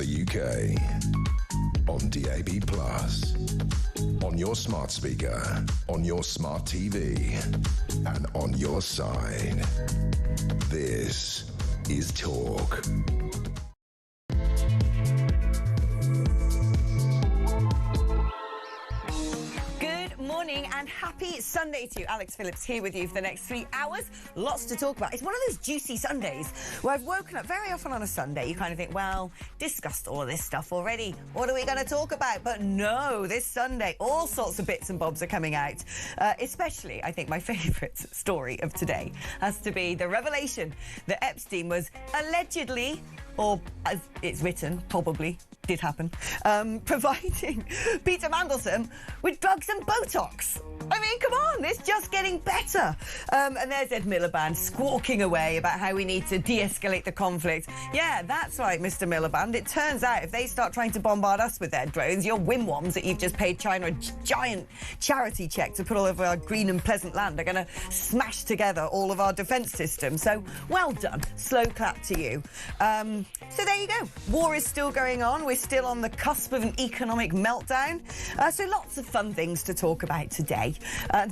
the UK. On DAB+, on your smart speaker, on your smart TV, and on your side. This is Talk. Morning and happy Sunday to you. Alex Phillips here with you for the next 3 hours. Lots to talk about. It's one of those juicy Sundays where I've woken up very often on a Sunday. You kind of think, well, discussed all this stuff already. What are we going to talk about? But no, this Sunday, all sorts of bits and bobs are coming out. Especially, I think, my favourite story of today has to be the revelation that Epstein was allegedly, or as it's written, probably did happen, providing Peter Mandelson with drugs and Botox. I mean, come on, it's just getting better. And there's Ed Miliband squawking away about how we need to de-escalate the conflict. Yeah, that's right, Mr. Miliband. It turns out if they start trying to bombard us with their drones, your wimwoms that you've just paid China a giant charity check to put all over our green and pleasant land are going to smash together all of our defence systems. So, well done. Slow clap to you. So there you go. War is still going on. We're still on the cusp of an economic meltdown. So lots of fun things to talk about today.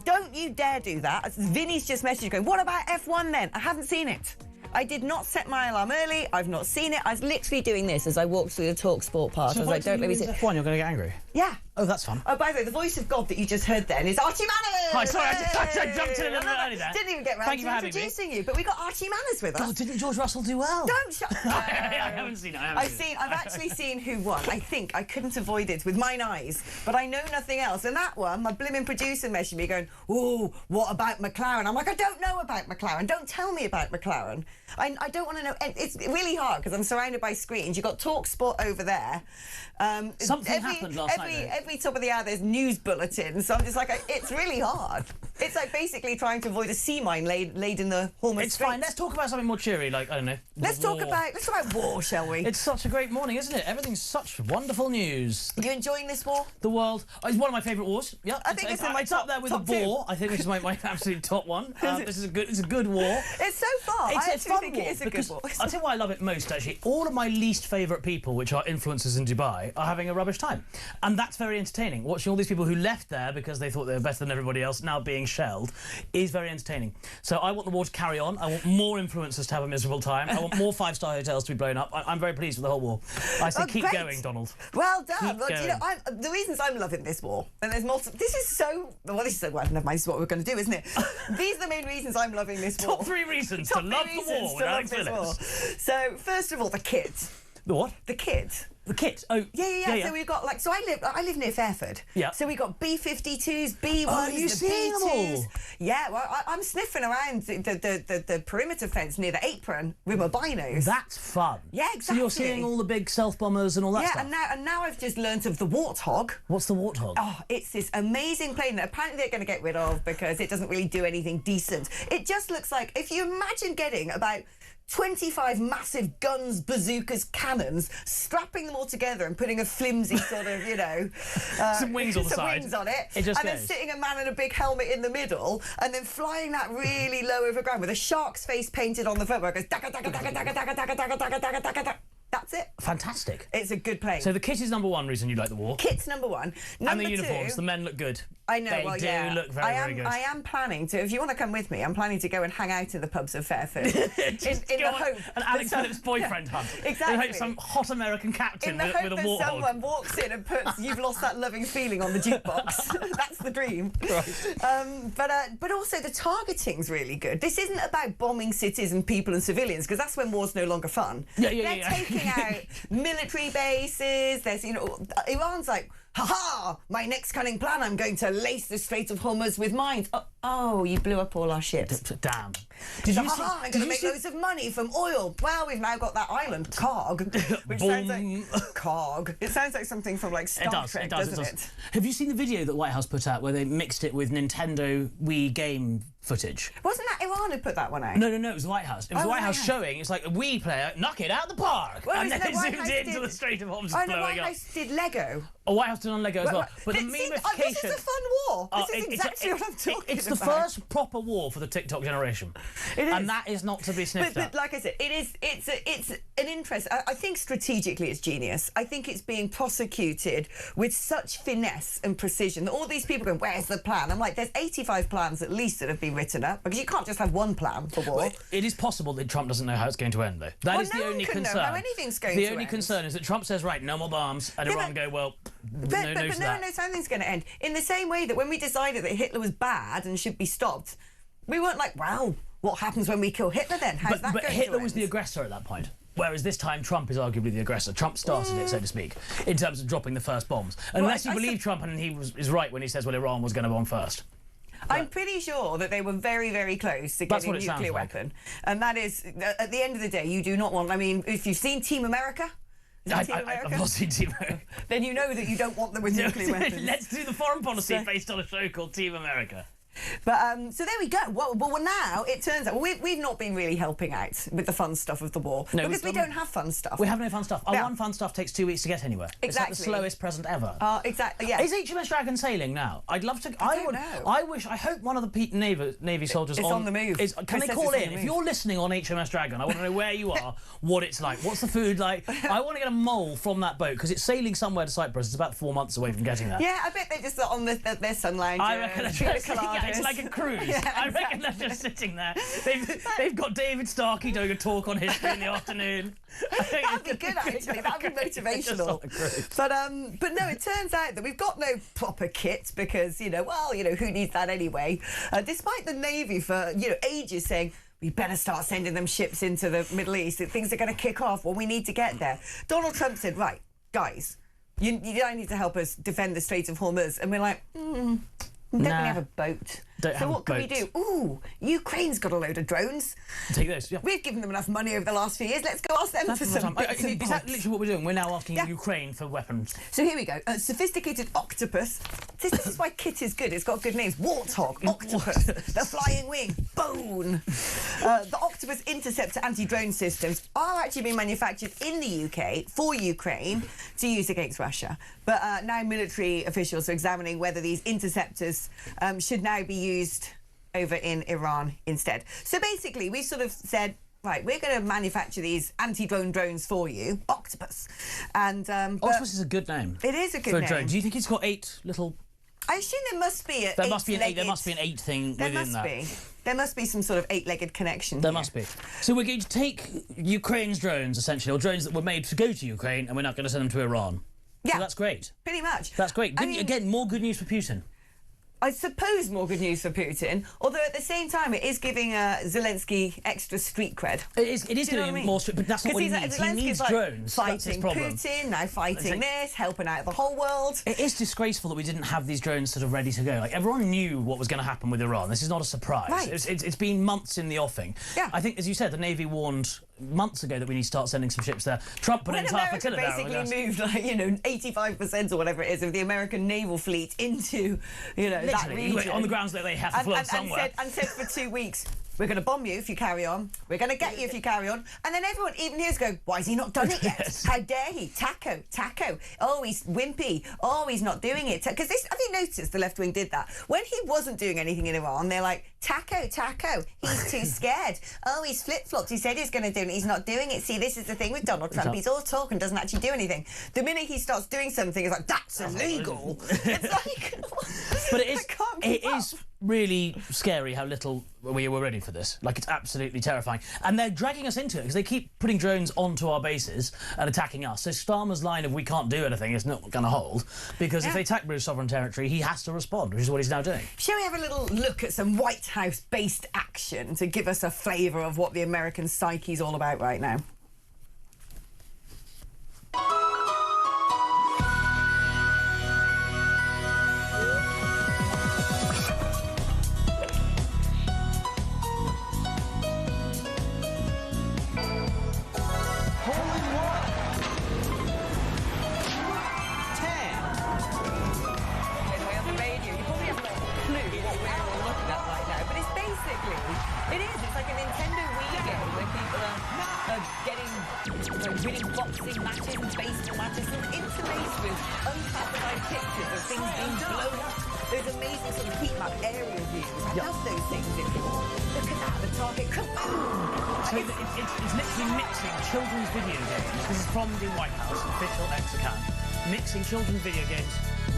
Don't you dare do that. Vinny's just messaged going, what about F1 then? I haven't seen it. I did not set my alarm early. I've not seen it. I was literally doing this as I walked through the Talk Sport part. So I was like, don't let me see F1, you're going to get angry? Yeah. Oh, that's fun. Oh, by the way, the voice of God that you just heard then is Archie Manners! Hi, sorry, I jumped in a little bit early there. Didn't even get round to introducing you, but we got Archie Manners with us. God, didn't George Russell do well? Don't shut up. I haven't seen it. I've actually seen who won. I think I couldn't avoid it with mine eyes, but I know nothing else. And that one, my blimmin' producer messaged me going, oh, what about McLaren? I'm like, I don't know about McLaren. Don't tell me about McLaren. I don't want to know. It's really hard because I'm surrounded by screens. You've got Talk Sport over there. Something happened last night. Every top of the hour there's news bulletins, so I'm just like, it's really hard. It's like basically trying to avoid a sea mine laid in the Hormuz It's Straits. fine. Let's talk about something more cheery, like, I don't know. Let's talk about war, shall we? It's such a great morning, isn't it? Everything's such wonderful news. Are you enjoying this war? The world is one of my favourite wars. Yeah, I think it's in my up there with the war. I think this is my absolute top one. This is it's a good war. It's so far. It's a fun think war. it is a good war. I'll tell you why I love it most, actually. All of my least favourite people, which are influencers in Dubai, are having a rubbish time. And that's very entertaining. Watching all these people who left there because they thought they were better than everybody else now being shelled is very entertaining. So I want the war to carry on. I want more influencers to have a miserable time. I want more five-star hotels to be blown up. I'm very pleased with the whole war. I say keep going, Donald. Well done. Keep going. You know, the reasons I'm loving this war, and there's multiple. This is so. Well, never mind. This is what we're going to do, isn't it? These are the main reasons I'm loving this war. Top 3 reasons to love the war with Alex Phillips. So first of all, the kids. The what? The kids. The kit. Oh, yeah. So we've got so I live near Fairford. Yeah. So we got B-52s, B1s, Oh, you seeing them all? Yeah. Well, I'm sniffing around the perimeter fence near the apron with my binos. That's fun. Yeah, exactly. So you're seeing all the big self bombers and all that stuff. Yeah, and now I've just learnt of the Warthog. What's the Warthog? Oh, it's this amazing plane that apparently they're going to get rid of because it doesn't really do anything decent. It just looks like if you imagine getting about 25 massive guns, bazookas, cannons, strapping them all together and putting a flimsy sort of, some wings on the side. Wings on it. It just and goes. then sitting a man in a big helmet in the middle and then flying that really low over ground with a shark's face painted on the front where it goes dagga, dagga, dagga, dagga, dagga, dagga, dagga, dagga, dagga, dagga, dagga. That's it. Fantastic. It's a good plane. So the kit is number 1 reason you like the war. Kit's number 1. And the uniforms. The men look good. I know. They do look very good. I am planning to. If you want to come with me, I'm planning to go and hang out in the pubs of Fairford in the hope an Alex Phillips boyfriend hunt. Exactly. In hope some hot American captain with a warthog. Someone walks in and puts "You've lost that loving feeling" on the jukebox. That's the dream. Right. But also the targeting's really good. This isn't about bombing cities and people and civilians because that's when war's no longer fun. They're taking out military bases. There's Iran's like, ha-ha, my next cunning plan, I'm going to lace the Strait of Hormuz with mines. Oh, you blew up all our ships. Damn. I'm going to make loads of money from oil. Well, we've now got that island, Karg, which sounds like... Karg. It sounds like something from, like, Star Trek, doesn't it? Have you seen the video that White House put out where they mixed it with Nintendo Wii game footage. Wasn't that Iran who put that one out? No, it was the White House. It was the White House showing, it's like, a Wii player, knock it out the park. Well, and then the it White zoomed House into the Strait of Hormuz the blowing White up. House did Lego. A White House did on Lego as well. But the memification... This is a fun war. This is exactly what I'm talking about. It's the first proper war for the TikTok generation. It is. And that is not to be sniffed at. But like I said, it's an interest. I think strategically it's genius. I think it's being prosecuted with such finesse and precision that all these people going, where's the plan? I'm like, there's 85 plans at least that have been written up, because you can't just have one plan for war. Well, it is possible that Trump doesn't know how it's going to end, though. That is the only concern. Know how anything's going to The only concern is that Trump says, right, no more bombs, and Iran go, well, no knows that. No, something's going to end. In the same way that when we decided that Hitler was bad and should be stopped, we weren't like, wow, what happens when we kill Hitler then? How's that going to end? But Hitler was the aggressor at that point. Whereas this time, Trump is arguably the aggressor. Trump started it, so to speak, in terms of dropping the first bombs. Unless you believe Trump, and he is right when he says, well, Iran was going to bomb first. I'm pretty sure that they were very, very close to getting a nuclear weapon. And that is, at the end of the day, you do not want... I mean, if you've seen Team America... I've not seen Team America. Then you know that you don't want them with nuclear weapons. Let's do the foreign policy based on a show called Team America. But so there we go. Well, now it turns out we've not been really helping out with the fun stuff of the war, because we don't have fun stuff. We have no fun stuff. Our one fun stuff takes 2 weeks to get anywhere. Exactly. It's like the slowest present ever. Exactly. Yeah. Is HMS Dragon sailing now? I'd love to. I hope one of the Navy soldiers on the move. Can they call in? If you're listening on HMS Dragon, I want to know where you are, what it's like, what's the food like. I want to get a mole from that boat, because it's sailing somewhere to Cyprus. It's about 4 months away from getting there. Yeah, I bet they're just on their sun lounger. I reckon it's like a cruise. Yeah, I reckon they're just sitting there. They've got David Starkey doing a talk on history in the afternoon. That'd be good, actually. That'd be motivational. But no, it turns out that we've got no proper kit because, who needs that anyway? Despite the Navy for, ages saying, we better start sending them ships into the Middle East. Things are going to kick off. Well, we need to get there. Donald Trump said, right, guys, you don't need to help us defend the Strait of Hormuz. And we're like, don't we have a boat? So what can we do? Ooh, Ukraine's got a load of drones. Take those, yeah. We've given them enough money over the last few years. Let's go ask them for some bits and bobs. Is that literally what we're doing? We're now asking Ukraine for weapons. So here we go. A sophisticated octopus. This is why kit is good. It's got good names. Warthog, octopus, the flying wing, bone. The Octopus interceptor anti-drone systems are actually being manufactured in the UK for Ukraine to use against Russia. But now military officials are examining whether these interceptors should now be used over in Iran instead. So basically, we sort of said, right, we're going to manufacture these anti-drone drones for you, Octopus. And Octopus is a good name. It is a good name. For a drone. Do you think it's got 8 little... I assume there must be there must be an 8 thing within that. There must be some sort of 8-legged connection. There must be. So we're going to take Ukraine's drones, essentially, or drones that were made to go to Ukraine, and we're not going to send them to Iran. Yeah. So that's great. Pretty much. That's great. Again, more good news for Putin. I suppose more good news for Putin, although at the same time it is giving Zelensky extra street cred. It is giving him more street, but that's not what he needs. He needs drones. Fighting Putin, now fighting this, helping out the whole world. It is disgraceful that we didn't have these drones sort of ready to go. Like, everyone knew what was going to happen with Iran. This is not a surprise. Right. It's been months in the offing. Yeah. I think, as you said, the Navy warned months ago that we need to start sending some ships there. Trump put an entire flotilla there. Basically moved 85% or whatever it is of the American naval fleet into that region on the grounds that they have to float somewhere. And said for 2 weeks, we're going to bomb you if you carry on. We're going to get you if you carry on. And then everyone, even here's going, why has he not done it yet? Yes. How dare he? Taco. Oh, he's wimpy. Oh, he's not doing it. Because have you noticed the left wing did that? When he wasn't doing anything in Iran, they're like, Taco. He's too scared. Oh, he's flip-flopped. He said he's going to do it. He's not doing it. See, this is the thing with Donald Trump. He's all talk and doesn't actually do anything. The minute he starts doing something, it's like, that's illegal. It's like... But it is really scary how little we were ready for this. Like, it's absolutely terrifying. And they're dragging us into it because they keep putting drones onto our bases and attacking us. So Starmer's line of we can't do anything is not going to hold, because if they attack British sovereign territory, he has to respond, which is what he's now doing. Shall we have a little look at some White House-based action to give us a flavour of what the American psyche's all about right now? things being blown up. Those amazing sort of heat map aerial views. I love those things in war. Look at that, the target, kaboom! So it's literally mixing children's video games. This is from the White House, official X account. Mixing children's video games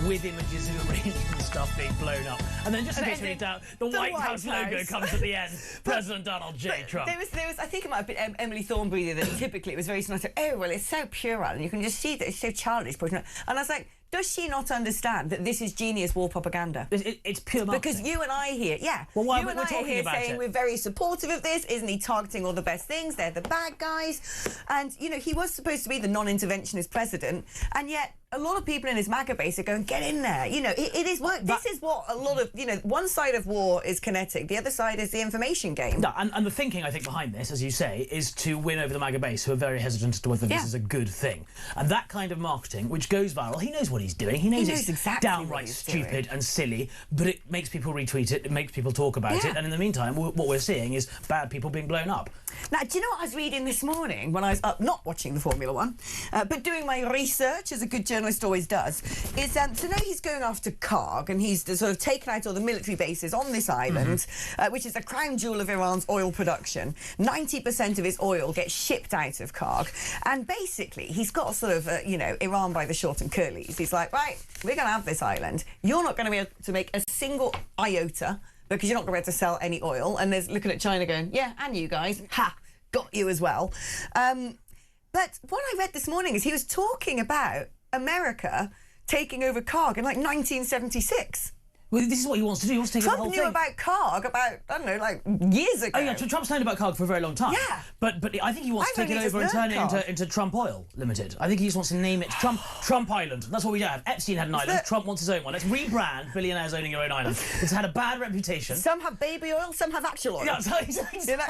with images of Iranian stuff being blown up. And then just in case we need doubt, the White House logo comes at the end. President Donald J. Trump. There was, I think it might have been Emily Thornberry that typically it was very nice. Oh, well, it's so puerile, and you can just see that it's so childish. And I was like, does she not understand that this is genius war propaganda? It's pure marketing. Because you and I here, Well, why you and I are here saying we're very supportive of this. Isn't he targeting all the best things? They're the bad guys. And, you know, he was supposed to be the non-interventionist president, and yet a lot of people in his MAGA base are going, get in there. You know, it is work. This is what a lot of, you know, one side of war is kinetic, the other side is the information game. No, and the thinking, I think, behind this, as you say, is to win over the MAGA base, who are very hesitant as to whether this is a good thing. And that kind of marketing, which goes viral, he knows what he's doing. He knows it's exactly downright stupid and silly, but it makes people retweet it, it makes people talk about it, and in the meantime, what we're seeing is bad people being blown up. Now, do you know what I was reading this morning when I was up, not watching the Formula One, but doing my research, as a good journalist always does, is so now he's going after Karg, and he's sort of taken out all the military bases on this island, which is the crown jewel of Iran's oil production. 90% of his oil gets shipped out of Karg, and basically he's got sort of, you know, Iran by the short and curlies. He's like, right, we're going to have this island. You're not going to be able to make a single iota because you're not going to be able to sell any oil. And there's looking at China going, yeah, and you guys, ha, got you as well. But what I read this morning is he was talking about America taking over Karg in like 1976. Well, this is what he wants to do. He wants to take Trump the whole knew thing. about Karg about, I don't know, like years ago. Oh, yeah, Trump's known about Karg for a very long time. Yeah. But I think he wants to take it over and turn it into Trump Oil Limited. I think he just wants to name it Trump Island. That's what we have. Epstein had an island. Trump wants his own one. Let's rebrand billionaires owning your own island. It's had a bad reputation. Some have baby oil, some have actual oil. Yeah, exactly. You know?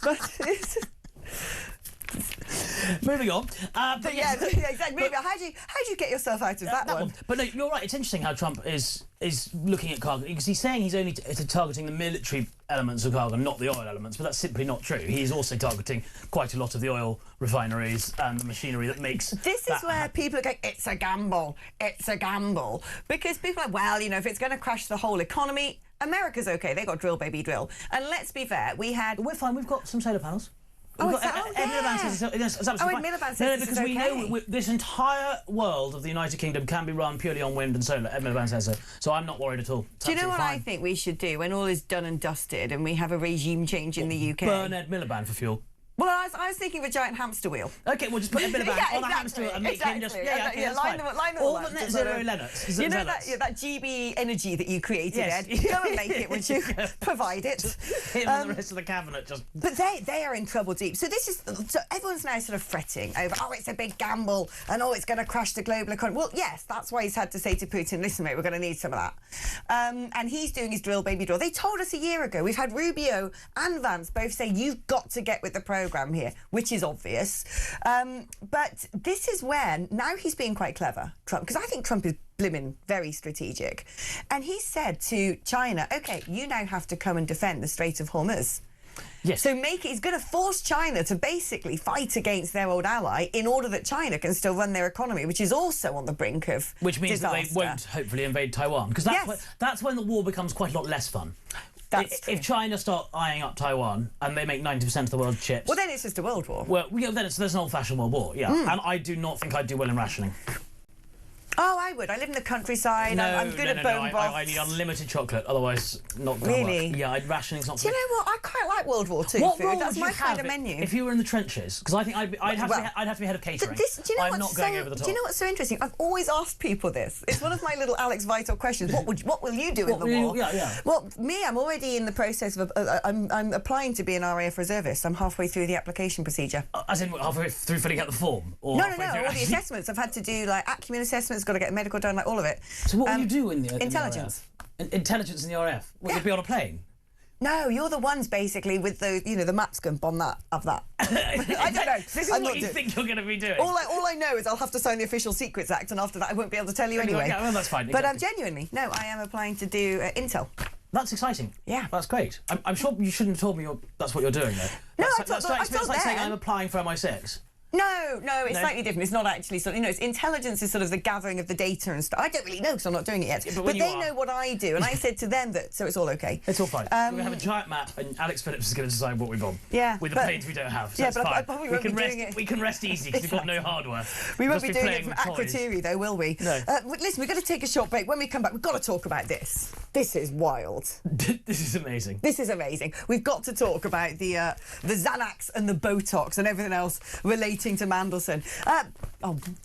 But it's... Moving on. But yeah, exactly. Maybe, how do you get yourself out of that one? But no, you're right. It's interesting how Trump is looking at Karg, because he's saying he's only targeting the military elements of Karg and not the oil elements, but that's simply not true. He's also targeting quite a lot of the oil refineries and the machinery that makes. This is where people are going, it's a gamble, because people are like, well, you know, if it's going to crash the whole economy, America's okay. They got drill, baby, drill. And let's be fair, we're fine. We've got some solar panels. Oh, Ed Miliband says it's absolutely fine. Miliband says because we know this entire world of the United Kingdom can be run purely on wind and solar. Ed Miliband says so. So I'm not worried at all. Do you know what I think we should do when all is done and dusted and we have a regime change in the UK? Burn Ed Miliband for fuel. Well, I was thinking of a giant hamster wheel. OK, we'll just put a bit of on a hamster wheel and make him just... line all the net zero Lennox. You know that GB energy that you created, Ed? Go and make it, would you? Provide it. Him and the rest of the cabinet just... But they are in trouble deep. So everyone's now sort of fretting over, oh, it's a big gamble and, oh, it's going to crash the global economy. Well, yes, that's why he's had to say to Putin, listen, mate, we're going to need some of that. And he's doing his drill, baby, drill. They told us a year ago. We've had Rubio and Vance both say, you've got to get with the programme here, which is obvious. But this is where now he's being quite clever, Trump, because I think Trump is blimmin' very strategic. And he said to China, OK, you now have to come and defend the Strait of Hormuz. Yes. So he's going to force China to basically fight against their old ally in order that China can still run their economy, which is also on the brink of Which means disaster. that they won't hopefully invade Taiwan, because that's when the war becomes quite a lot less fun. If China start eyeing up Taiwan and they make 90% of the world's chips... Well, then it's just a world war. Well, yeah, then there's an old-fashioned world war, yeah. And I do not think I'd do well in rationing. Oh, I would. I live in the countryside. I'm good at bone broth. I need unlimited chocolate, other's not going to really work. Yeah, rationing's not. Do you know what? I quite like World War II food. That's my kind of menu. If you were in the trenches, because I think I'd have to be head of catering. Do you know I'm not going over the top. Do you know what's so interesting? I've always asked people this. It's one of my little Alex Vital questions. What will you do in the war? Yeah. Well, I'm already in the process of. I'm applying to be an RAF reservist. I'm halfway through the application procedure. As in halfway through filling out the form? Or no. All the assessments. I've had to do like acumen assessments. Got to get medical done. All of it. So what will you do in the intelligence? Intelligence in the RAF? Will you be on a plane? No, you're the ones basically with the the map scump on that of that. I don't know. This is what you think you're going to be doing. All I know is I'll have to sign the Official Secrets Act, and after that I won't be able to tell you anyway. Yeah, well, that's fine. But genuinely, no, I am applying to do intel. That's exciting. Yeah. That's great. I'm sure you shouldn't have told me that's what you're doing, though. No, It's like saying I'm applying for MI6. No, it's slightly different. It's not actually sort of, it's intelligence is sort of the gathering of the data and stuff. I don't really know because I'm not doing it yet. Yeah, but they know what I do, and I said to them that, so it's all okay. It's all fine. We're going to have a giant map, and Alex Phillips is going to decide what we've got. Yeah. With the planes we don't have. So yeah, it's but fine. I probably won't be doing it. We can rest easy because we've got no hardware. We won't be doing it playing from with toys. talkTV, though, will we? No. Listen, we've got to take a short break. When we come back, we've got to talk about this. This is wild. This is amazing. This is amazing. We've got to talk about the Xanax and the Botox and everything else relating to Mandelson.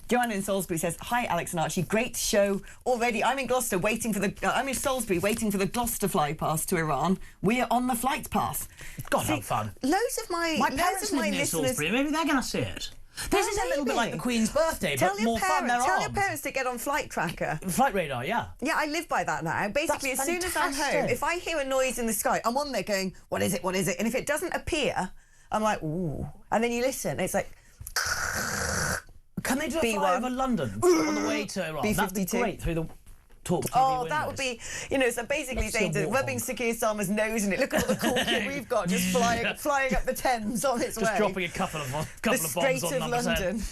Joanna in Salisbury says, "Hi, Alex and Archie. Great show already. I'm in Gloucester waiting for the. I'm in Salisbury waiting for the Gloucester fly pass to Iran. We are on the flight path. God, have fun. Loads of my parents live near listeners. Salisbury. Maybe they're going to see it. This is a little bit like the Queen's birthday, but more fun. Tell your parents to get on Flight Tracker. Flight radar, yeah. Yeah, I live by that now. Basically, That's as soon as I'm home, if I hear a noise in the sky, I'm on there going, what is it, what is it? And if it doesn't appear, I'm like, ooh. And then you listen, it's like... Can they do a B1. fly over London on the way to Iran? B-52. That'd be great through the talkTV Oh, windows. that would be, so basically That's saying your to rubbing Sakir Sarma's nose in it. Look at all the cool kit we've got, just flying up the Thames on its way. Just dropping a couple of bombs Strait on of number London.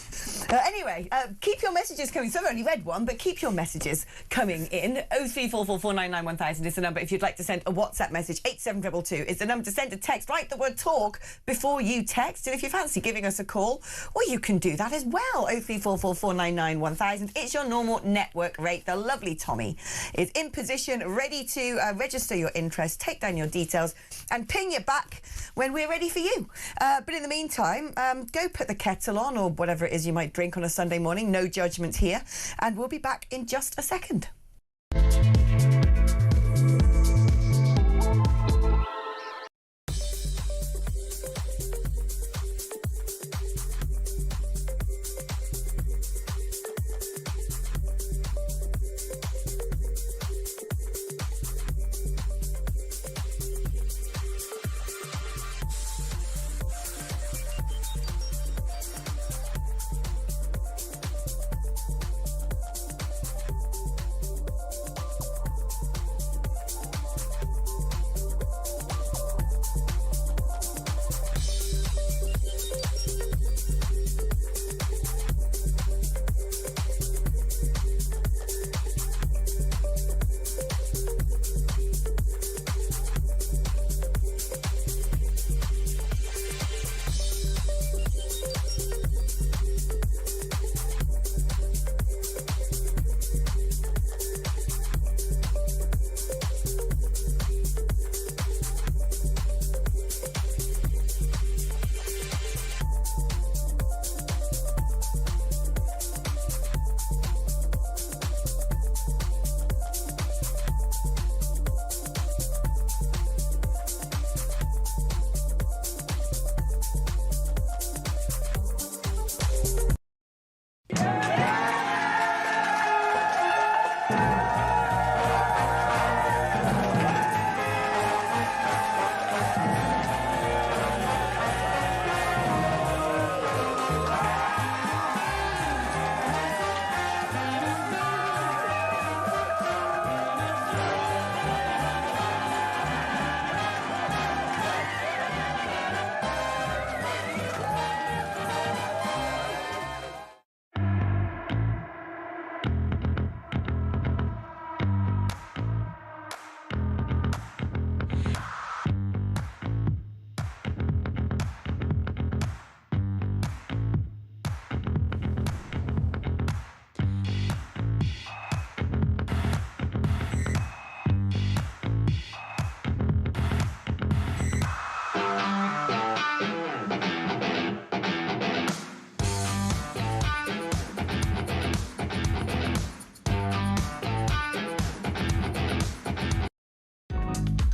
Anyway, keep your messages coming. So I've only read one, but keep your messages coming in. 03444991000 is the number if you'd like to send a WhatsApp message. 87222 is the number to send a text. Write the word talk before you text. And if you fancy giving us a call, well, you can do that as well. 03444991000. It's your normal network rate. The lovely Tommy is in position, ready to register your interest, take down your details, and ping you back when we're ready for you. But in the meantime, go put the kettle on or whatever it is you might drink on a Sunday morning. No judgment here. And we'll be back in just a second.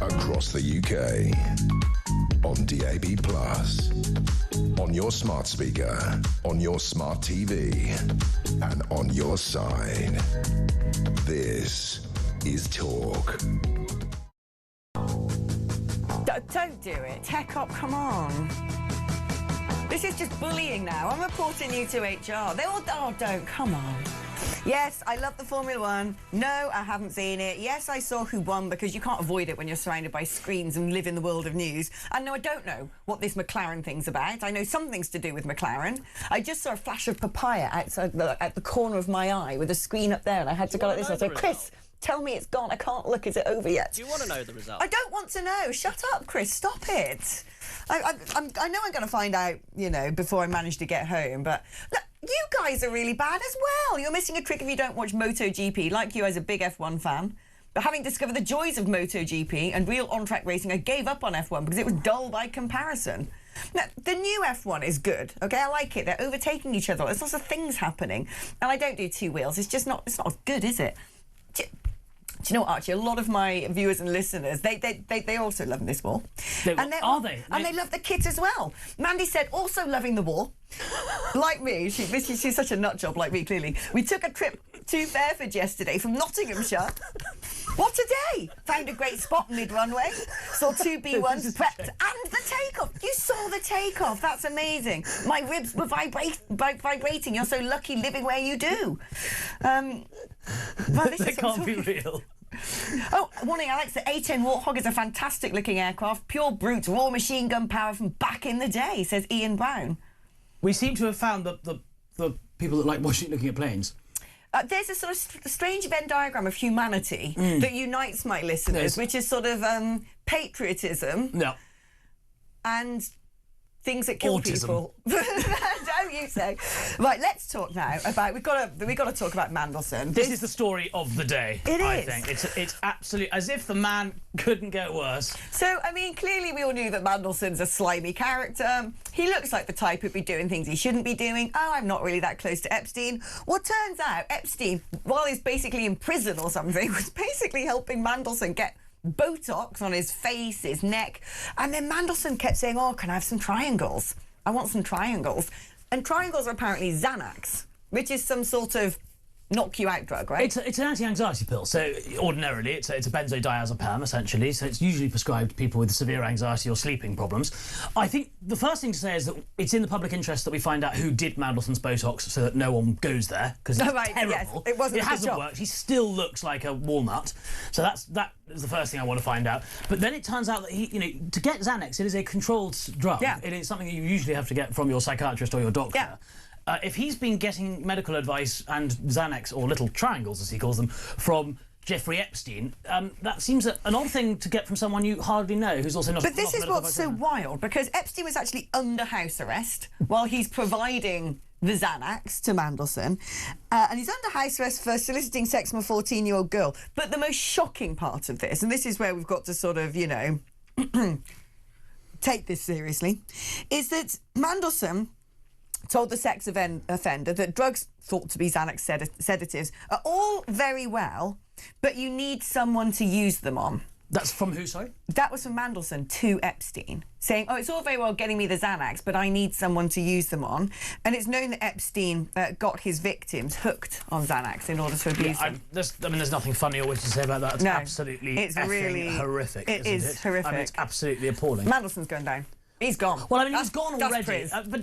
Across the UK, on DAB+, on your smart speaker, on your smart TV, and on your side. This is Talk. Don't do it. Tech up, come on. This is just bullying now. I'm reporting you to HR. They all, oh, don't, come on. Yes, I love the Formula One. No, I haven't seen it. Yes, I saw who won because you can't avoid it when you're surrounded by screens and live in the world of news. And no, I don't know what this McLaren thing's about. I know something's to do with McLaren. I just saw a flash of papaya outside at the corner of my eye with a screen up there, and I had to go like this. I said, Chris, tell me it's gone. I can't look. Is it over yet? Do you want to know the result? I don't want to know. Shut up, Chris. Stop it. I know I'm going to find out, you know, before I manage to get home. But look, you guys are really bad as well. You're missing a trick if you don't watch MotoGP. Like you, as a big F1 fan. But having discovered the joys of MotoGP and real on-track racing, I gave up on F1 because it was dull by comparison. Now, the new F1 is good, OK? I like it. They're overtaking each other. There's lots of things happening. And I don't do two wheels. It's just not, it's not as good, is it? Do you know what, Archie? A lot of my viewers and listeners, they also love this war. Are they? And they love the kit as well. Mandy said, also loving the war. Like me, she's such a nut job like me, clearly. We took a trip to Fairford yesterday from Nottinghamshire. What a day! Found a great spot mid-runway. Saw two B1s prepped and the takeoff. You saw the takeoff. That's amazing. My ribs were vibrating. You're so lucky living where you do. Well, this That can't be real. Oh, morning, Alex. The A10 Warthog is a fantastic-looking aircraft. Pure brute, raw machine gun power from back in the day, says Ian Brown. We seem to have found the people that like looking at planes. There's a sort of strange Venn diagram of humanity that unites my listeners, which is sort of patriotism and things that kill people. Don't you say? Right, let's talk now about we've got to talk about Mandelson. This is the story of the day. I is. think it's absolutely as if the man couldn't get worse. So I mean, clearly we all knew that Mandelson's a slimy character. He looks like the type who'd be doing things he shouldn't be doing. Oh, I'm not really that close to Epstein. Well, turns out Epstein, while he's basically in prison or something, was basically helping Mandelson get Botox on his face, his neck, and then Mandelson kept saying, oh, can I have some triangles? I want some triangles. And triangles are apparently Xanax, which is some sort of knock-you-out drug, right? It's an anti-anxiety pill. So ordinarily it's a benzodiazepam, essentially. So it's usually prescribed to people with severe anxiety or sleeping problems. I think the first thing to say is that it's in the public interest that we find out who did Mandelson's Botox so that no one goes there, because it's terrible. Yes, it hasn't worked. He still looks like a walnut. So that is the first thing I want to find out. But then it turns out that to get Xanax, it is a controlled drug. Yeah. It is something that you usually have to get from your psychiatrist or your doctor. Yeah. If he's been getting medical advice and Xanax, or little triangles as he calls them, from Jeffrey Epstein, that seems an odd thing to get from someone you hardly know, who's also not... But this is what's so wild, because Epstein was actually under house arrest while he's providing the Xanax to Mandelson, and he's under house arrest for soliciting sex from a 14-year-old girl. But the most shocking part of this, and this is where we've got to sort of, take this seriously, is that Mandelson told the sex offender that drugs thought to be Xanax sedatives are all very well, but you need someone to use them on. That's from who, sorry? That was from Mandelson to Epstein, saying, oh, it's all very well getting me the Xanax, but I need someone to use them on. And it's known that Epstein got his victims hooked on Xanax in order to abuse them. There's nothing funny always to say about that. It's absolutely effing horrific, It is horrific. I mean, it's absolutely appalling. Mandelson's going down. He's gone. Well, I mean, he's gone already. But,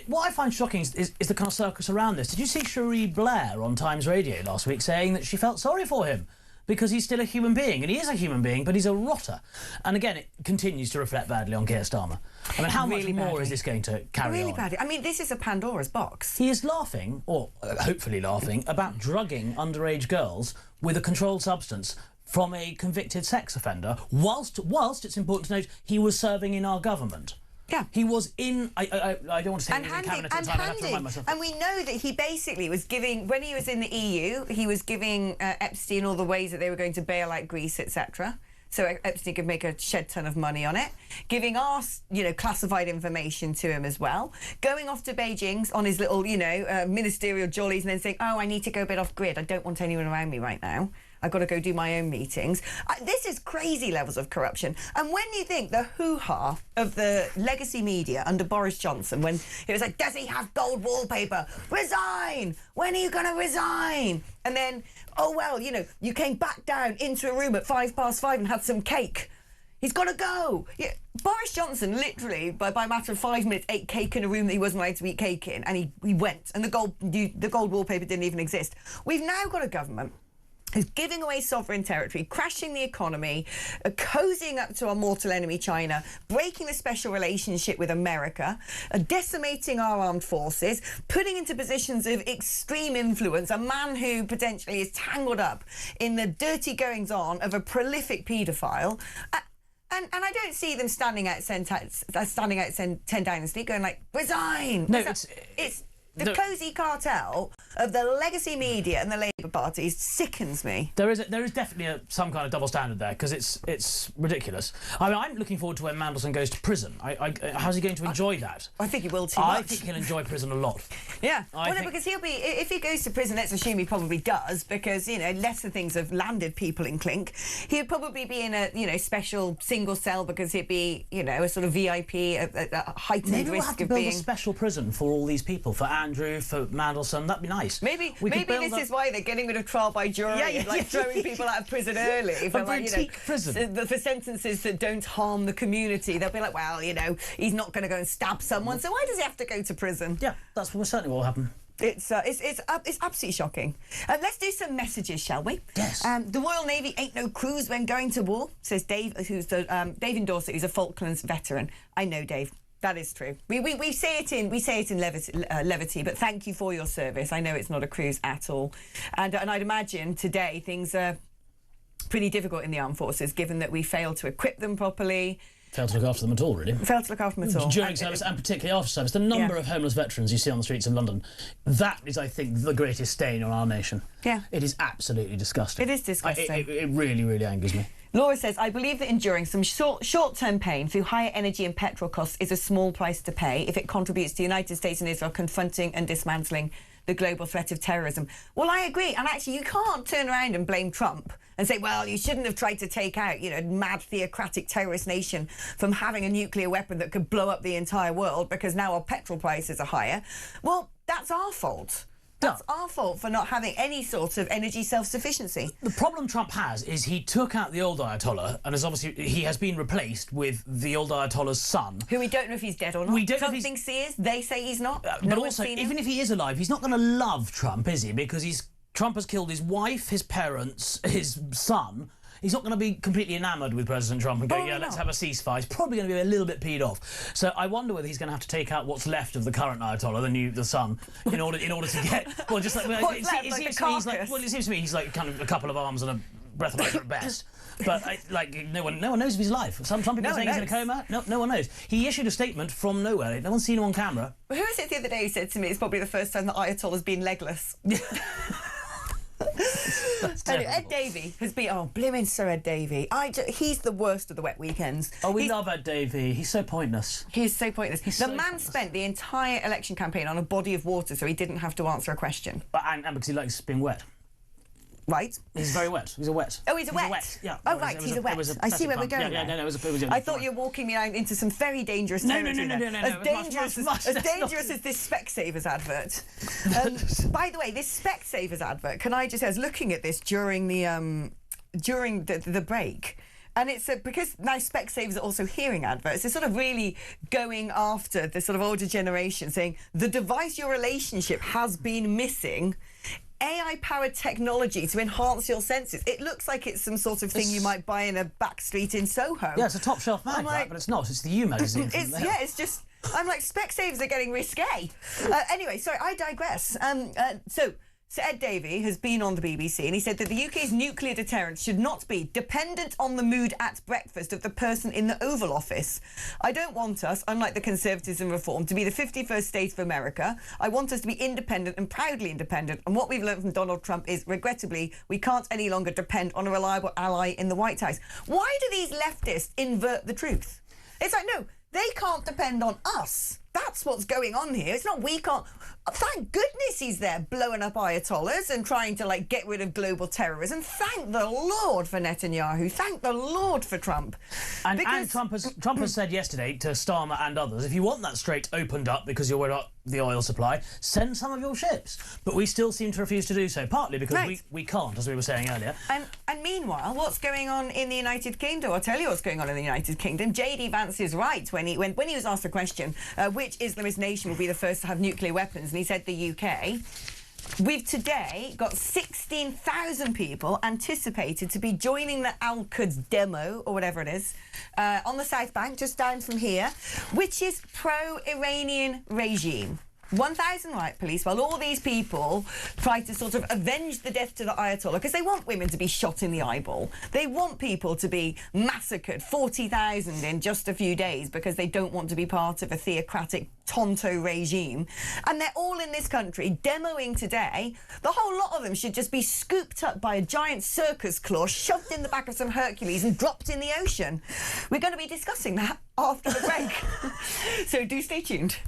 what I find shocking is the kind of circus around this. Did you see Cherie Blair on Times Radio last week saying that she felt sorry for him because he's still a human being? And he is a human being, but he's a rotter. And again, it continues to reflect badly on Keir Starmer. I mean, how much more is this going to carry on? Really badly. I mean, this is a Pandora's box. He is laughing, or hopefully laughing, about drugging underage girls with a controlled substance from a convicted sex offender, whilst it's important to note, he was serving in our government. Yeah. He was in... I don't want to say he was in cabinet at the time, I have to remind myself. And we know that he basically was giving... When he was in the EU, he was giving Epstein all the ways that they were going to bail out Greece, etc. So Epstein could make a shed ton of money on it. Giving us, classified information to him as well. Going off to Beijing on his little, ministerial jollies and then saying, oh, I need to go a bit off grid. I don't want anyone around me right now. I've got to go do my own meetings. This is crazy levels of corruption. And when you think the hoo-ha of the legacy media under Boris Johnson, when it was like, does he have gold wallpaper? Resign! When are you going to resign? And then, oh, well, you came back down into a room at 5:05 and had some cake. He's got to go. Yeah. Boris Johnson, literally, by a matter of 5 minutes, ate cake in a room that he wasn't allowed to eat cake in, and he went, and the gold wallpaper didn't even exist. We've now got a government who's giving away sovereign territory, crashing the economy, cozying up to our mortal enemy China, breaking the special relationship with America, decimating our armed forces, putting into positions of extreme influence a man who potentially is tangled up in the dirty goings-on of a prolific paedophile. And I don't see them standing out 10 Downing Street going like, resign! No, it's the cosy cartel of the legacy media and the Labour Party sickens me. There is definitely some kind of double standard there, because it's ridiculous. I mean, I'm looking forward to when Mandelson goes to prison. How's he going to enjoy that? I think he will too much. I think he'll enjoy prison a lot. Yeah, because he'll be, if he goes to prison, let's assume he probably does, because, you know, lesser things have landed people in Clink. He'd probably be in a, you know, special single cell, because he'd be, you know, a sort of VIP, a heightened Maybe risk we'll have to of build being... a special prison for all these people, for Andrew, for Mandelson. That'd be nice. Maybe this is why they're getting rid of trial by jury, throwing people out of prison early for, like, you know, prison. For sentences that don't harm the community. They'll be like, well, you know, he's not going to go and stab someone, so why does he have to go to prison? Yeah, that's certainly what will happen. It's absolutely shocking. Let's do some messages, shall we? Yes. The Royal Navy ain't no cruise when going to war, says Dave, who's Dave in Dorset, who's a Falklands veteran. I know, Dave. That is true. We say it in levity, but thank you for your service. I know it's not a cruise at all, and I'd imagine today things are pretty difficult in the armed forces, given that we failed to equip them properly. Failed to look after them at all, really. Failed to look after them at all. During service and particularly after service. The number of homeless veterans you see on the streets of London, that is, I think, the greatest stain on our nation. Yeah. It is absolutely disgusting. It is disgusting. It really, really angers me. Laura says, I believe that enduring some short-term pain through higher energy and petrol costs is a small price to pay if it contributes to the United States and Israel confronting and dismantling the global threat of terrorism. Well, I agree. And actually, you can't turn around and blame Trump and say, well, you shouldn't have tried to take out, you know, mad theocratic terrorist nation from having a nuclear weapon that could blow up the entire world because now our petrol prices are higher. Well, that's our fault. That's our fault for not having any sort of energy self-sufficiency. The problem Trump has is he took out the old Ayatollah, and he has been replaced with the old Ayatollah's son. Who we don't know if he's dead or not. We don't Trump know if thinks he is. They say he's not. But also, even if he is alive, he's not going to love Trump, is he? Because Trump has killed his wife, his parents, his son. He's not going to be completely enamoured with President Trump and go, let's have a ceasefire. He's probably going to be a little bit peed off. So I wonder whether he's going to have to take out what's left of the current Ayatollah, the son, in order to get... Well, just like... it seems to me he's like kind of a couple of arms and a breath of air at best. But no one knows of his life. Some people are saying he's in a coma. No one knows. He issued a statement from nowhere. No one's seen him on camera. Well, who was it the other day who said to me it's probably the first time that Ayatollah's been legless? Anyway, Ed Davey has been... Oh, blimmin' Sir Ed Davey. He's the worst of the wet weekends. Oh, we love Ed Davey. He's so pointless. He's so pointless. The man spent the entire election campaign on a body of water so he didn't have to answer a question. And because he likes being wet. Right. He's very wet. He's a wet. Oh, he's a wet? Yeah. Oh, right, he's a wet. I see where we're going Yeah, no, it was I thought you were walking me out into some very dangerous territory. No. As dangerous as this Specsavers advert. By the way, this Specsavers advert, can I just say, I was looking at this during the break, and it's because now Specsavers are also hearing adverts. They're sort of really going after the sort of older generation, saying the device your relationship has been missing, AI-powered technology to enhance your senses. It looks like it's some sort of thing you might buy in a back street in Soho. Yeah, it's a top-shelf mag, but it's not. It's the You magazine. It's just... I'm like, Specsavers are getting risque. Anyway, sorry, I digress. So Ed Davey has been on the BBC and he said that the UK's nuclear deterrence should not be dependent on the mood at breakfast of the person in the Oval Office. I don't want us, unlike the Conservatives and Reform, to be the 51st state of America. I want us to be independent and proudly independent. And what we've learned from Donald Trump is, regrettably, we can't any longer depend on a reliable ally in the White House. Why do these leftists invert the truth? It's like, no, they can't depend on us. That's what's going on here. It's not we can't... Thank goodness he's there blowing up Ayatollahs and trying to, like, get rid of global terrorism. Thank the Lord for Netanyahu. Thank the Lord for Trump. And Trump has said yesterday to Starmer and others, if you want that strait opened up because you're worried about the oil supply, send some of your ships. But we still seem to refuse to do so, partly because we can't, as we were saying earlier. And meanwhile, what's going on in the United Kingdom? I'll tell you what's going on in the United Kingdom. J.D. Vance is right when he was asked a question, which Islamist nation will be the first to have nuclear weapons, and he said the UK. We've today got 16,000 people anticipated to be joining the Al-Quds demo, or whatever it is, on the South Bank, just down from here, which is pro-Iranian regime. 1,000 riot police, while all these people try to sort of avenge the death to the Ayatollah, because they want women to be shot in the eyeball. They want people to be massacred, 40,000 in just a few days, because they don't want to be part of a theocratic Tonto regime. And they're all in this country demoing today. The whole lot of them should just be scooped up by a giant circus claw, shoved in the back of some Hercules and dropped in the ocean. We're going to be discussing that after the break. So do stay tuned.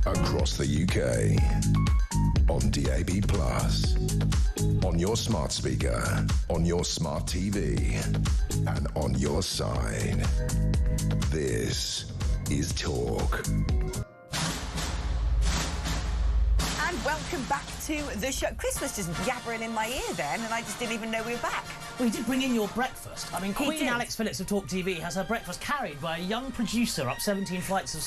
Across the UK, on DAB+, on your smart speaker, on your smart TV, and on your side. This is Talk. And welcome back to the show. Chris was just yabbering in my ear then, and I just didn't even know we were back. Well, you did bring in your breakfast. I mean, He Queen did. Alex Phillips of talkTV has her breakfast carried by a young producer up 17 flights of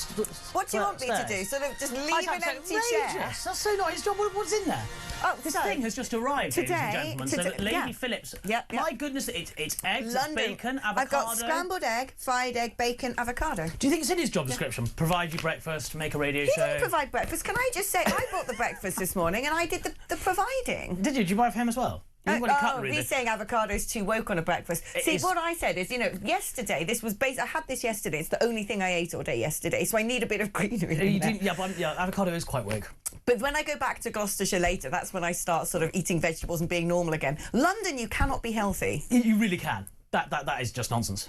What do you want me to do? Sort of just leave an empty chair? That's so not his job. What's in there? Oh, This so, thing has just arrived, ladies and gentlemen. So that Lady Phillips, my goodness, it's eggs, it's bacon, avocado. I've got scrambled egg, fried egg, bacon, avocado. Do you think it's in his job description? Provide you breakfast, make a radio He show. didn't provide breakfast. Can I just say, I bought the breakfast this morning and I did the providing. Did you? Did you buy for him as well? He's saying avocado's too woke on a breakfast. What I said is, yesterday, this was I had this yesterday. It's the only thing I ate all day yesterday, so I need a bit of greenery. Avocado is quite woke. But when I go back to Gloucestershire later, that's when I start sort of eating vegetables and being normal again. London, you cannot be healthy. You really can. That is just nonsense.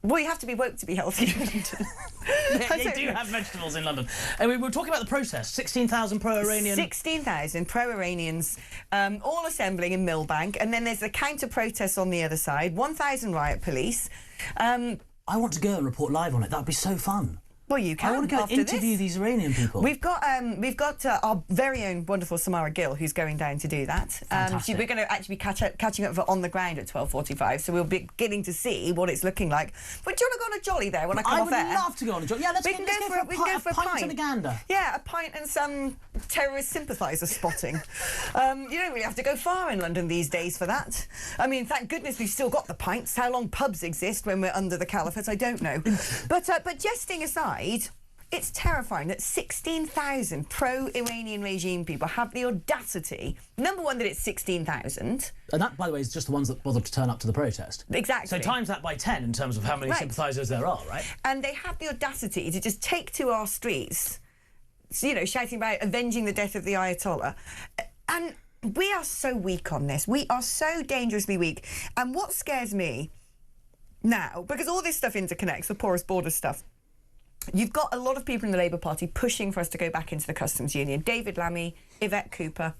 Well, you have to be woke to be healthy in London. They do have vegetables in London. And we were talking about the protest. 16,000 pro-Iranian... 16,000 pro-Iranians all assembling in Millbank. And then there's a counter-protest on the other side. 1,000 riot police. I want to go and report live on it. That would be so fun. Well, you can. I want to go after interview this. these Iranian people. We've got our very own wonderful Samara Gill who's going down to do that. Fantastic. We're going to actually be catching up for On the Ground at 12:45, so we'll be beginning to see what it's looking like. But do you want to go on a jolly there when I come off air? I would love to go on a jolly. Yeah, let's go for a pint and a gander. Yeah, a pint and some terrorist sympathiser spotting. You don't really have to go far in London these days for that. I mean, thank goodness we've still got the pints. How long pubs exist when we're under the caliphate, I don't know. But jesting aside, it's terrifying that 16,000 pro-Iranian regime people have the audacity, number one, that it's 16,000. And that, by the way, is just the ones that bothered to turn up to the protest. Exactly. So times that by 10 in terms of how many sympathisers there are, right? And they have the audacity to just take to our streets, you know, shouting about avenging the death of the Ayatollah. And we are so weak on this. We are so dangerously weak. And what scares me now, because all this stuff interconnects, the porous border stuff, you've got a lot of people in the Labour Party pushing for us to go back into the customs union. David Lammy, Yvette Cooper.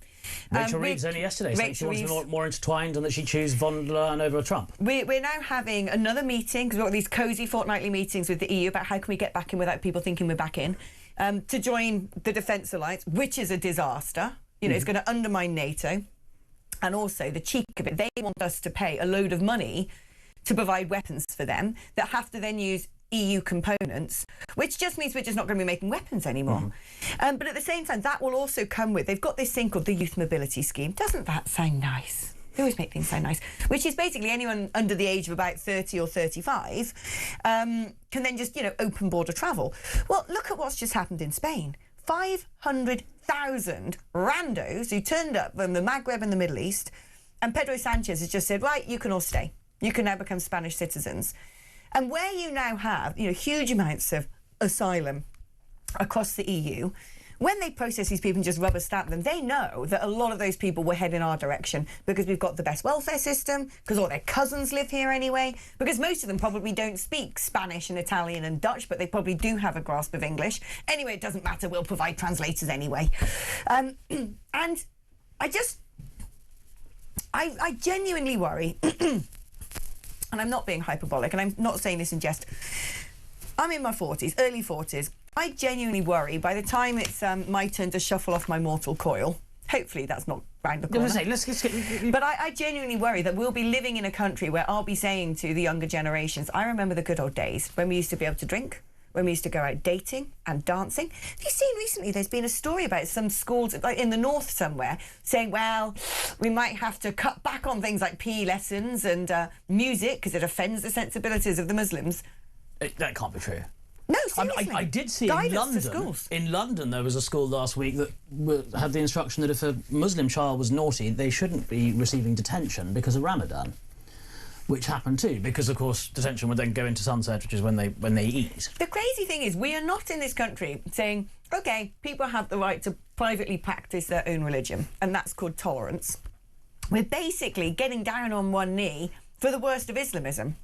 Rachel Reeves only yesterday saying she wants to be more intertwined and that she'd choose von der Leyen over Trump. We're now having another meeting, because we've got these cosy fortnightly meetings with the EU about how can we get back in without people thinking we're back in, to join the Defence Alliance, which is a disaster. You know, it's going to undermine NATO. And also, the cheek of it, they want us to pay a load of money to provide weapons for them that have to then use EU components, which just means we're just not going to be making weapons anymore. But at the same time, that will also come with, they've got this thing called the Youth Mobility Scheme. Doesn't that sound nice? They always make things sound nice. Which is basically anyone under the age of about 30 or 35 can then just, you know, open border travel. Well, look at what's just happened in Spain. 500,000 randos who turned up from the Maghreb and the Middle East, and Pedro Sanchez has just said, right, you can all stay. You can now become Spanish citizens. And where you now have, you know, huge amounts of asylum across the EU, when they process these people and just rubber stamp them, they know that a lot of those people will head in our direction because we've got the best welfare system, because all their cousins live here anyway, because most of them probably don't speak Spanish and Italian and Dutch, but they probably do have a grasp of English. Anyway, it doesn't matter, we'll provide translators anyway. And I genuinely worry, and I'm not being hyperbolic, and I'm not saying this in jest, I'm in my 40s, early 40s. I genuinely worry by the time it's my turn to shuffle off my mortal coil, hopefully that's not round the corner. But I genuinely worry that we'll be living in a country where I'll be saying to the younger generations, I remember the good old days when we used to be able to drink, when we used to go out dating and dancing. Have you seen recently there's been a story about some schools like in the north somewhere saying, well, we might have to cut back on things like PE lessons and music because it offends the sensibilities of the Muslims. That can't be true. No, seriously. I did see in London there was a school last week that had the instruction that if a Muslim child was naughty, they shouldn't be receiving detention because of Ramadan, which happened too, because of course detention would then go into sunset, which is when they eat. The crazy thing is we are not in this country saying, OK, people have the right to privately practice their own religion, and that's called tolerance. We're basically getting down on one knee for the worst of Islamism.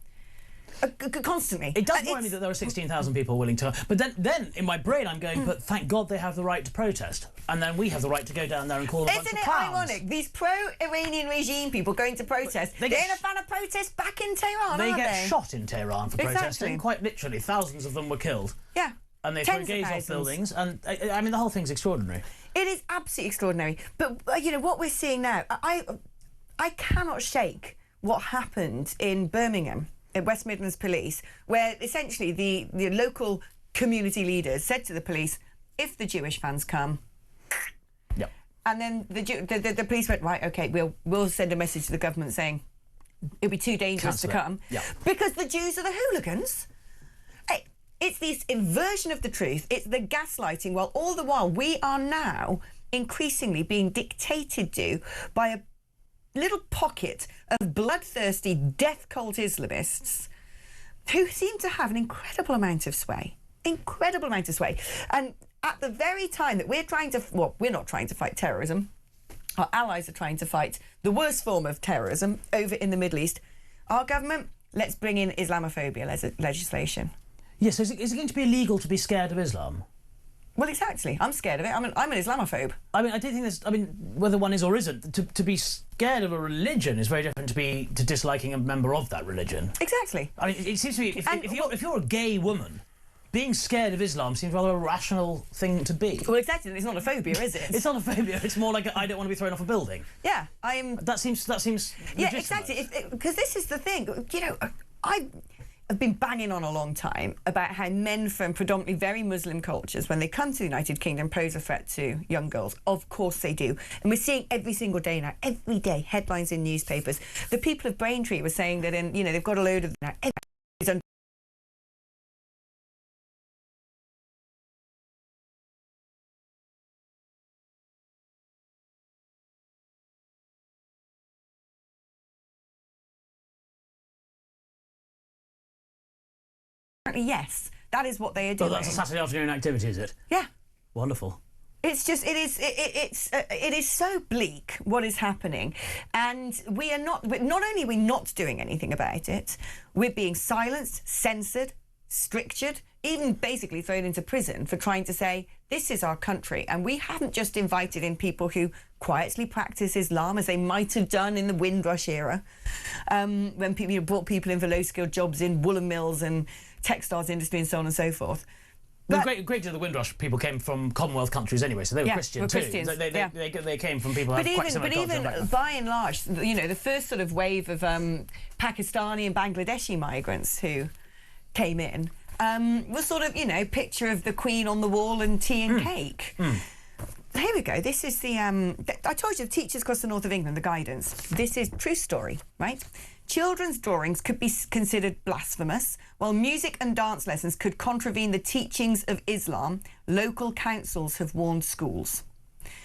Constantly. It does worry me that there are 16,000 people willing to... But then in my brain, I'm going, but thank God they have the right to protest. And then we have the right to go down there and call them a bunch of clowns. Isn't it ironic? These pro-Iranian regime people going to protest, they're in a fan of protest back in Tehran, They get shot in Tehran for protesting. Exactly. Quite literally, thousands of them were killed. Yeah. And they threw gays off buildings. And, I mean, the whole thing's extraordinary. It is absolutely extraordinary. But, you know, what we're seeing now, I cannot shake what happened in Birmingham, at West Midlands Police, where essentially the local community leaders said to the police, if the Jewish fans come... Yep. And then the police went, right, OK, we'll send a message to the government saying it'll be too dangerous to come. Yep. Because the Jews are the hooligans. It's this inversion of the truth. It's the gaslighting. Well, all the while, we are now increasingly being dictated to by a little pocket of bloodthirsty death cult Islamists who seem to have an incredible amount of sway. Incredible amount of sway. And at the very time that we're trying to... Well, we're not trying to fight terrorism. Our allies are trying to fight the worst form of terrorism over in the Middle East. Our government, let's bring in Islamophobia legislation. Yes, is it going to be illegal to be scared of Islam? Well, exactly. I'm scared of it. I'm an Islamophobe. I mean, I don't think there's... I mean, whether one is or isn't, to be scared of a religion is very different to disliking a member of that religion. Exactly. I mean, it seems to me, if you're a gay woman being scared of Islam seems rather a rational thing to be. Well, exactly. It's not a phobia, is it? It's not a phobia. It's more like I don't want to be thrown off a building. Yeah, I am. That seems. Yeah, exactly. Because this is the thing. You know, I've been banging on a long time about how men from predominantly very Muslim cultures, when they come to the United Kingdom, pose a threat to young girls. Of course they do. And we're seeing every single day now, every day, headlines in newspapers. The people of Braintree were saying that, they've got a load of now. Yes, that is what they are doing. Oh, that's a Saturday afternoon activity, is it? Yeah. Wonderful. It's just, it is so bleak what is happening, and not only are we not doing anything about it, we're being silenced, censored, strictured, even basically thrown into prison for trying to say this is our country. And we haven't just invited in people who quietly practice Islam, as they might have done in the Windrush era, when people brought people in for low-skilled jobs in woolen mills and textiles industry and so on and so forth. Well, a great deal of the Windrush people came from Commonwealth countries anyway, so they were Christian too. Christians. They came from people who have quite similar culture and background. By and large, the first sort of wave of Pakistani and Bangladeshi migrants who came in was sort of, picture of the Queen on the wall and tea and cake. Here we go. This is the... I told you, the teachers across the north of England, the guidance. This is true story, right? Children's drawings could be considered blasphemous, while music and dance lessons could contravene the teachings of Islam. Local councils have warned schools.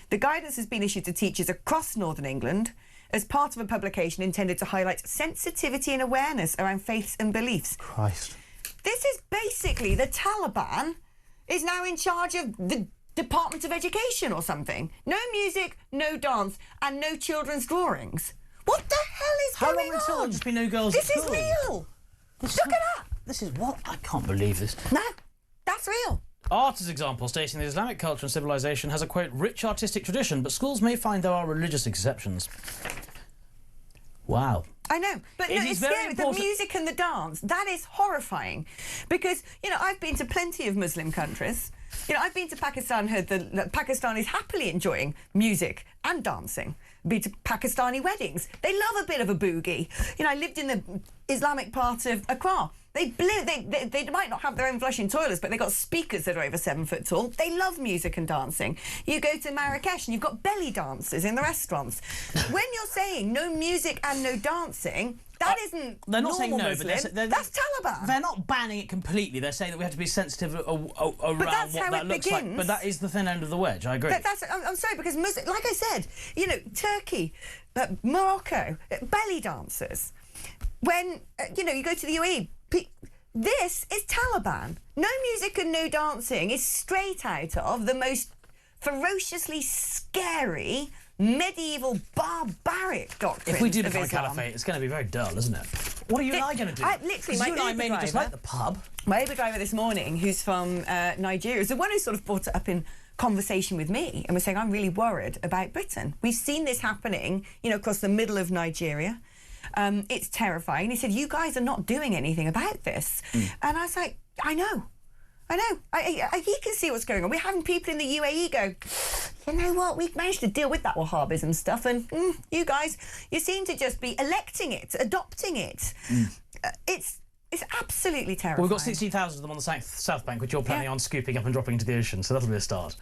The guidance has been issued to teachers across northern England as part of a publication intended to highlight sensitivity and awareness around faiths and beliefs. Christ. This is basically the Taliban is now in charge of the Department of Education or something. No music, no dance, and no children's drawings. What the hell is going on? How long until there'll just be no girls at school? This is real. Look at that. This is what? I can't believe this. No, that's real. Art as example, stating that Islamic culture and civilization has a, quote, rich artistic tradition, but schools may find there are religious exceptions. Wow. I know, but it's scary. The music and the dance, that is horrifying. Because, I've been to plenty of Muslim countries. I've been to Pakistan, heard that Pakistanis happily enjoying music and dancing. Been to Pakistani weddings. They love a bit of a boogie. I lived in the Islamic part of Accra. They might not have their own flushing toilets, but they've got speakers that are over 7 foot tall. They love music and dancing. You go to Marrakesh and you've got belly dancers in the restaurants. When you're saying no music and no dancing, that isn't they're not saying no, Muslim. but that's Taliban. They're not banning it completely. They're saying that we have to be sensitive around what that looks like. But that is the thin end of the wedge. I agree. I'm sorry, because like I said, Turkey, Morocco, belly dancers. When you go to the UAE, this is Taliban. No music and no dancing is straight out of the most ferociously scary medieval barbaric doctrines. If we do become a caliphate, it's going to be very dull, isn't it? What are you and I going to do? Literally, you and I mainly just like the pub. My Uber driver this morning, who's from Nigeria, is the one who sort of brought it up in conversation with me and was saying, I'm really worried about Britain. We've seen this happening, across the middle of Nigeria. It's terrifying. He said, you guys are not doing anything about this. And I was like, I know. He can see what's going on. We're having people in the UAE go, you know what, we've managed to deal with that Wahhabism stuff, and you guys, you seem to just be electing it, adopting it. It's absolutely terrifying. Well, we've got 16,000 of them on the South Bank, which you're planning on scooping up and dropping into the ocean, so that'll be a start.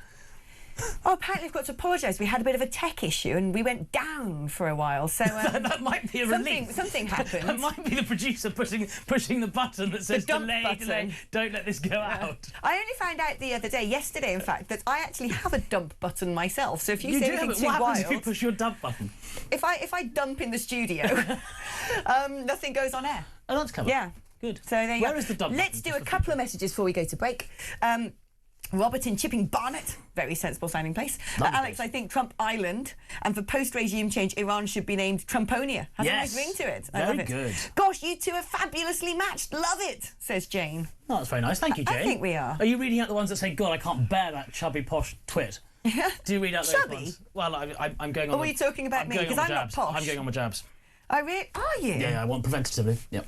Oh, apparently we've got to apologise. We had a bit of a tech issue and we went down for a while. So that might be a relief. Something happened. That might be the producer pushing the button that says delay, don't let this go out. I only found out the other day, yesterday in fact, that I actually have a dump button myself. So if you say anything too wild, what happens if you push your dump button? If I dump in the studio, nothing goes on air. Oh, that's clever. Yeah. Good. So there you go. Where is the dump Let's button? do a couple of messages before we go to break. Robert in Chipping Barnet, very sensible sounding place. Alex, I think Trump Island, and for post-regime change, Iran should be named Trumponia. Has a nice ring to it. I love it. Very good. Gosh, you two are fabulously matched. Love it, says Jane. Oh, that's very nice. Thank you, Jane. I think we are. Are you reading out the ones that say, God, I can't bear that chubby posh twit? Do you read out those ones? Well, I'm going on. Or were you talking about me? Because I'm not posh. I'm going on my jabs. Are you? Yeah, I want preventatively. Yep.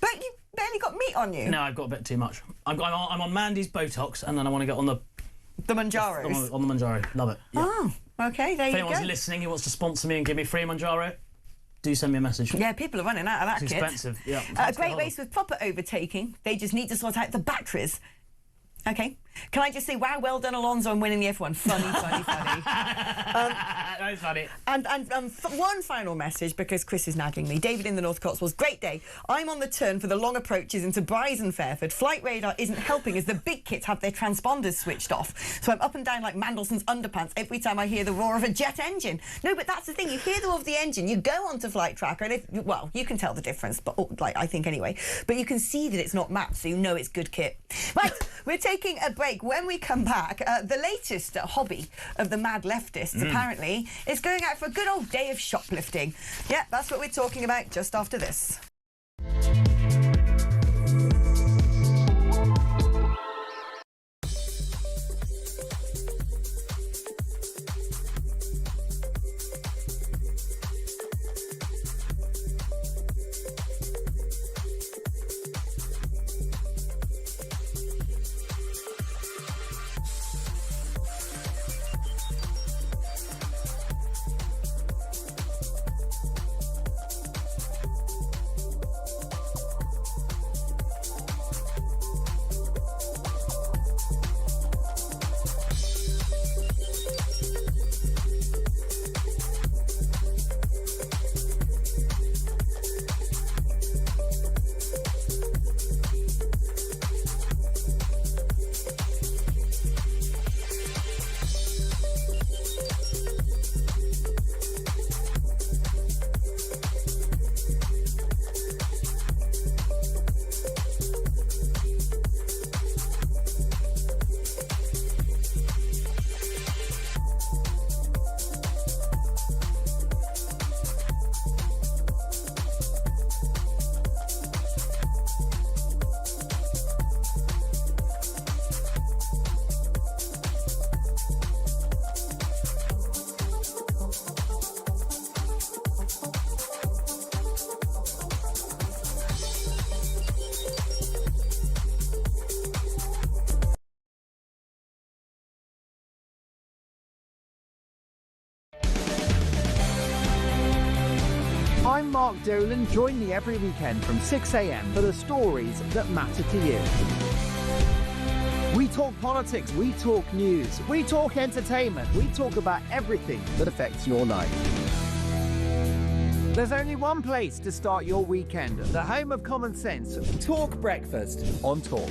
But barely got meat on you. No, I've got a bit too much. I'm on Mandy's Botox, and then I want to get on the Manjaros. on the Manjaro. Love it. Yeah. Oh, okay, there you go. If anyone's listening who wants to sponsor me and give me free Manjaro, do send me a message. Yeah, people are running out of that It's kit. expensive. Yeah. A great race with proper overtaking. They just need to sort out the batteries. Okay. Can I just say, wow, well done, Alonso, on winning the F1. Funny, funny, funny. Very funny. And one final message, because Chris is nagging me. David in the North Cotswolds, great day. I'm on the turn for the long approaches into Bryce and Fairford. Flight radar isn't helping as the big kits have their transponders switched off. So I'm up and down like Mandelson's underpants every time I hear the roar of a jet engine. No, but that's the thing. You hear the roar of the engine, you go onto Flight Tracker, and well, you can tell the difference, but I think anyway. But you can see that it's not mapped, so you know it's good kit. Right, we're taking a break. When we come back, the latest hobby of the mad leftists, apparently, is going out for a good old day of shoplifting. Yeah, that's what we're talking about just after this. I'm Mark Dolan. Join me every weekend from 6 a.m. for the stories that matter to you. We talk politics, we talk news, we talk entertainment, we talk about everything that affects your life. There's only one place to start your weekend, the home of common sense. Talk Breakfast on Talk.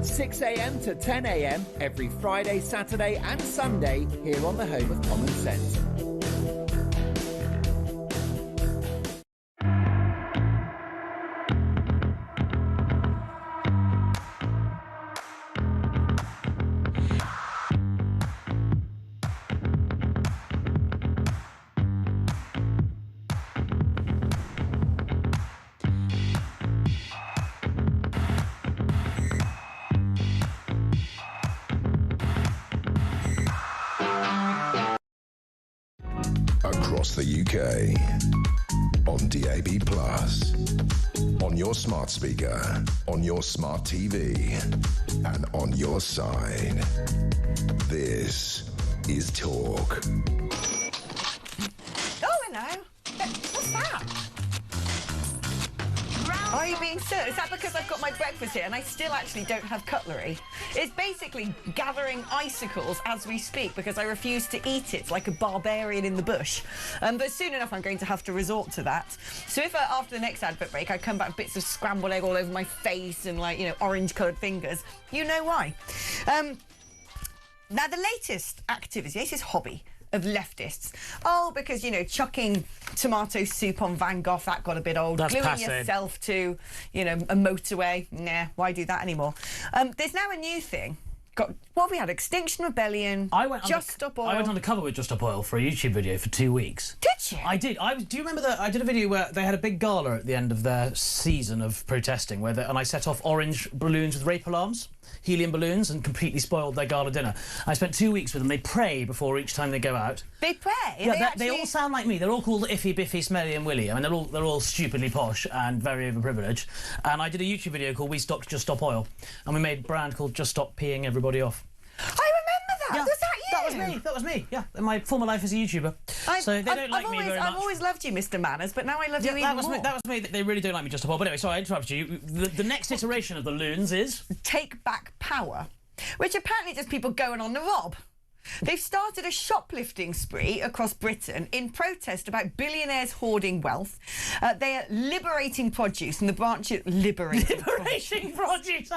6 a.m. to 10 a.m. every Friday, Saturday and Sunday here on the home of common sense. Across the UK, on DAB+, on your smart speaker, on your smart TV, and on your side. This is Talk. Oh, hello. What's that? Are you being served? Is that because I've got my breakfast here and I still actually don't have cutlery? It's basically gathering icicles as we speak because I refuse to eat it like a barbarian in the bush. But soon enough I'm going to have to resort to that. So if after the next advert break I come back with bits of scrambled egg all over my face and orange-coloured fingers, you know why. Now the latest activity, this is hobby of leftists. Oh, because, chucking tomato soup on Van Gogh, that got a bit old. That's Gluing passé. yourself to, a motorway. Nah, why do that anymore? There's now a new thing. got what we had, Extinction Rebellion. I went Just Stop Oil. I went undercover with Just Stop Oil for a YouTube video for 2 weeks. Did you? I did. Do you remember that? I did a video where they had a big gala at the end of their season of protesting, and I set off orange balloons with rape alarms, helium balloons, and completely spoiled their gala dinner. I spent 2 weeks with them. They pray before each time they go out. They pray? Yeah, they all sound like me. They're all called Iffy, Biffy, Smelly and Willy. I mean, they're all stupidly posh and very overprivileged. And I did a YouTube video called We Stopped Just Stop Oil. And we made a brand called Just Stop Peeing Everybody Off. I remember that. Yeah, Was that you? That was me. Yeah, in my former life as a YouTuber. So they don't like me very much. I've always loved you, Mr. Manners, but now I love you even more. That was me. They really don't like me just a while. But anyway, sorry, I interrupted you. The next iteration of the loons is Take Back Power, which apparently just people going on the rob. They've started a shoplifting spree across Britain in protest about billionaires hoarding wealth. They are liberating produce, and the branch of liberating produce.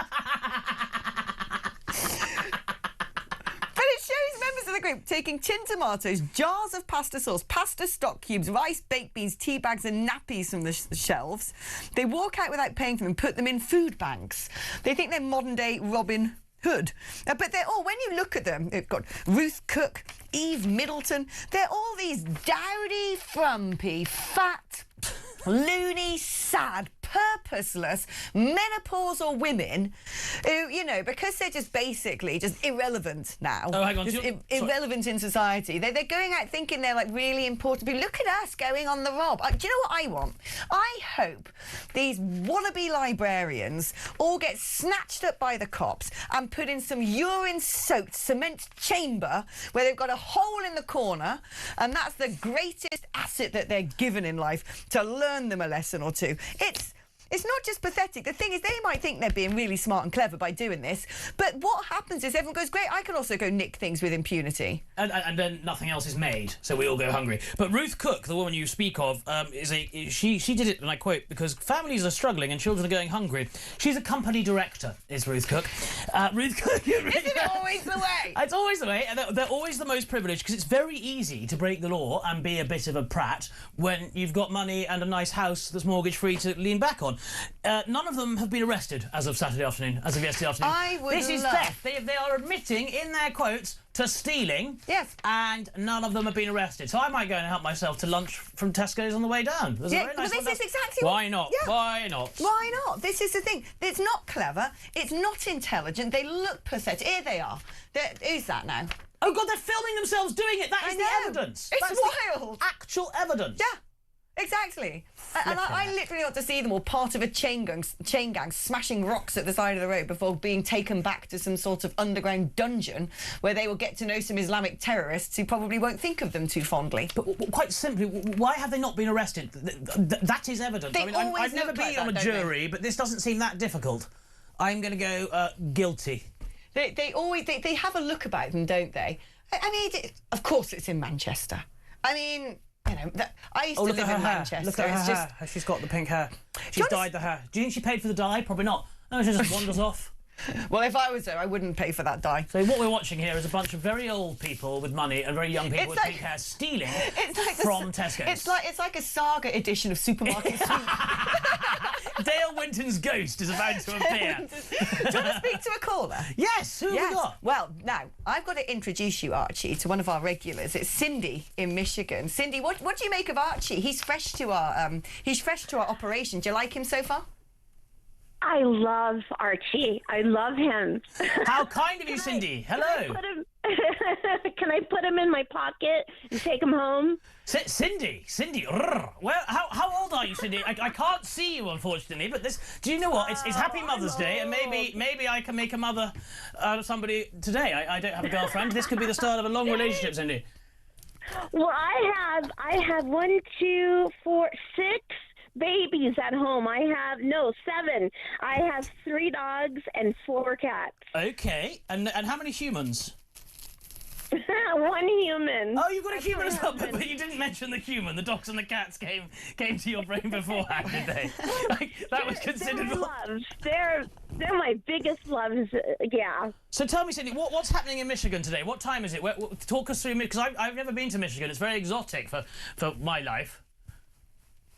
But it shows members of the group taking tin tomatoes, jars of pasta sauce, pasta stock cubes, rice, baked beans, tea bags and nappies from the shelves. They walk out without paying for them and put them in food banks. They think they're modern-day Robin Hood. But they're all, when you look at them, they've got Ruth Cook, Eve Middleton. They're all these dowdy, frumpy, fat, loony, sad, purposeless, menopausal women who, you know, because they're just basically just irrelevant now. Oh, hang on. Just irrelevant in society. They're going out thinking they're, like, really important. But look at us going on the rob. Do you know what I want? I hope these wannabe librarians all get snatched up by the cops and put in some urine-soaked cement chamber where they've got a hole in the corner, and that's the greatest asset that they're given in life, to learn them a lesson or two. It's not just pathetic. The thing is, they might think they're being really smart and clever by doing this, but what happens is everyone goes, great, I can also go nick things with impunity. And then nothing else is made, so we all go hungry. But Ruth Cook, the woman you speak of, she did it, and I quote, because families are struggling and children are going hungry. She's a company director, is Ruth Cook. Ruth Cook... Isn't it always the way? It's always the way, and they're always the most privileged, because it's very easy to break the law and be a bit of a prat when you've got money and a nice house that's mortgage-free to lean back on. None of them have been arrested as of Saturday afternoon, as of yesterday afternoon. This is theft. They are admitting in their quotes to stealing. Yes. And none of them have been arrested. So I might go and help myself to lunch from Tesco's on the way down. There's a very nice this is exactly Why not? Yeah. Why not? Why not? This is the thing. It's not clever. It's not intelligent. They look pathetic. Here they are. Who's that now? Oh, God, they're filming themselves doing it. That is the evidence. It's wild. Actual evidence. Yeah. Exactly. And I literally got to see them all part of a chain gang smashing rocks at the side of the road before being taken back to some sort of underground dungeon where they will get to know some Islamic terrorists who probably won't think of them too fondly. But quite simply, why have they not been arrested? That is evidence. I mean, I've never been on a jury, but this doesn't seem that difficult. I'm going to go guilty. They always have a look about them, don't they? I mean, of course it's in Manchester. I mean... You know, I used to live in Manchester. Look at her hair. She's got the pink hair. She's dyed the hair. Do you think she paid for the dye? Probably not. No, she just wanders off. Well, if I was her, I wouldn't pay for that dye. So what we're watching here is a bunch of very old people with money and very young people with pink hair stealing from Tesco's. It's like a saga edition of Supermarket Sweep. Dale Winton's ghost is about to appear. Do you want to speak to a caller? Yes, who have we got? Well, now, I've got to introduce you, Archie, to one of our regulars. It's Cindy in Michigan. Cindy, what do you make of Archie? He's fresh to our operation. Do you like him so far? I love Archie. I love him. How kind of you, Cindy. Hello. Can I put him in my pocket and take him home? Cindy. Well, how old are you, Cindy? I can't see you, unfortunately, but do you know what? It's Happy Mother's Day, and maybe I can make a mother out of somebody today. I don't have a girlfriend. This could be the start of a long relationship, Cindy. Well, I have 1, 2, 4, 6 babies at home. 7. I have 3 dogs and 4 cats. Okay, and how many humans? 1 human. Oh, you've got a human as well, but you didn't mention the human. The dogs and the cats came to your brain beforehand, did they? That was considered. They're loves. They're my biggest loves. Yeah. So tell me, Cindy, what's happening in Michigan today? What time is it? Talk us through, because I've never been to Michigan. It's very exotic for my life.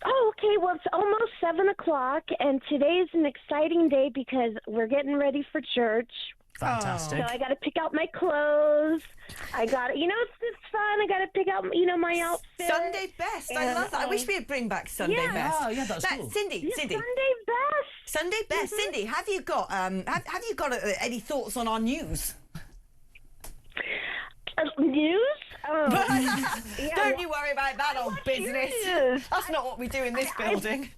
Oh, okay. Well, it's almost 7 o'clock, and today's an exciting day because we're getting ready for church. Fantastic. So I got to pick out my clothes. I got to, it's fun. I got to pick out, my outfit. Sunday best. I love that. I wish we'd bring back Sunday Yeah. best. Oh, yeah, that's cool. Cindy. Sunday best. Sunday best. Cindy, have you got any thoughts on our news? News? Don't you worry about that old business. News. That's not what we do in this building.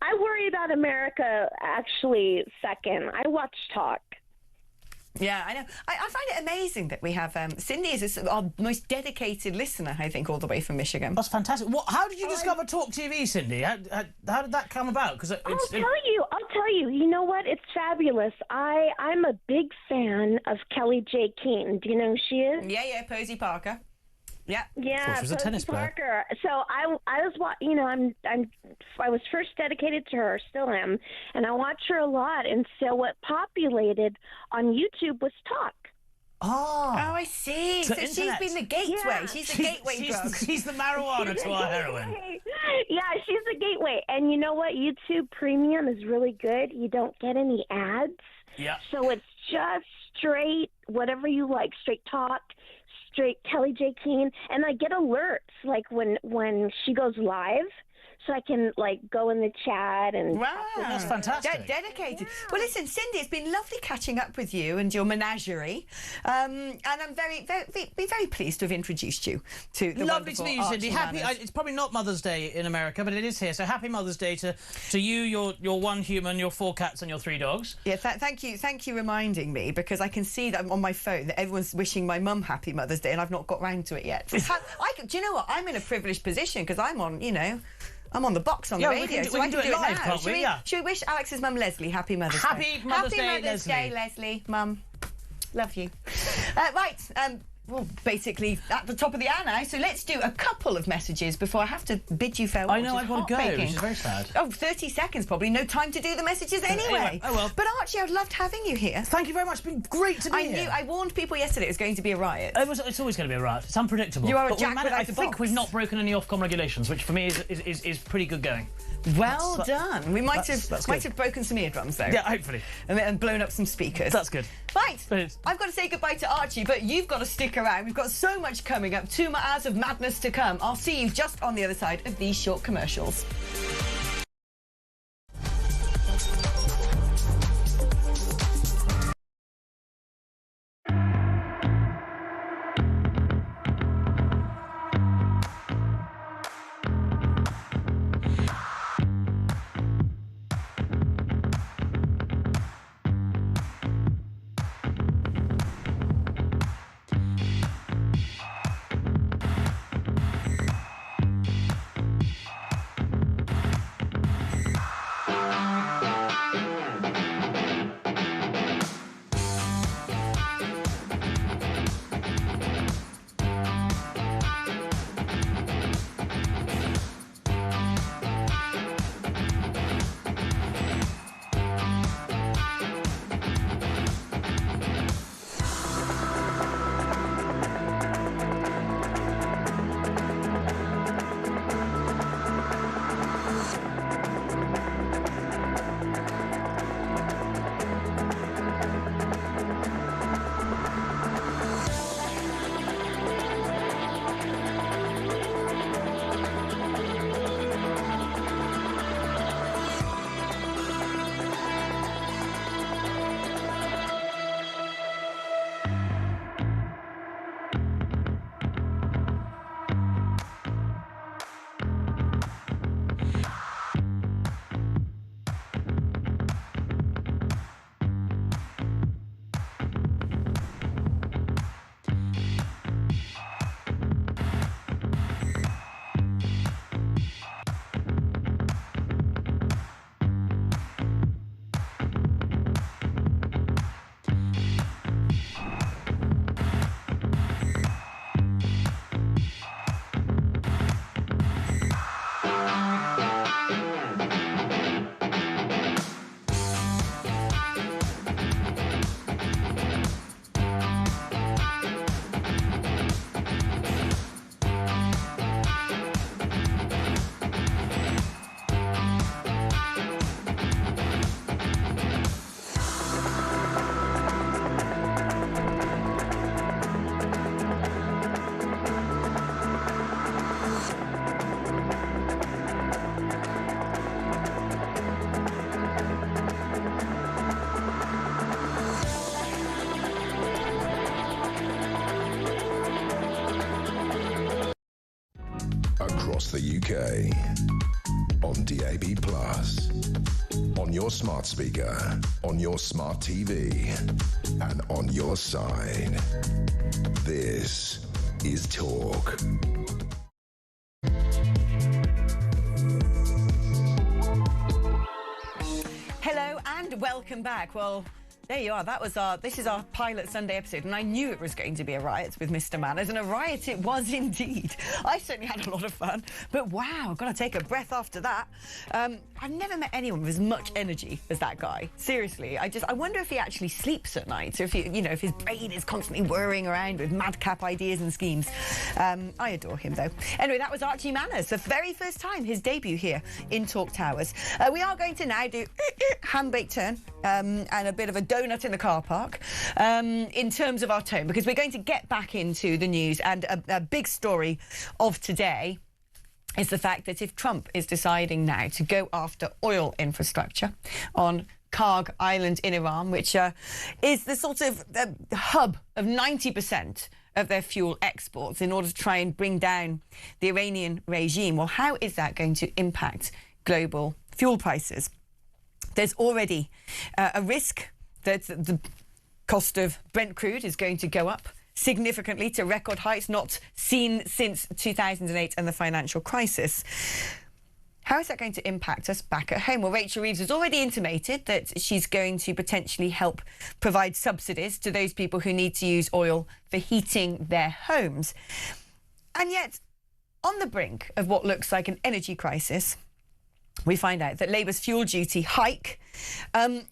I worry about America actually second. I watch Talk. Yeah, I know. I find it amazing that we have Cindy is our most dedicated listener, I think, all the way from Michigan. That's fantastic. How did you discover talkTV, Cindy? How did that come about? Because I'll tell you. You know what? It's fabulous. I'm a big fan of Kelly J. Keane. Do you know who she is? Yeah, Posey Parker. Yeah. Yeah, she was a tennis player. Parker. So I was first dedicated to her, still am, and I watch her a lot. And so what populated on YouTube was Talk. Oh, I see. So she's been the gateway. Yeah. She's the gateway drug. She's the marijuana to our heroin. Yeah, she's the gateway. And you know what? YouTube Premium is really good. You don't get any ads. Yeah. So it's just straight, whatever you like, straight talk, straight Kelly J. Keane. And I get alerts, like when she goes live. So I can go in the chat and wow, that's fantastic. Dedicated. Yeah. Well, listen, Cindy, it's been lovely catching up with you and your menagerie, and I'm very pleased to have introduced you to the lovely to meet you, Cindy. Happy. It's probably not Mother's Day in America, but it is here. So happy Mother's Day to you, your one human, your 4 cats, and your 3 dogs. Yeah, thank you reminding me, because I can see that on my phone that everyone's wishing my mum happy Mother's Day, and I've not got round to it yet. Do you know what? I'm in a privileged position because I'm on, I'm on the box on the radio, we can do it live, now. can't we? Yeah. Should we wish Alex's mum Leslie happy Mother's Day? Happy Mother's Day, Leslie. Mum. Love you. Right. Well, basically at the top of the hour now, so let's do a couple of messages before I have to bid you farewell. I know, I've got to go, which is very sad. 30 seconds probably. No time to do the messages anyway. Oh, well. But Archie, I've loved having you here. Thank you very much. It's been great to be here. I warned people yesterday it was going to be a riot. It's always going to be a riot. It's unpredictable. You are a but jack without I a think box. we've not broken any Ofcom regulations, which for me is pretty good going. Well done. We might have broken some eardrums though. Yeah, hopefully. And blown up some speakers. That's good. Right. Brilliant. I've got to say goodbye to Archie, but you've got to stick around. We've got so much coming up. 2 more hours of madness to come. I'll see you just on the other side of these short commercials. across the UK. On DAB+, on your smart speaker, on your smart TV, and on your side. This is Talk. Hello and welcome back. Well, there you are. This is our pilot Sunday episode, and I knew it was going to be a riot with Mr. Manners, and a riot it was indeed. I certainly had a lot of fun, but wow, I've got to take a breath after that. I've never met anyone with as much energy as that guy. Seriously, I wonder if he actually sleeps at night, or if if his brain is constantly whirring around with madcap ideas and schemes. I adore him though. Anyway, that was Archie Manners, the very first time, his debut here in Talk Towers. We are going to now do hand-baked turn and a bit of a donut in the car park in terms of our tone, because we're going to get back into the news, and a big story of today is the fact that if Trump is deciding now to go after oil infrastructure on Karg Island in Iran, which is the sort of hub of 90% of their fuel exports, in order to try and bring down the Iranian regime, well, how is that going to impact global fuel prices? There's already a risk that the cost of Brent crude is going to go up significantly to record heights not seen since 2008 and the financial crisis. How is that going to impact us back at home? Well, Rachel Reeves has already intimated that she's going to potentially help provide subsidies to those people who need to use oil for heating their homes. And yet, on the brink of what looks like an energy crisis, we find out that Labour's fuel duty hike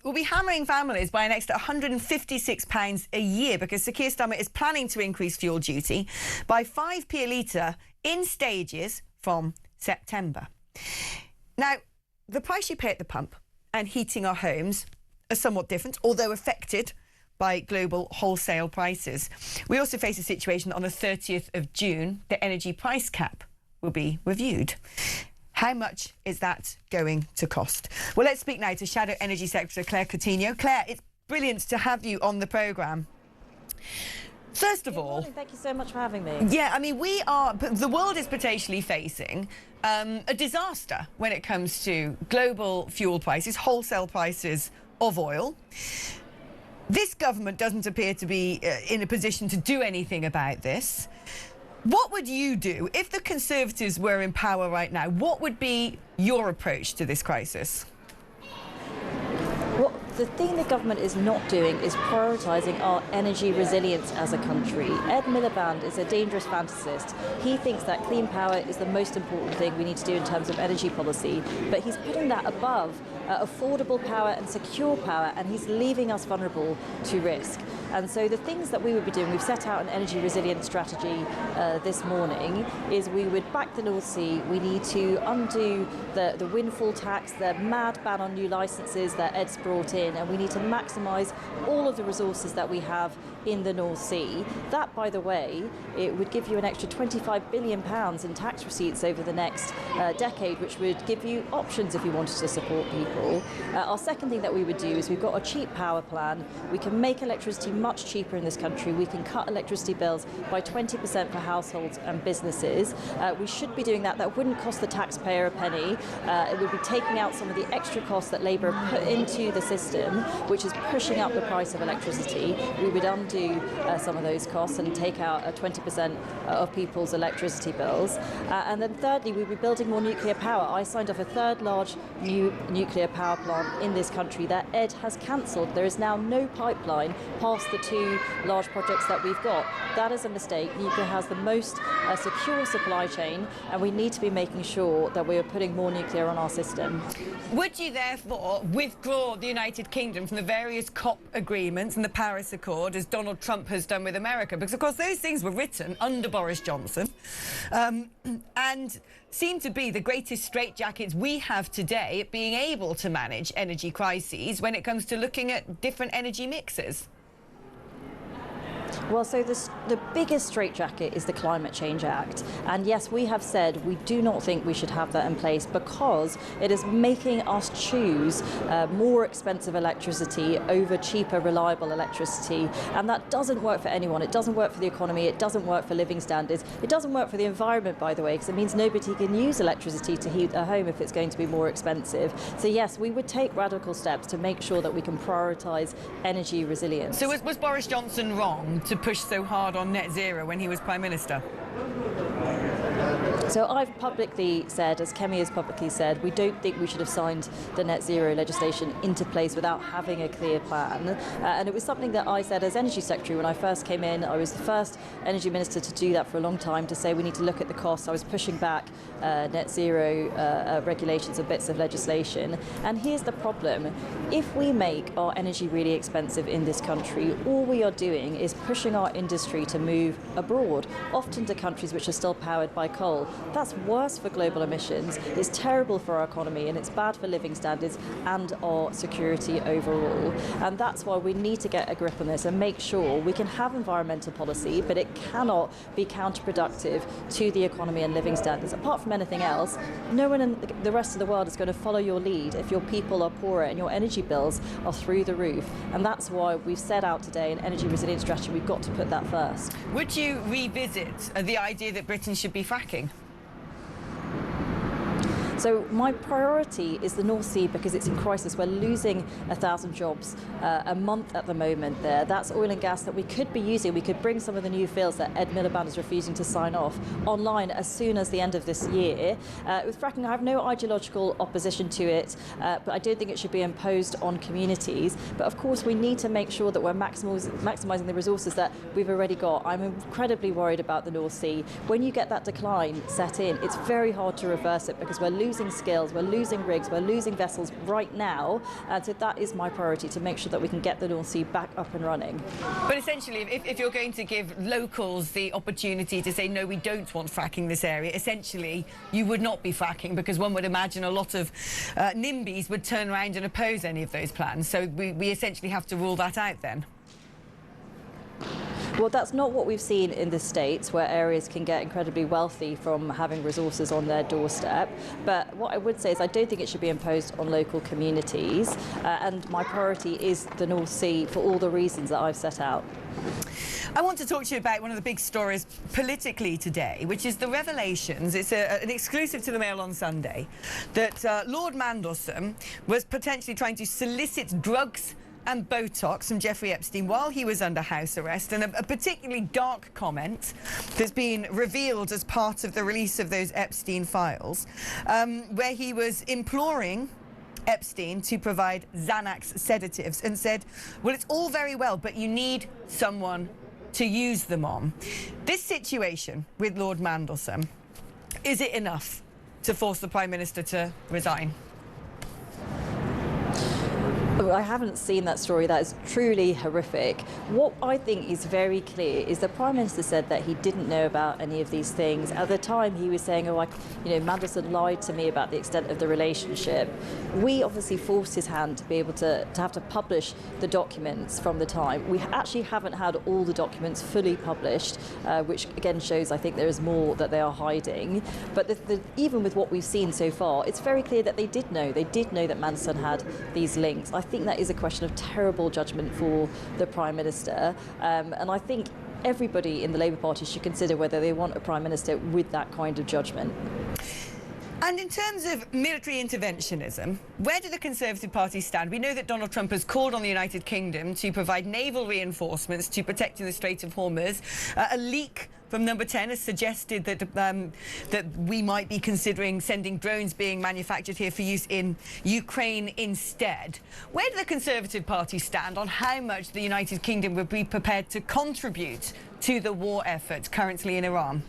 will be hammering families by an extra £156 a year, because Sir Keir Starmer is planning to increase fuel duty by 5p a litre in stages from September. Now, the price you pay at the pump and heating our homes are somewhat different, although affected by global wholesale prices. We also face a situation on the 30th of June. The energy price cap will be reviewed. How much is that going to cost? Well, let's speak now to Shadow Energy Secretary Claire Coutinho. Claire, it's brilliant to have you on the programme. First of all... Thank you so much for having me. Yeah, I mean, the world is potentially facing a disaster when it comes to global fuel prices, wholesale prices of oil. This government doesn't appear to be in a position to do anything about this. What would you do if the Conservatives were in power right now? What would be your approach to this crisis? Well, the thing the government is not doing is prioritising our energy resilience as a country. Ed Miliband is a dangerous fantasist. He thinks that clean power is the most important thing we need to do in terms of energy policy, but he's putting that above affordable power and secure power, and he's leaving us vulnerable to risk. And so the things that we would be doing, we've set out an energy resilience strategy this morning, is we would back the North Sea. We need to undo the windfall tax, the mad ban on new licences that Ed's brought in, and we need to maximise all of the resources that we have in the North Sea. That, by the way, it would give you an extra £25 billion in tax receipts over the next decade, which would give you options if you wanted to support people. Our second thing that we would do is we've got a cheap power plan. We can make electricity much cheaper in this country. We can cut electricity bills by 20% for households and businesses. We should be doing that. That wouldn't cost the taxpayer a penny. It would be taking out some of the extra costs that Labour have put into the system, which is pushing up the price of electricity. We would undo some of those costs and take out 20% of people's electricity bills. And then thirdly, we'd be building more nuclear power. I signed off a third large new nuclear power plant in this country that Ed has cancelled. There is now no pipeline past the two large projects that we've got. That is a mistake. Nuclear has the most secure supply chain, and we need to be making sure that we are putting more nuclear on our system. Would you therefore withdraw the United Kingdom from the various COP agreements and the Paris Accord, as Donald Trump has done with America? Because, of course, those things were written under Boris Johnson and seem to be the greatest straitjackets we have today at being able to manage energy crises when it comes to looking at different energy mixes. Well, so the biggest straitjacket is the Climate Change Act. And yes, we have said we do not think we should have that in place because it is making us choose more expensive electricity over cheaper, reliable electricity. And that doesn't work for anyone. It doesn't work for the economy. It doesn't work for living standards. It doesn't work for the environment, by the way, because it means nobody can use electricity to heat their home if it's going to be more expensive. So yes, we would take radical steps to make sure that we can prioritise energy resilience. So was Boris Johnson wrong to push so hard on net zero when he was Prime Minister? So I've publicly said, as Kemi has publicly said, we don't think we should have signed the net zero legislation into place without having a clear plan. And it was something that I said as Energy Secretary when I first came in. I was the first Energy Minister to do that for a long time, to say we need to look at the costs. I was pushing back net zero regulations and bits of legislation. And here's the problem. If we make our energy really expensive in this country, all we are doing is pushing our industry to move abroad, often to countries which are still powered by coal. That's worse for global emissions, it's terrible for our economy, and it's bad for living standards and our security overall. And that's why we need to get a grip on this and make sure we can have environmental policy, but it cannot be counterproductive to the economy and living standards. Apart from anything else, no one in the rest of the world is going to follow your lead if your people are poorer and your energy bills are through the roof. And that's why we've set out today an energy resilience strategy. We've got to put that first. Would you revisit the idea that Britain should be fracking? So my priority is the North Sea because it's in crisis. We're losing 1,000 jobs a month at the moment there. That's oil and gas that we could be using. We could bring some of the new fields that Ed Miliband is refusing to sign off online as soon as the end of this year. With fracking, I have no ideological opposition to it, but I don't think it should be imposed on communities. But of course, we need to make sure that we're maximising the resources that we've already got. I'm incredibly worried about the North Sea. When you get that decline set in, it's very hard to reverse it because we're losing skills, we're losing rigs, we're losing vessels right now. So that is my priority, to make sure that we can get the North Sea back up and running. But essentially, if you're going to give locals the opportunity to say, no, we don't want fracking this area, essentially, you would not be fracking, because one would imagine a lot of NIMBYs would turn around and oppose any of those plans. So we essentially have to rule that out then. Well, that's not what we've seen in the States, where areas can get incredibly wealthy from having resources on their doorstep. But what I would say is I don't think it should be imposed on local communities. And my priority is the North Sea for all the reasons that I've set out. I want to talk to you about one of the big stories politically today, which is the revelations. It's an exclusive to the Mail on Sunday, that Lord Mandelson was potentially trying to solicit drugs and Botox from Jeffrey Epstein while he was under house arrest, and a particularly dark comment that's been revealed as part of the release of those Epstein files, where he was imploring Epstein to provide Xanax sedatives and said, well, it's all very well, but you need someone to use them on. This situation with Lord Mandelson, is it enough to force the Prime Minister to resign? I haven't seen that story. That is truly horrific. What I think is very clear is the Prime Minister said that he didn't know about any of these things. At the time, he was saying, Mandelson lied to me about the extent of the relationship. We obviously forced his hand to be able to have to publish the documents from the time. We actually haven't had all the documents fully published, which again shows, I think, there is more that they are hiding. But even with what we've seen so far, it's very clear that they did know. They did know that Mandelson had these links. I think that is a question of terrible judgment for the Prime Minister, and I think everybody in the Labour Party should consider whether they want a Prime Minister with that kind of judgment. And in terms of military interventionism, where do the Conservative Party stand? We know that Donald Trump has called on the United Kingdom to provide naval reinforcements to protect in the Strait of Hormuz. A leak from Number 10 has suggested that that we might be considering sending drones being manufactured here for use in Ukraine instead. Where do the Conservative Party stand on how much the United Kingdom would be prepared to contribute to the war effort currently in Iran?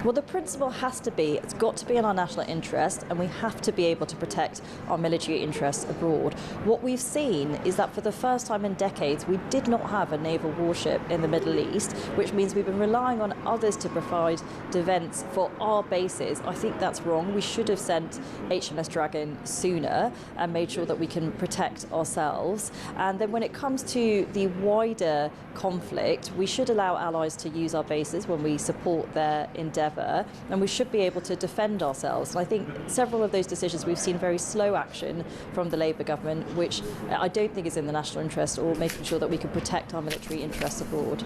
Well, the principle has to be, it's got to be in our national interest, and we have to be able to protect our military interests abroad. What we've seen is that for the first time in decades, we did not have a naval warship in the Middle East, which means we've been relying on others to provide defence for our bases. I think that's wrong. We should have sent HMS Dragon sooner and made sure that we can protect ourselves. And then when it comes to the wider conflict, we should allow allies to use our bases when we support their endeavour, and we should be able to defend ourselves. And I think several of those decisions we've seen very slow action from the Labour government, which I don't think is in the national interest or making sure that we can protect our military interests abroad.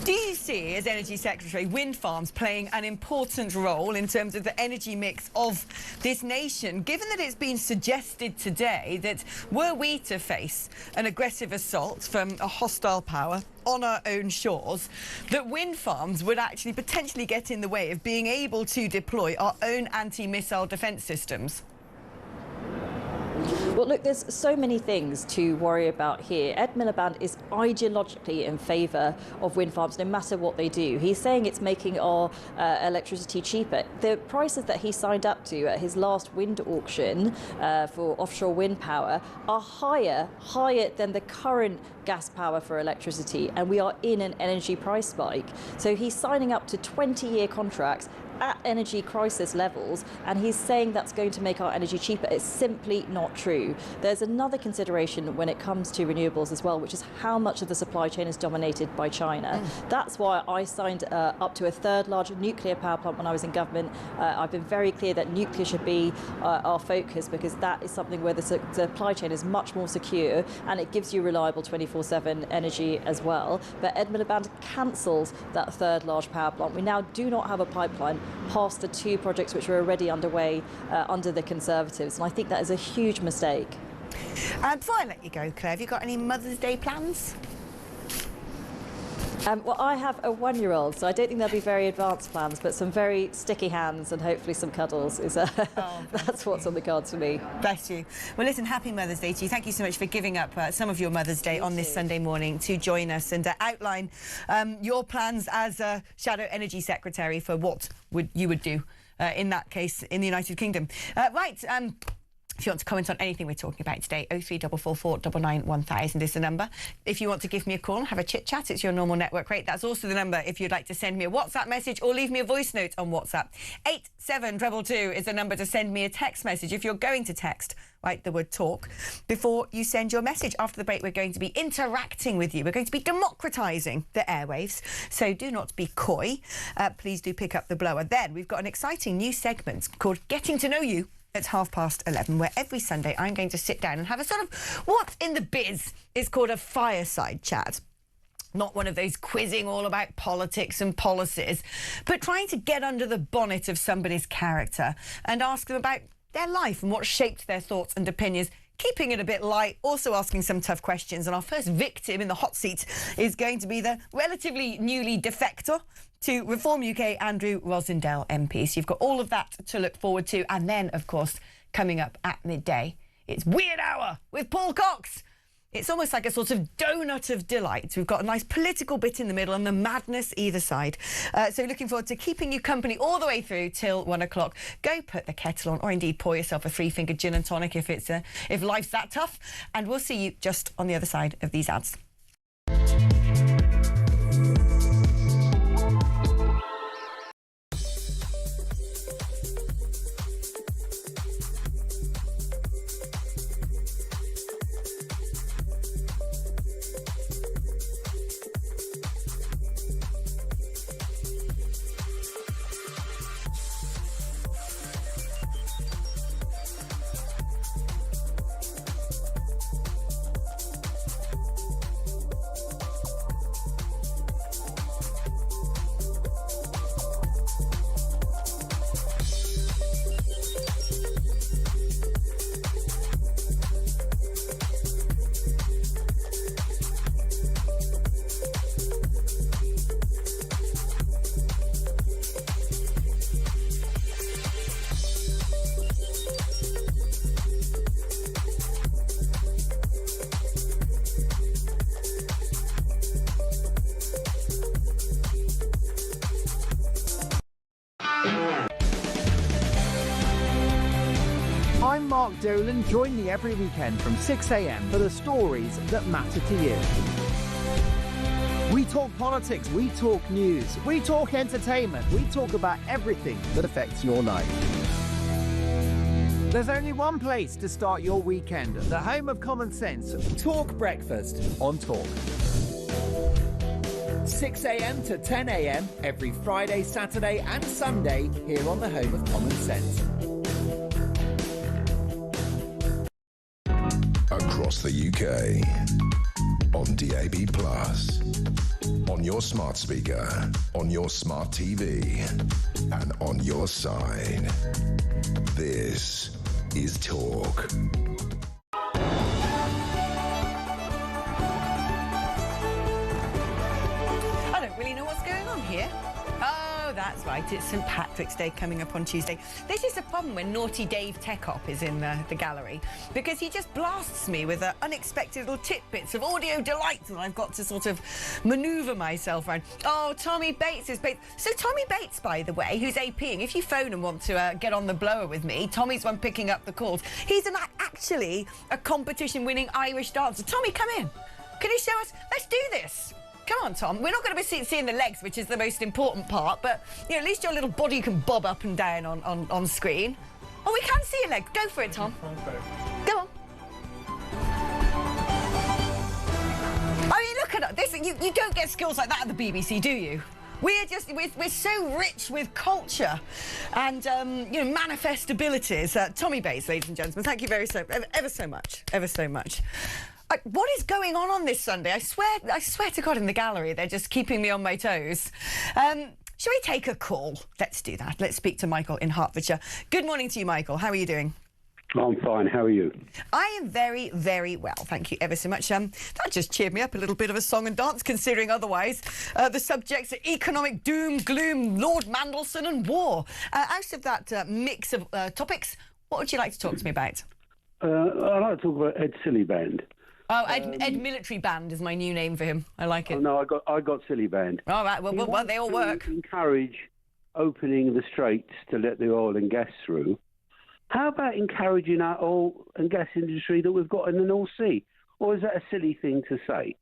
Do you see, as Energy Secretary, wind farms playing an important role in terms of the energy mix of this nation, given that it's been suggested today that were we to face an aggressive assault from a hostile power on our own shores, that wind farms would actually potentially get in the way of being able to deploy our own anti-missile defence systems? Well, look, there's so many things to worry about here. Ed Miliband is ideologically in favour of wind farms, no matter what they do. He's saying it's making our electricity cheaper. The prices that he signed up to at his last wind auction for offshore wind power are higher than the current gas power for electricity, and we are in an energy price spike. So he's signing up to 20-year contracts at energy crisis levels, and he's saying that's going to make our energy cheaper. It's simply not true. There's another consideration when it comes to renewables as well, which is how much of the supply chain is dominated by China. That's why I signed up to a third large nuclear power plant when I was in government. I've been very clear that nuclear should be our focus, because that is something where the supply chain is much more secure and it gives you reliable 24/7 energy as well. But Ed Miliband cancelled that third large power plant. We now do not have a pipeline past the two projects which were already underway under the Conservatives, and I think that is a huge mistake. Before I let you go, Claire, have you got any Mother's Day plans? Well, I have a 1-year-old, so I don't think there'll be very advanced plans, but some very sticky hands and hopefully some cuddles is that's what's on the cards for me. Bless you. Well, listen, happy Mother's Day to you. Thank you so much for giving up some of your Mother's Day on this Sunday morning to join us and outline your plans as a Shadow Energy Secretary for what you would do in that case in the United Kingdom. If you want to comment on anything we're talking about today, 03444 99 1000 is the number. If you want to give me a call and have a chit-chat, it's your normal network rate. That's also the number if you'd like to send me a WhatsApp message or leave me a voice note on WhatsApp. 87222 is the number to send me a text message. If you're going to text, write the word talk before you send your message. After the break, we're going to be interacting with you. We're going to be democratising the airwaves, so do not be coy. Please do pick up the blower. Then we've got an exciting new segment called Getting to Know You. It's 11:30, where every Sunday I'm going to sit down and have a sort of what in the biz is called a fireside chat. Not one of those quizzing all about politics and policies, but trying to get under the bonnet of somebody's character and ask them about their life and what shaped their thoughts and opinions. Keeping it a bit light, also asking some tough questions. And our first victim in the hot seat is going to be the relatively newly defector to Reform UK, Andrew Rosindell MP. So you've got all of that to look forward to. And then, of course, coming up at midday, it's Weird Hour with Paul Cox. It's almost like a sort of donut of delight. We've got a nice political bit in the middle and the madness either side. So looking forward to keeping you company all the way through till 1 o'clock. Go put the kettle on, or indeed pour yourself a 3-fingered gin and tonic if life's that tough. And we'll see you just on the other side of these ads. Mark Dolan. Join me every weekend from 6 a.m. for the stories that matter to you. We talk politics, we talk news, we talk entertainment, we talk about everything that affects your life. There's only one place to start your weekend, the home of common sense. Talk Breakfast on Talk. 6 a.m. to 10 a.m. every Friday, Saturday and Sunday here on the home of common sense. Across the UK, on DAB+, on your smart speaker, on your smart TV, and on your side. This is Talk. I don't really know what's going on here. Oh, that's right. It's St. Patrick's Day coming up on Tuesday. This is the problem when naughty Dave Techop is in the gallery, because he just blasts me with unexpected little tidbits of audio delight that I've got to sort of manoeuvre myself around. Oh, Tommy Bates is Bates. So Tommy Bates, by the way, who's APing, if you phone and want to get on the blower with me, Tommy's one picking up the calls. He's actually a competition-winning Irish dancer. Tommy, come in. Can you show us? Let's do this. Come on, Tom. We're not going to be seeing the legs, which is the most important part, but you know, at least your little body can bob up and down on screen. Oh, we can see your leg. Go for it, Tom. Go on. I mean, look at this. You don't get skills like that at the BBC, do you? We're so rich with culture and you know, manifest abilities. Tommy Bates, ladies and gentlemen, thank you ever so much. What is going on this Sunday? I swear to God, in the gallery, they're just keeping me on my toes. Shall we take a call? Let's do that. Let's speak to Michael in Hertfordshire. Good morning to you, Michael. How are you doing? I'm fine. How are you? I am very, very well. Thank you ever so much. That just cheered me up. A little bit of a song and dance, considering otherwise the subjects are economic doom, gloom, Lord Mandelson and war. Out of that mix of topics, what would you like to talk to me about? I'd like to talk about Ed Siliband. Oh, Ed Military Band is my new name for him. I like it. Oh, no, I got Siliband. All right, well, they all work. Encourage opening the straits to let the oil and gas through. How about encouraging our oil and gas industry that we've got in the North Sea? Or is that a silly thing to say?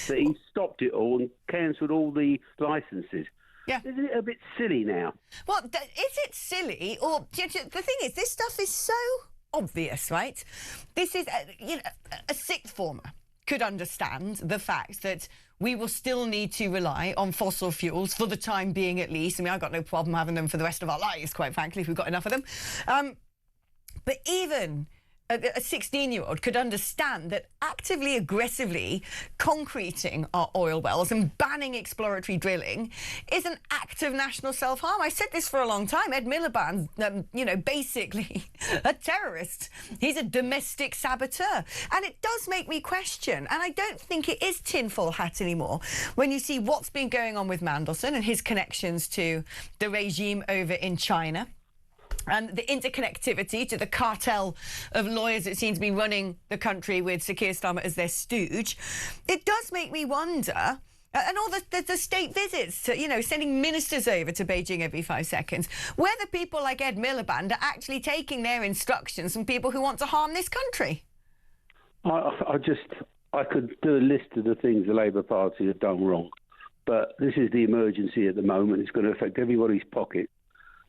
That he stopped it all and cancelled all the licences? Yeah. Isn't it a bit silly now? Well, is it silly? Or the thing is, this stuff is so obvious, right? This is, a sixth former could understand the fact that we will still need to rely on fossil fuels for the time being, at least. I mean, I've got no problem having them for the rest of our lives, quite frankly, if we've got enough of them. But even a 16-year-old could understand that actively, aggressively concreting our oil wells and banning exploratory drilling is an act of national self-harm. I said this for a long time. Ed Miliband, basically a terrorist. He's a domestic saboteur. And it does make me question, and I don't think it is tinfoil hat anymore, when you see what's been going on with Mandelson and his connections to the regime over in China, and the interconnectivity to the cartel of lawyers that seem to be running the country with Sir Keir Starmer as their stooge. It does make me wonder, and all the state visits to, sending ministers over to Beijing every 5 seconds, whether people like Ed Miliband are actually taking their instructions from people who want to harm this country. I could do a list of the things the Labour Party have done wrong, but this is the emergency at the moment. It's going to affect everybody's pocket.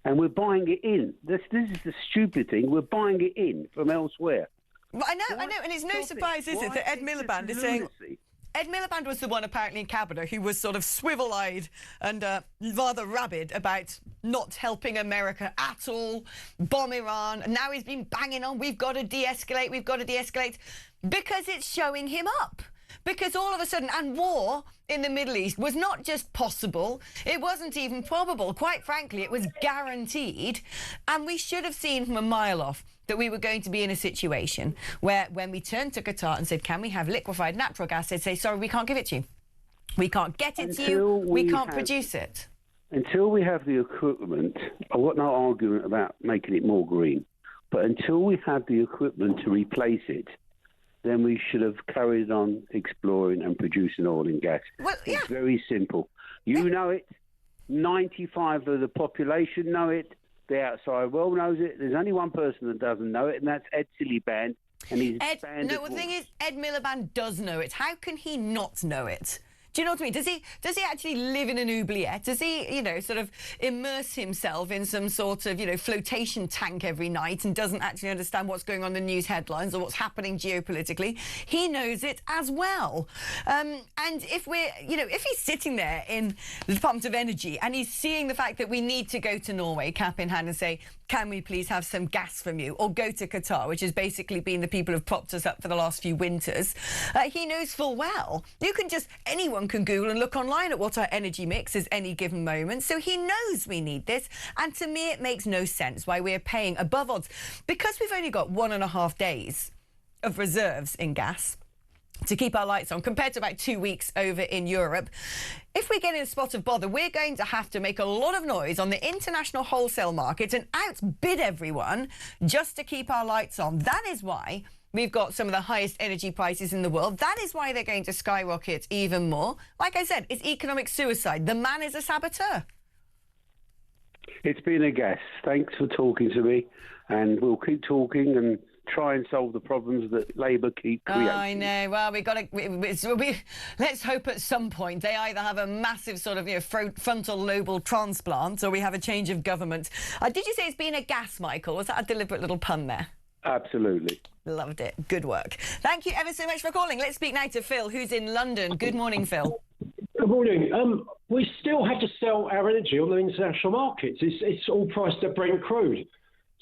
And we're buying it in. This is the stupid thing. We're buying it in from elsewhere. Well, I know, and it's no surprise, is it, that Ed Miliband is saying... Ed Miliband was the one, apparently, in Cabinet who was sort of swivel-eyed and rather rabid about not helping America at all, bomb Iran, and now he's been banging on, we've got to de-escalate, because it's showing him up. Because all of a sudden, and war in the Middle East was not just possible, it wasn't even probable. Quite frankly, it was guaranteed. And we should have seen from a mile off that we were going to be in a situation where when we turned to Qatar and said, can we have liquefied natural gas, they'd say, sorry, we can't give it to you. We can't get it to you. We can't produce it. Until we have the equipment, I've got no argument about making it more green, but until we have the equipment to replace it, then we should have carried on exploring and producing oil and gas. Well, yeah. It's very simple. You know it. 95% of the population know it. The outside world knows it. There's only one person that doesn't know it, and that's Ed Miliband. And he's banned. No, the thing is, Ed Miliband does know it. How can he not know it? Do you know what I mean? Does he actually live in an oubliette? Does he, sort of immerse himself in some sort of, flotation tank every night and doesn't actually understand what's going on in the news headlines or what's happening geopolitically? He knows it as well. And if if he's sitting there in the Department of Energy and he's seeing the fact that we need to go to Norway, cap in hand, and say, can we please have some gas from you? Or go to Qatar, which has basically been the people who've propped us up for the last few winters. He knows full well. Anyone can Google and look online at what our energy mix is any given moment. So he knows we need this. And to me, it makes no sense why we're paying above odds. Because we've only got 1.5 days of reserves in gas to keep our lights on, compared to about 2 weeks over in Europe. If we get in a spot of bother, we're going to have to make a lot of noise on the international wholesale market and outbid everyone just to keep our lights on. That is why we've got some of the highest energy prices in the world. That is why they're going to skyrocket even more. Like I said, it's economic suicide. The man is a saboteur. It's been a guess. Thanks for talking to me, and we'll keep talking and try and solve the problems that Labour keep creating. I know. Well, let's hope at some point they either have a massive sort of frontal lobal transplant or we have a change of government. Did you say it's been a gas, Michael? Was that a deliberate little pun there? Absolutely. Loved it. Good work. Thank you ever so much for calling. Let's speak now to Phil, who's in London. Good morning, Phil. Good morning. We still have to sell our energy on the international markets. It's all priced at Brent crude.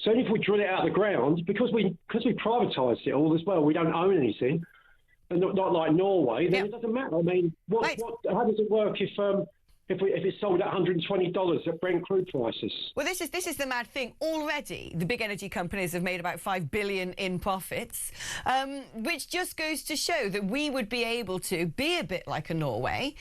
So if we drill it out of the ground, because we privatised it all as well, we don't own anything, and not like Norway, then it doesn't matter. I mean, how does it work if it's sold at $120 at Brent crude prices? Well, this is the mad thing. Already, the big energy companies have made about $5 billion in profits, which just goes to show that we would be able to be a bit like a Norway,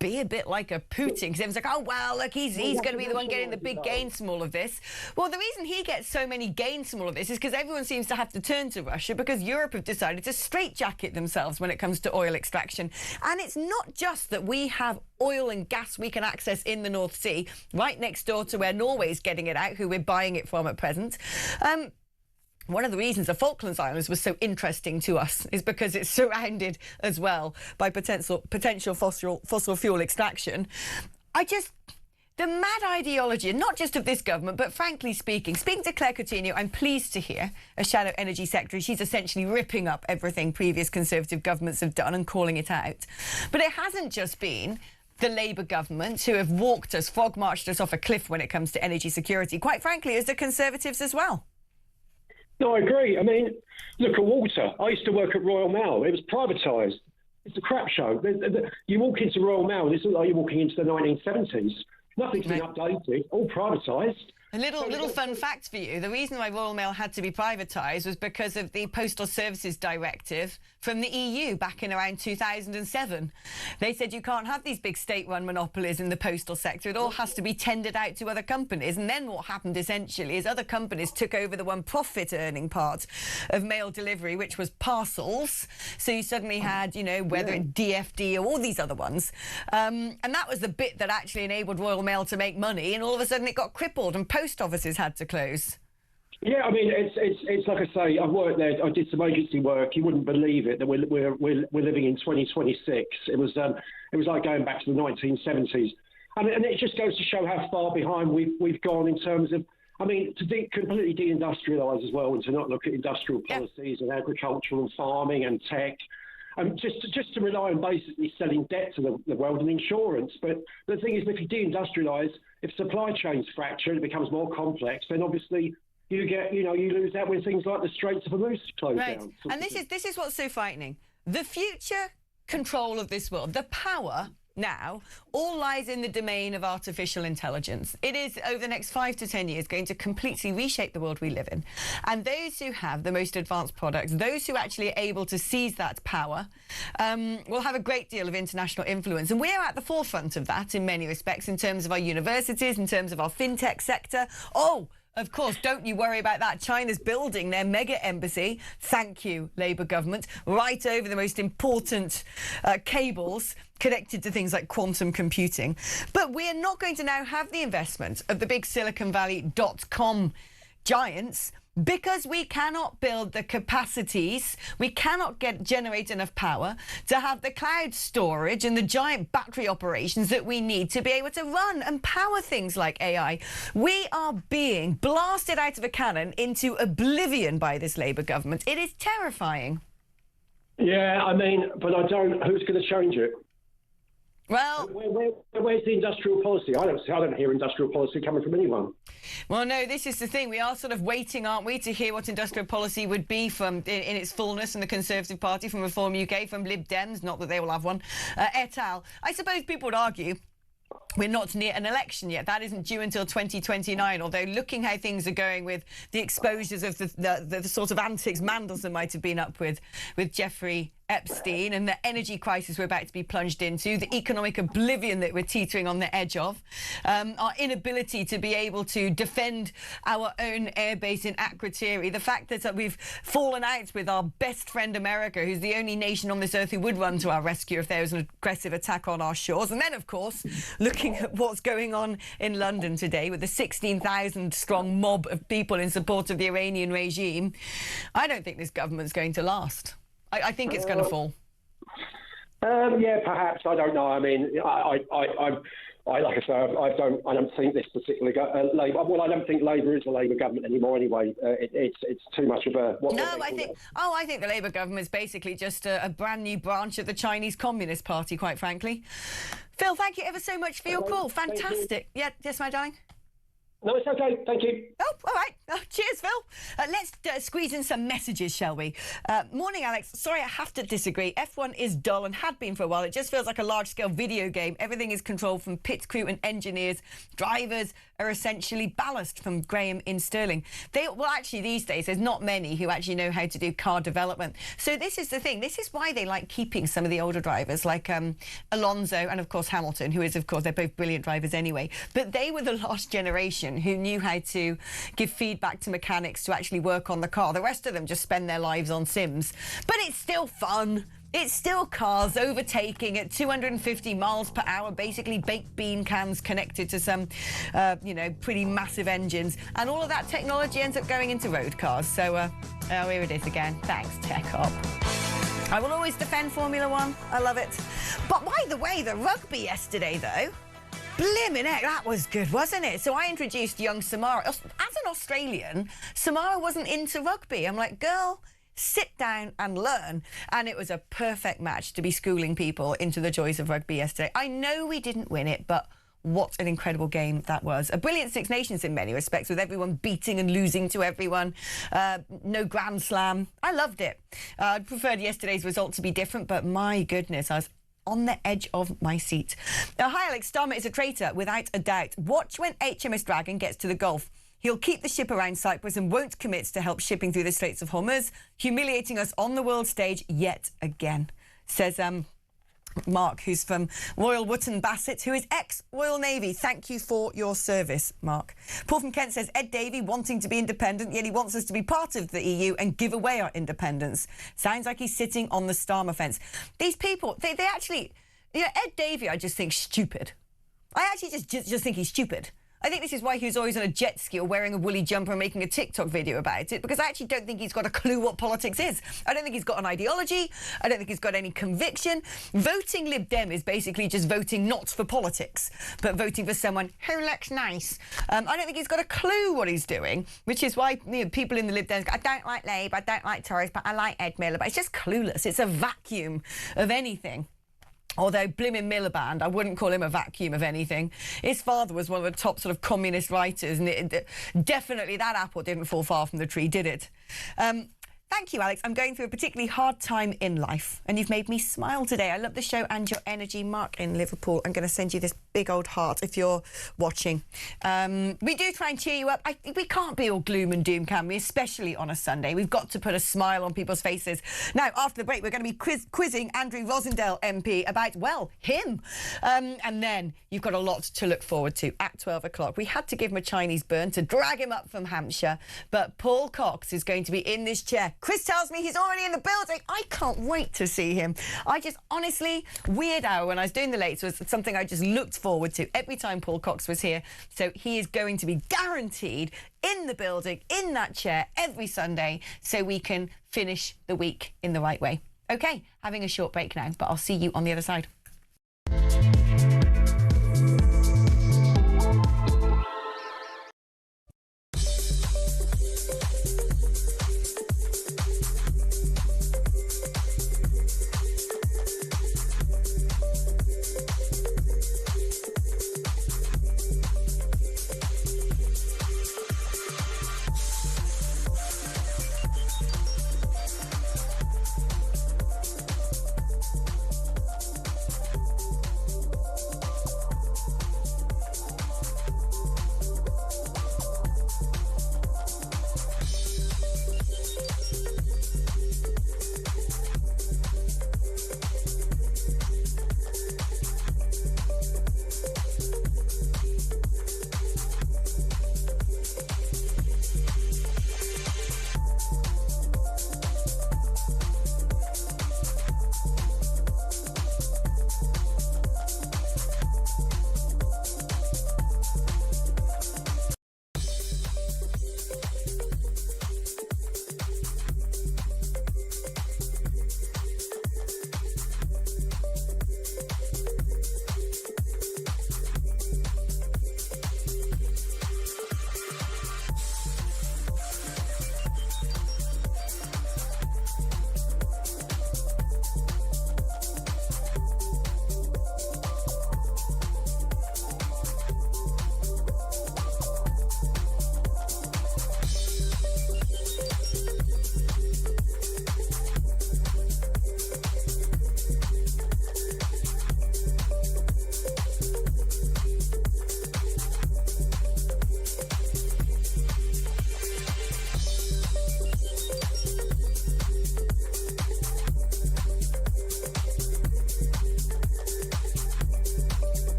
be a bit like a Putin, because everyone's like, oh, well, look, he's going to be the one getting the big gains from all of this. Well, the reason he gets so many gains from all of this is because everyone seems to have to turn to Russia because Europe have decided to straitjacket themselves when it comes to oil extraction. And it's not just that we have oil and gas we can access in the North Sea, right next door to where Norway's getting it out, who we're buying it from at present. One of the reasons the Falklands Islands was so interesting to us is because it's surrounded as well by potential fossil fuel extraction. The mad ideology, not just of this government, but frankly speaking to Claire Coutinho, I'm pleased to hear, as Shadow Energy Secretary, she's essentially ripping up everything previous Conservative governments have done and calling it out. But it hasn't just been the Labour government who have frog-marched us off a cliff when it comes to energy security. Quite frankly, it's the Conservatives as well. No, I agree. I mean, look at water. I used to work at Royal Mail. It was privatised. It's a crap show. You walk into Royal Mail and it's like you're walking into the 1970s. Nothing's been updated. All privatised. A little fun fact for you. The reason why Royal Mail had to be privatised was because of the Postal Services Directive from the EU back in around 2007. They said you can't have these big state-run monopolies in the postal sector. It all has to be tendered out to other companies. And then what happened essentially is other companies took over the one profit-earning part of mail delivery, which was parcels. So you suddenly had, whether it's DFD or all these other ones. And that was the bit that actually enabled Royal Mail to make money. And all of a sudden it got crippled and post offices had to close. Yeah, I mean, it's like I say, I've worked there. I did some agency work. You wouldn't believe it that we're living in 2026. It was like going back to the 1970s, and it just goes to show how far behind we've gone in terms of. I mean, to completely deindustrialise as well, and to not look at industrial policies and agriculture and farming and tech. Just to rely on basically selling debt to the world and insurance. But the thing is, if you deindustrialise, if supply chains fracture and it becomes more complex, then obviously you lose out when things like the Straits of Hormuz close down. And this is what's so frightening. The future control of this world, the power now, all lies in the domain of artificial intelligence. It is, over the next 5 to 10 years, going to completely reshape the world we live in. And those who have the most advanced products, those who actually are able to seize that power, will have a great deal of international influence. And we're at the forefront of that in many respects, in terms of our universities, in terms of our fintech sector. Of course, don't you worry about that. China's building their mega embassy. Thank you, Labour government. Right over the most important cables connected to things like quantum computing. But we're not going to now have the investment of the big Silicon Valley .com giants, because we cannot build the capacities, we cannot generate enough power to have the cloud storage and the giant battery operations that we need to be able to run and power things like AI. We are being blasted out of a cannon into oblivion by this Labour government. It is terrifying. Yeah, I mean, but I don't. Who's going to change it? Well, where's the industrial policy? I don't hear industrial policy coming from anyone. Well, no, this is the thing. We are sort of waiting, aren't we, to hear what industrial policy would be from in its fullness from the Conservative Party, from Reform UK, from Lib Dems, not that they will have one, et al. I suppose people would argue we're not near an election yet. That isn't due until 2029, although looking how things are going with the exposures of the sort of antics Mandelson might have been up with Jeffrey Epstein, and the energy crisis we're about to be plunged into, the economic oblivion that we're teetering on the edge of, our inability to be able to defend our own airbase in Akrotiri, the fact that we've fallen out with our best friend America, who's the only nation on this earth who would run to our rescue if there was an aggressive attack on our shores. And then, of course, looking at what's going on in London today with the 16,000 strong mob of people in support of the Iranian regime, I don't think this government's going to last. I think it's going to fall. Yeah, perhaps. I don't know. I mean, I like I say, I don't think this particular Labour. Well, I don't think Labour is a Labour government anymore. Anyway, it's too much of a. I think the Labour government is basically just a brand new branch of the Chinese Communist Party. Quite frankly, Phil, thank you ever so much for your call. Fantastic. Yeah, yes, my darling. No, it's okay. Thank you. Oh, all right. Oh, cheers, Phil. Let's squeeze in some messages, shall we? Morning, Alex. Sorry, I have to disagree. F1 is dull and had been for a while. It just feels like a large-scale video game. Everything is controlled from pit crew and engineers. Drivers are essentially ballast, from Graham in Stirling. Well, actually, these days, there's not many who actually know how to do car development. So this is the thing. This is why they like keeping some of the older drivers, like Alonso and, of course, Hamilton, who is, of course, they're both brilliant drivers anyway. But they were the last generation who knew how to give feedback to mechanics to actually work on the car. The rest of them just spend their lives on sims. But it's still fun. It's still cars overtaking at 250 miles per hour, basically baked bean cans connected to some, pretty massive engines. And all of that technology ends up going into road cars. So, here it is again. Thanks, Tech Op. I will always defend Formula One. I love it. But by the way, the rugby yesterday, though, blimmin' heck, that was good, wasn't it? So I introduced young Samara. As an Australian, Samara wasn't into rugby. I'm like, girl, sit down and learn. And it was a perfect match to be schooling people into the joys of rugby yesterday. I know we didn't win it, but what an incredible game that was. A brilliant Six Nations in many respects, with everyone beating and losing to everyone. No Grand Slam. I loved it. I preferred yesterday's result to be different, but my goodness, I was on the edge of my seat. Hi, Alex. Starmer is a traitor, without a doubt. Watch when HMS Dragon gets to the Gulf. He'll keep the ship around Cyprus and won't commit to help shipping through the Straits of Hormuz, humiliating us on the world stage yet again, says Mark, who's from Royal Wootton Bassett, who is ex-Royal Navy. Thank you for your service, Mark. Paul from Kent says, Ed Davey wanting to be independent, yet he wants us to be part of the EU and give away our independence. Sounds like he's sitting on the Starmer fence. These people, they actually, Ed Davey, I just think stupid. I actually just think he's stupid. I think this is why he was always on a jet ski or wearing a woolly jumper and making a TikTok video about it, because I actually don't think he's got a clue what politics is. I don't think he's got an ideology. I don't think he's got any conviction. Voting Lib Dem is basically just voting not for politics, but voting for someone who looks nice. I don't think he's got a clue what he's doing, which is why people in the Lib Dems go, I don't like Labour, I don't like Tories, but I like Ed Miller. But it's just clueless. It's a vacuum of anything. Although blimmin' Miliband, I wouldn't call him a vacuum of anything. His father was one of the top sort of communist writers, and definitely that apple didn't fall far from the tree, did it? Thank you, Alex. I'm going through a particularly hard time in life, and you've made me smile today. I love the show and your energy. Mark in Liverpool, I'm going to send you this big old heart if you're watching. We do try and cheer you up. We can't be all gloom and doom, can we? Especially on a Sunday. We've got to put a smile on people's faces. Now, after the break, we're going to be quizzing Andrew Rosendale MP about, well, him. And then you've got a lot to look forward to at 12 o'clock. We had to give him a Chinese burn to drag him up from Hampshire, but Paul Cox is going to be in this chair. Chris tells me he's already in the building. I can't wait to see him. I just, honestly, Weird Hour when I was doing the lates was something I just looked forward to every time Paul Cox was here. So he is going to be guaranteed in the building, in that chair, every Sunday, so we can finish the week in the right way. OK, having a short break now, but I'll see you on the other side.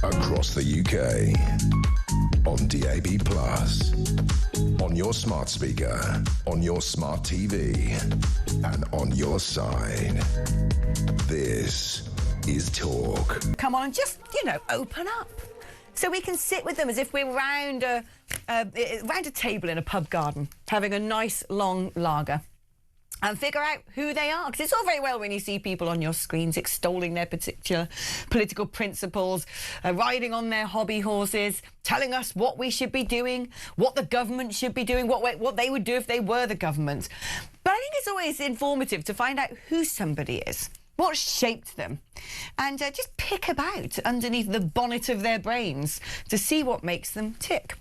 Across the UK, on DAB+, on your smart speaker, on your smart TV, and on your side. This is Talk. Come on, just, open up. So we can sit with them as if we're round a table in a pub garden, having a nice long lager. And figure out who they are. Because it's all very well when you see people on your screens extolling their particular political principles, riding on their hobby horses, telling us what we should be doing, what the government should be doing, what they would do if they were the government. But I think it's always informative to find out who somebody is, what shaped them, and just pick about underneath the bonnet of their brains to see what makes them tick.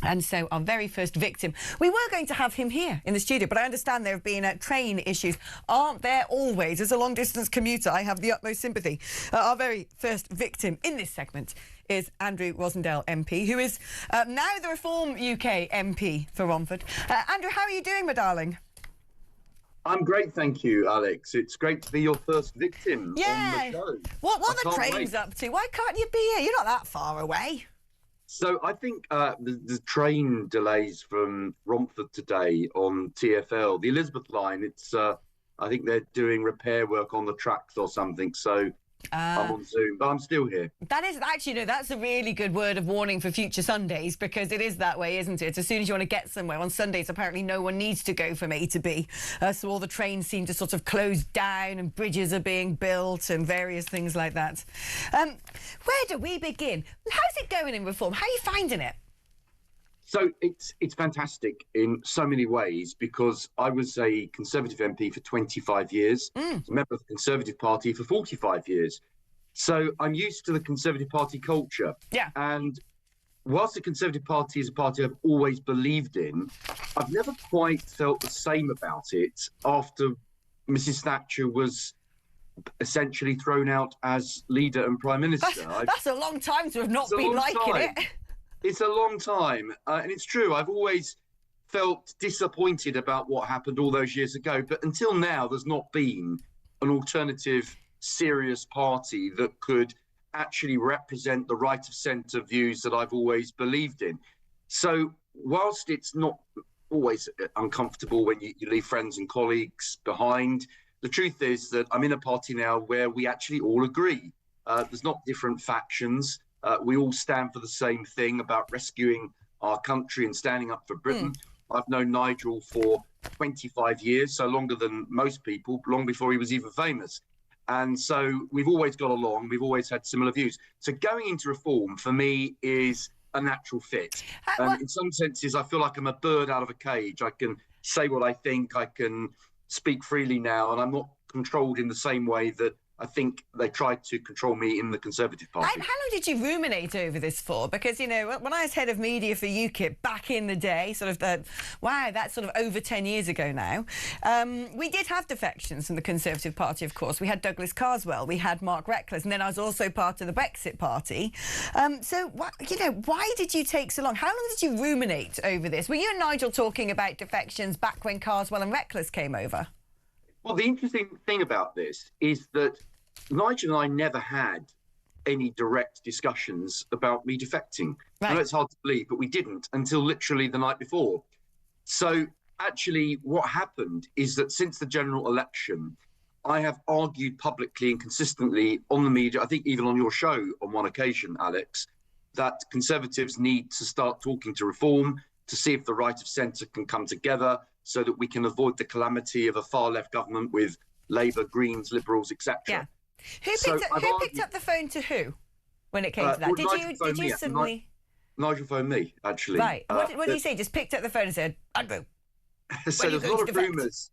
And so our very first victim, we were going to have him here in the studio, but I understand there have been train issues. Aren't there always? As a long-distance commuter, I have the utmost sympathy. Our very first victim in this segment is Andrew Rosendale MP, who is now the Reform UK MP for Romford. Andrew, how are you doing, my darling? I'm great, thank you, Alex. It's great to be your first victim on the show. What are the trains up to? Why can't you be here? You're not that far away. So I think the train delays from Romford today on TfL, the Elizabeth line, it's I think they're doing repair work on the tracks or something. So I'm on Zoom, but I'm still here. That is actually, that's a really good word of warning for future Sundays, because it is that way, isn't it? As soon as you want to get somewhere on Sundays, apparently no one needs to go from A to B. So all the trains seem to sort of close down and bridges are being built and various things like that. Where do we begin? How's it going in Reform? How are you finding it? So it's fantastic in so many ways, because I was a Conservative MP for 25 years, a member of the Conservative Party for 45 years. So I'm used to the Conservative Party culture. Yeah. And whilst the Conservative Party is a party I've always believed in, I've never quite felt the same about it after Mrs. Thatcher was essentially thrown out as leader and prime minister. That's a long time to have not been liking it. It's a long time. And it's true, I've always felt disappointed about what happened all those years ago. But until now, there's not been an alternative, serious party that could actually represent the right of centre views that I've always believed in. So whilst it's not always uncomfortable when you leave friends and colleagues behind, the truth is that I'm in a party now where we actually all agree. There's not different factions. We all stand for the same thing about rescuing our country and standing up for Britain. I've known Nigel for 25 years, so longer than most people, long before he was even famous. And so we've always got along. We've always had similar views. So going into reform, for me, is a natural fit. In some senses, I feel like I'm a bird out of a cage. I can say what I think. I can speak freely now, and I'm not controlled in the same way that I think they tried to control me in the Conservative Party. How long did you ruminate over this for? Because, you know, when I was head of media for UKIP back in the day, that's sort of over 10 years ago now, we did have defections from the Conservative Party, of course. We had Douglas Carswell, we had Mark Reckless, and then I was also part of the Brexit Party. Why did you take so long? How long did you ruminate over this? Were you and Nigel talking about defections back when Carswell and Reckless came over? Well, the interesting thing about this is that Nigel and I never had any direct discussions about me defecting. Right. I know it's hard to believe, but we didn't until literally the night before. So actually what happened is that since the general election, I have argued publicly and consistently on the media, I think even on your show on one occasion, Alex, that Conservatives need to start talking to Reform to see if the right of centre can come together so that we can avoid the calamity of a far-left government with Labour, Greens, Liberals, etc. Yeah. Who picked up the phone to who when it came to that? Did you suddenly... Nigel phoned me, actually. Right. What did he say? Just picked up the phone and said, Andrew. So there's a lot of rumours,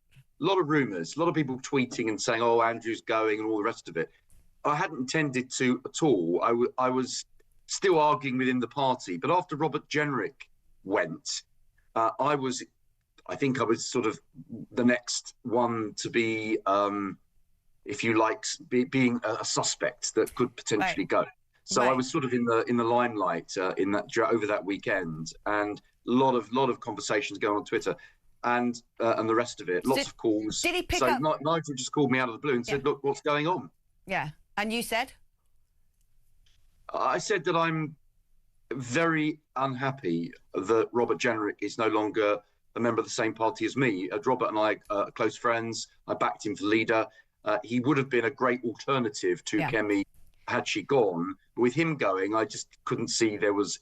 a lot of people tweeting and saying, oh, Andrew's going and all the rest of it. I hadn't intended to at all. I was still arguing within the party. But after Robert Jenrick went, I think I was sort of the next one to be, if you like, being a suspect that could potentially go. So I was sort of in the limelight over that weekend, and a lot of conversations going on Twitter, and the rest of it, lots of calls. Did he pick up? Nigel just called me out of the blue and said, "Look, what's going on?" Yeah, and you said? I said that I'm very unhappy that Robert Jenrick is no longer a member of the same party as me. Robert and I are close friends. I backed him for leader. He would have been a great alternative to Kemi had she gone. But with him going, I just couldn't see there was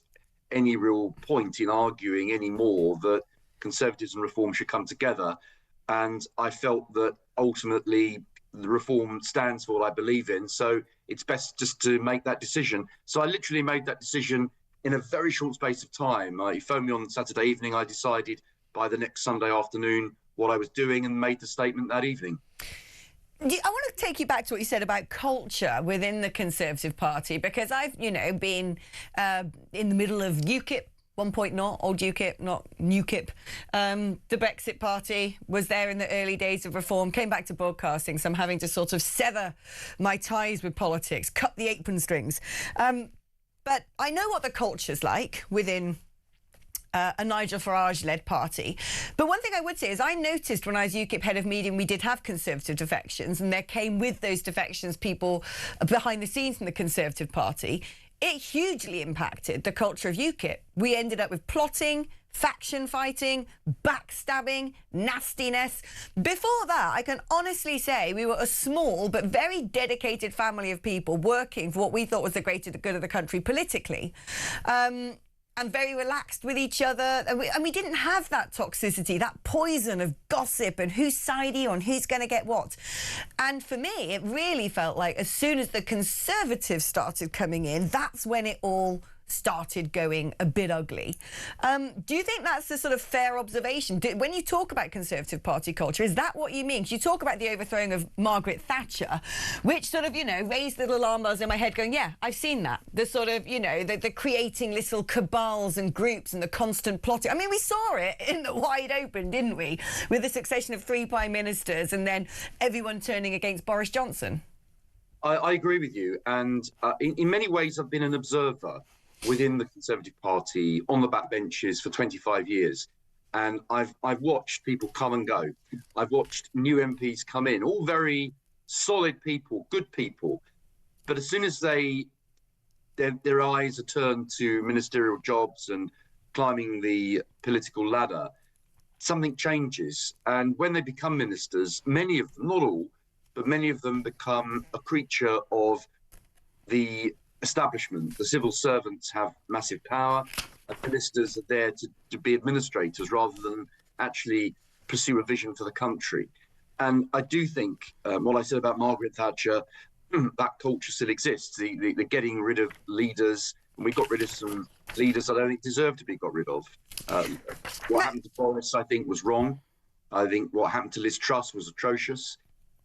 any real point in arguing anymore that Conservatives and Reform should come together. And I felt that ultimately the Reform stands for what I believe in. So it's best just to make that decision. So I literally made that decision in a very short space of time. He phoned me on Saturday evening. I decided by the next Sunday afternoon what I was doing and made the statement that evening. I want to take you back to what you said about culture within the Conservative Party, because I've, been in the middle of UKIP 1.0, old UKIP, not NewKIP. The Brexit Party was there in the early days of Reform, came back to broadcasting, so I'm having to sort of sever my ties with politics, cut the apron strings. But I know what the culture's like within a Nigel Farage-led party. But one thing I would say is I noticed when I was UKIP head of media, we did have Conservative defections, and there came with those defections people behind the scenes in the Conservative Party. It hugely impacted the culture of UKIP. We ended up with plotting, faction fighting, backstabbing, nastiness. Before that, I can honestly say we were a small but very dedicated family of people working for what we thought was the greater good of the country politically. And very relaxed with each other. And we didn't have that toxicity, that poison of gossip and whose side are you on, who's going to get what. And for me, it really felt like as soon as the Conservatives started coming in, that's when it all started going a bit ugly. Do you think that's the sort of fair observation? When you talk about Conservative Party culture, is that what you mean? 'Cause you talk about the overthrowing of Margaret Thatcher, which sort of, you know, raised little alarm bells in my head going, yeah, I've seen that. The sort of, you know, the creating little cabals and groups and the constant plotting. I mean, we saw it in the wide open, didn't we? With the succession of 3 prime ministers and then everyone turning against Boris Johnson. I agree with you. And in many ways, I've been an observer within the Conservative Party on the backbenches for 25 years. And I've watched people come and go. I've watched new MPs come in, all very solid people, good people. But as soon as their eyes are turned to ministerial jobs and climbing the political ladder, something changes. And when they become ministers, many of them, not all, but many of them become a creature of the establishment. The civil servants have massive power, and ministers are there to be administrators rather than actually pursue a vision for the country. And I do think what I said about Margaret Thatcher, that culture still exists, the getting rid of leaders. And we got rid of some leaders I don't think deserve to be got rid of. What happened to Boris, I think, was wrong. I think what happened to Liz Truss was atrocious.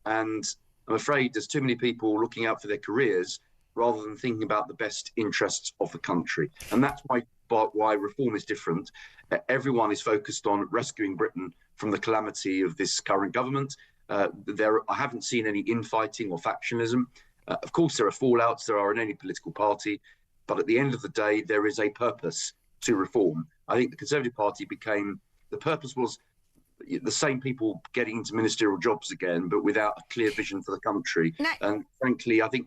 And I'm afraid there's too many people looking out for their careers rather than thinking about the best interests of the country. And that's why reform is different. Everyone is focused on rescuing Britain from the calamity of this current government. I haven't seen any infighting or factionalism. Of course, there are fallouts, there are in any political party. But at the end of the day, there is a purpose to reform. I think the Conservative Party the purpose was the same people getting into ministerial jobs again, but without a clear vision for the country. And frankly, I think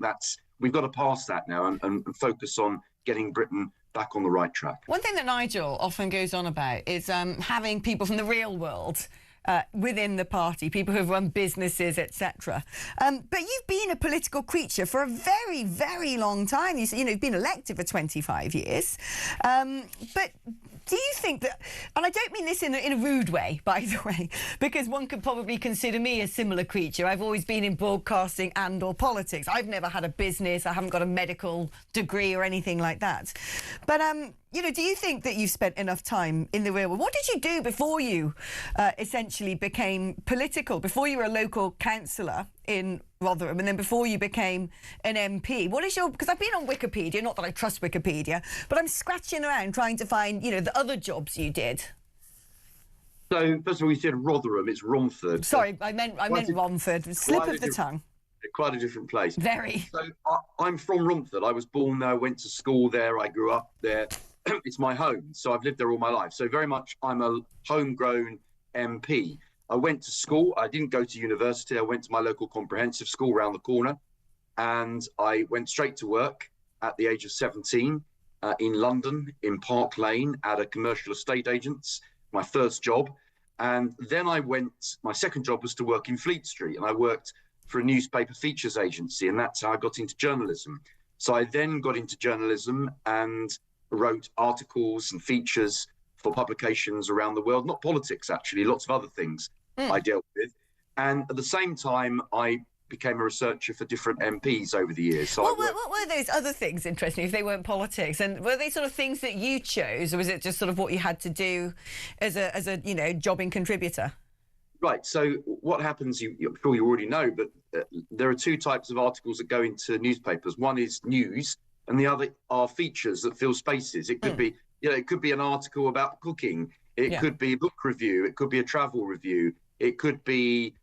we've got to pass that now and focus on getting Britain back on the right track. One thing that Nigel often goes on about is having people from the real world within the party, people who have run businesses, etc. But you've been a political creature for a very, very long time. You've been elected for 25 years. But do you think that, and I don't mean this in a rude way, by the way, because one could probably consider me a similar creature. I've always been in broadcasting and or politics. I've never had a business. I haven't got a medical degree or anything like that. But, do you think that you've spent enough time in the real world? What did you do before you essentially became political, before you were a local councillor in Rotherham, and then before you became an MP? What is because I've been on Wikipedia, not that I trust Wikipedia, but I'm scratching around trying to find, the other jobs you did. So, first of all, you said Rotherham, it's Romford. Sorry, I meant Romford. Slip of the tongue. Quite a different place. Very. So, I'm from Romford. I was born there, went to school there, I grew up there. It's my home, so I've lived there all my life. So very much I'm a homegrown MP. I went to school. I didn't go to university. I went to my local comprehensive school around the corner, and I went straight to work at the age of 17 in London, in Park Lane, at a commercial estate agent's, my first job. And then my second job was to work in Fleet Street, and I worked for a newspaper features agency, and that's how I got into journalism. So I then got into journalism and wrote articles and features for publications around the world, not politics, actually, lots of other things I dealt with. And at the same time, I became a researcher for different MPs over the years. So what were those other things, interesting, if they weren't politics? And were they sort of things that you chose, or was it just sort of what you had to do as a jobbing contributor? Right. So what happens, I'm sure you already know, but there are 2 types of articles that go into newspapers. One is news, and the other are features that fill spaces. It could be, it could be an article about cooking. It could be a book review. It could be a travel review. It could be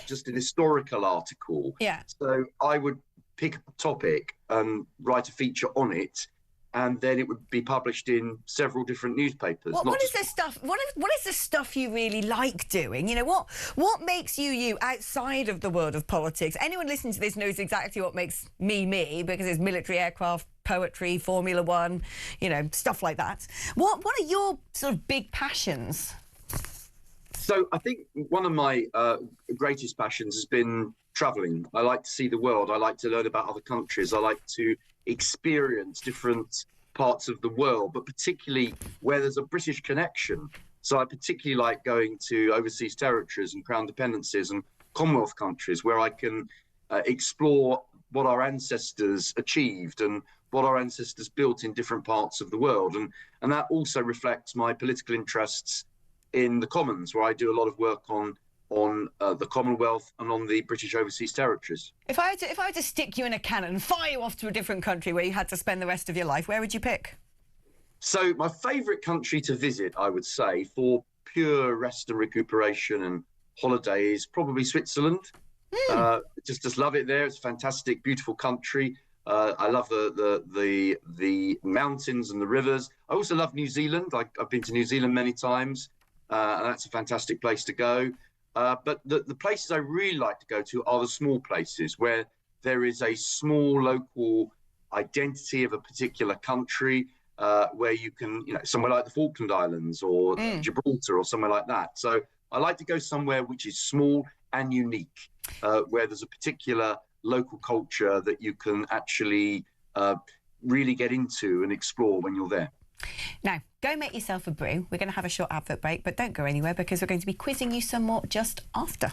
just an historical article. Yeah. So I would pick a topic and write a feature on it, and then it would be published in several different newspapers. What is the stuff? What is the stuff you really like doing? What makes you outside of the world of politics? Anyone listening to this knows exactly what makes me, because it's military aircraft, poetry, Formula One, stuff like that. What are your sort of big passions? So I think one of my greatest passions has been travelling. I like to see the world. I like to learn about other countries. I like to experience different parts of the world, but particularly where there's a British connection. So I particularly like going to overseas territories and crown dependencies and Commonwealth countries where I can explore what our ancestors achieved and what our ancestors built in different parts of the world. And that also reflects my political interests in the Commons, where I do a lot of work on the Commonwealth and on the British Overseas Territories. If I had to stick you in a cannon and fire you off to a different country where you had to spend the rest of your life, where would you pick? So my favourite country to visit, I would say, for pure rest and recuperation and holiday is probably Switzerland. Just love it there. It's a fantastic, beautiful country. I love the mountains and the rivers. I also love New Zealand. I've been to New Zealand many times, and that's a fantastic place to go. But the places I really like to go to are the small places where there is a small local identity of a particular country, where you can, somewhere like the Falkland Islands or Gibraltar or somewhere like that. So I like to go somewhere which is small and unique, where there's a particular local culture that you can actually really get into and explore when you're there. Now, go make yourself a brew. We're going to have a short advert break, but don't go anywhere because we're going to be quizzing you some more just after.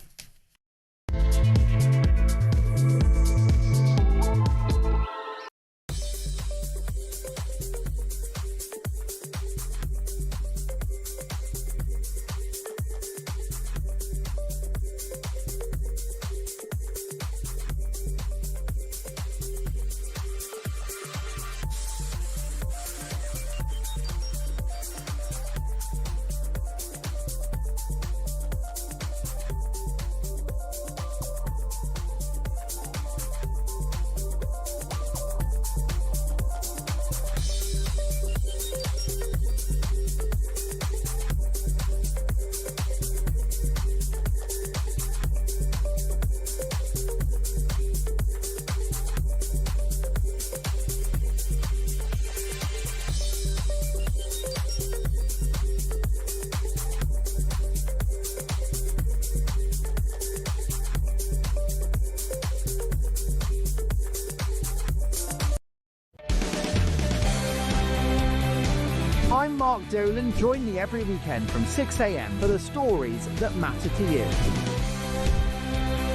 I'm Mark Dolan. Join me every weekend from 6 a.m. for the stories that matter to you.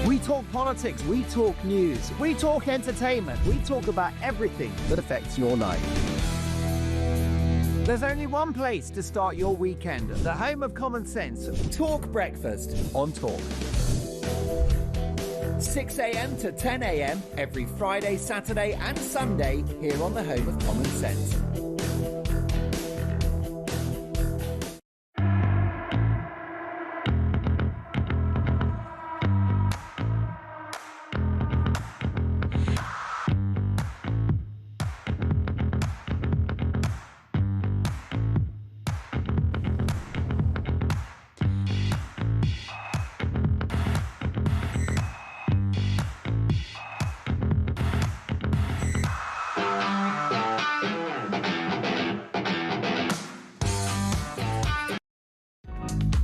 We talk politics, we talk news, we talk entertainment, we talk about everything that affects your life. There's only one place to start your weekend, the home of common sense. Talk Breakfast on Talk. 6 a.m. to 10 a.m. every Friday, Saturday and Sunday here on the home of common sense.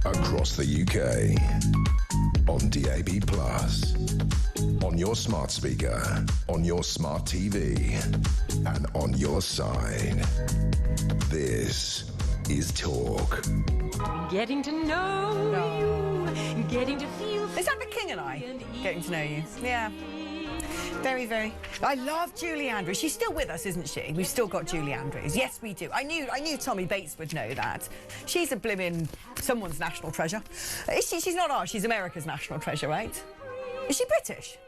Across the UK, on DAB+, on your smart speaker, on your smart TV, and on your side. This is Talk. Getting to know you, getting to feel. Is that the King and I? Getting to know you. Yeah. Very, very. I love Julie Andrews. She's still with us, isn't she? We've still got Julie Andrews. Yes, we do. I knew Tommy Bates would know that. She's a blimmin' someone's national treasure. She's not ours. She's America's national treasure, right? Is she British?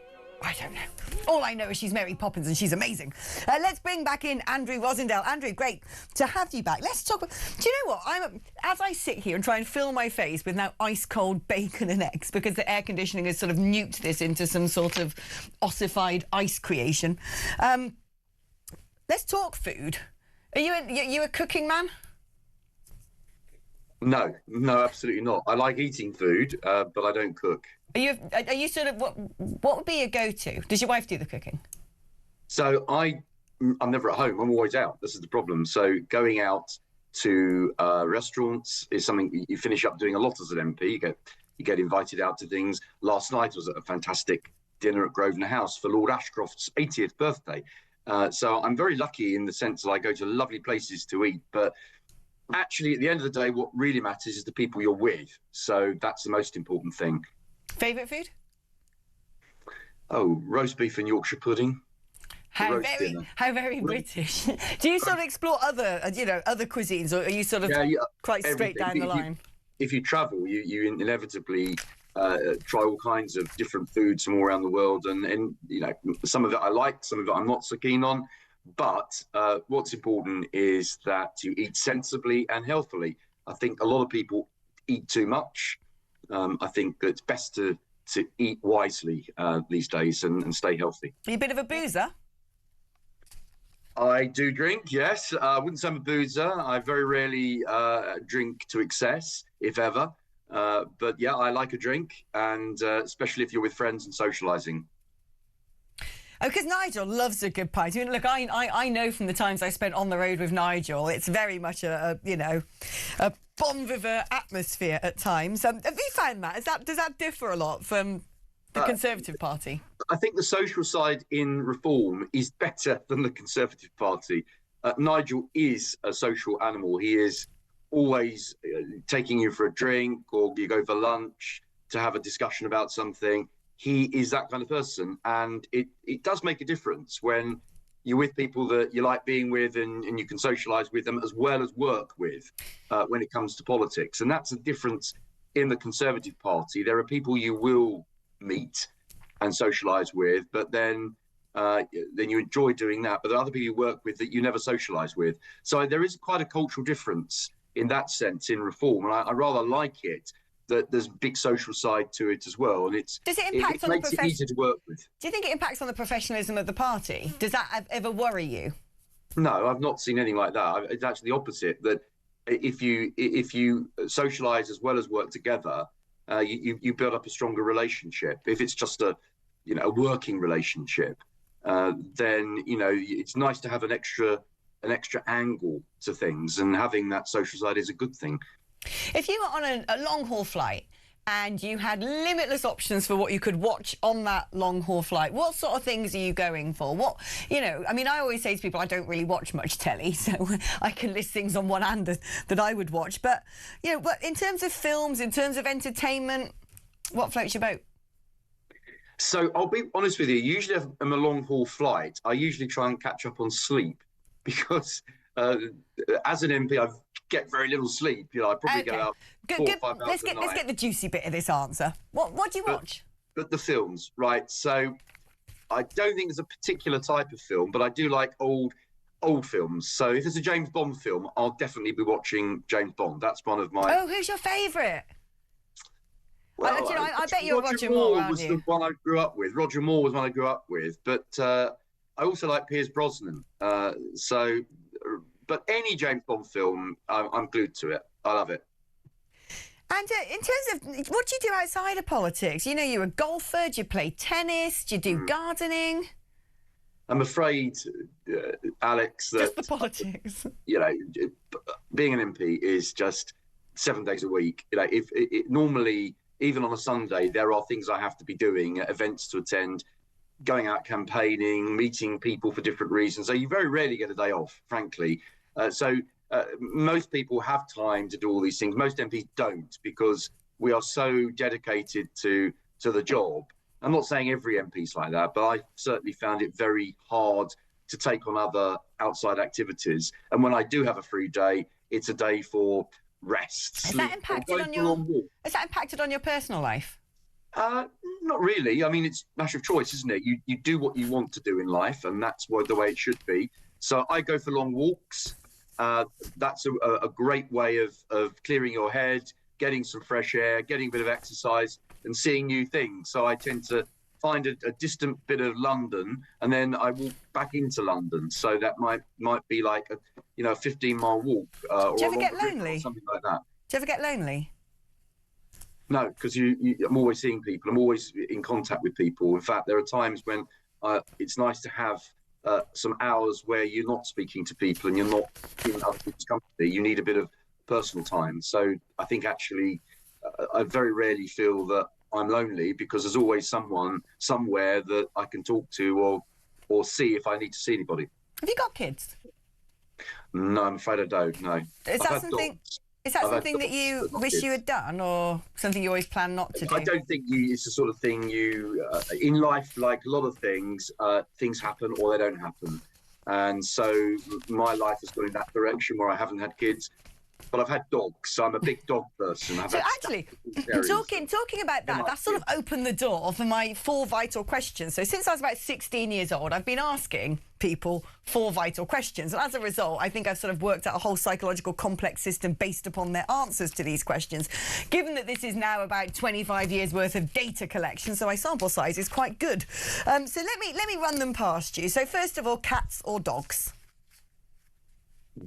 I don't know. All I know is she's Mary Poppins and she's amazing. Let's bring back in Andrew Rosendale. Andrew, great to have you back. Let's talk. Do you know what? As I sit here and try and fill my face with now ice-cold bacon and eggs because the air conditioning has sort of nuked this into some sort of ossified ice creation. Let's talk food. Are you a cooking man? No, absolutely not. I like eating food, but I don't cook. Are you sort of what would be your go-to? Does your wife do the cooking? So I'm never at home. I'm always out. This is the problem. So going out to restaurants is something you finish up doing a lot as an MP. You get invited out to things. Last night was a fantastic dinner at Grosvenor House for Lord Ashcroft's 80th birthday. So I'm very lucky in the sense that I go to lovely places to eat, but actually, at the end of the day, what really matters is the people you're with. So that's the most important thing. Favourite food? Oh, roast beef and Yorkshire pudding. How very British. Do you sort of explore other, other cuisines, or are you sort of quite straight down the line? If you travel, you inevitably try all kinds of different foods from all around the world, and some of it I like, some of it I'm not so keen on. But what's important is that you eat sensibly and healthily. I think a lot of people eat too much. I think that it's best to eat wisely these days and stay healthy. Are you a bit of a boozer? I do drink, yes. I wouldn't say I'm a boozer. I very rarely drink to excess, if ever. But yeah, I like a drink, and especially if you're with friends and socialising. Oh, because Nigel loves a good pint. I mean, look, I know from the times I spent on the road with Nigel, it's very much a bon vivant atmosphere at times. Have you found that? Does that differ a lot from the Conservative Party? I think the social side in Reform is better than the Conservative Party. Nigel is a social animal. He is always taking you for a drink, or you go for lunch to have a discussion about something. He is that kind of person, and it does make a difference when you're with people that you like being with, and you can socialise with them as well as work with when it comes to politics. And that's a difference in the Conservative Party. There are people you will meet and socialise with, but then you enjoy doing that. But there are other people you work with that you never socialise with. So there is quite a cultural difference in that sense in Reform, and I rather like it that there's a big social side to it as well, and does it impact on makes the it easier to work with. Do you think it impacts on the professionalism of the party? Does that ever worry you? No, I've not seen anything like that. It's actually the opposite. That if you socialise as well as work together, you build up a stronger relationship. If it's just a working relationship, then it's nice to have an extra angle to things, and having that social side is a good thing. If you were on a long-haul flight and you had limitless options for what you could watch on that long-haul flight, what sort of things are you going for? I always say to people, I don't really watch much telly, so I can list things on one hand that I would watch. But, but in terms of films, in terms of entertainment, what floats your boat? So I'll be honest with you, usually if I'm a long-haul flight, I usually try and catch up on sleep, because as an MP, I get very little sleep. I probably get out 4 or 5 hours a night. Let's get the juicy bit of this answer. What do you watch? But the films, right? So I don't think there's a particular type of film, but I do like old films. So if it's a James Bond film, I'll definitely be watching James Bond. That's one of my... Oh, who's your favourite? Well, I bet you're Roger Moore, aren't you? Was the one I grew up with. Roger Moore was one I grew up with. But I also like Pierce Brosnan. But any James Bond film, I'm glued to it. I love it. And in terms of what do you do outside of politics? You're a golfer. Do you play tennis? Do you do gardening? I'm afraid, Alex, that just the politics. Being an MP is just 7 days a week. If normally, even on a Sunday, there are things I have to be doing, events to attend, going out campaigning, meeting people for different reasons. So you very rarely get a day off, frankly. Most people have time to do all these things. Most MPs don't, because we are so dedicated to the job. I'm not saying every MP's like that, but I certainly found it very hard to take on other outside activities. And when I do have a free day, it's a day for rest. Has that impacted on your personal life? Not really. I mean, it's a matter of choice, isn't it? You do what you want to do in life, and that's the way it should be. So I go for long walks. That's a great way of clearing your head, getting some fresh air, getting a bit of exercise, and seeing new things. So I tend to find a distant bit of London, and then I walk back into London. So that might be like a 15-mile walk. Do you ever get lonely? Or something like that. Do you ever get lonely? No, because I'm always seeing people. I'm always in contact with people. In fact, there are times when it's nice to have some hours where you're not speaking to people and you're not in other people's company. You need a bit of personal time. So I think actually I very rarely feel that I'm lonely, because there's always someone somewhere that I can talk to or see if I need to see anybody. Have you got kids? No, I'm afraid I don't, no. Is that something... Is that I've had something that dogs, you but not wish kids. you had done, or something you always plan not to do? I don't think it's the sort of thing you in life, like a lot of things, things happen or they don't happen. And so my life has gone in that direction where I haven't had kids, but I've had dogs. So I'm a big dog person. So actually, talking about that, that sort of opened the door for my 4 vital questions. So since I was about 16 years old, I've been asking people 4 vital questions. And as a result, I think I've sort of worked out a whole psychological complex system based upon their answers to these questions. Given that this is now about 25 years worth of data collection, so my sample size is quite good. So let me run them past you. So first of all, cats or dogs?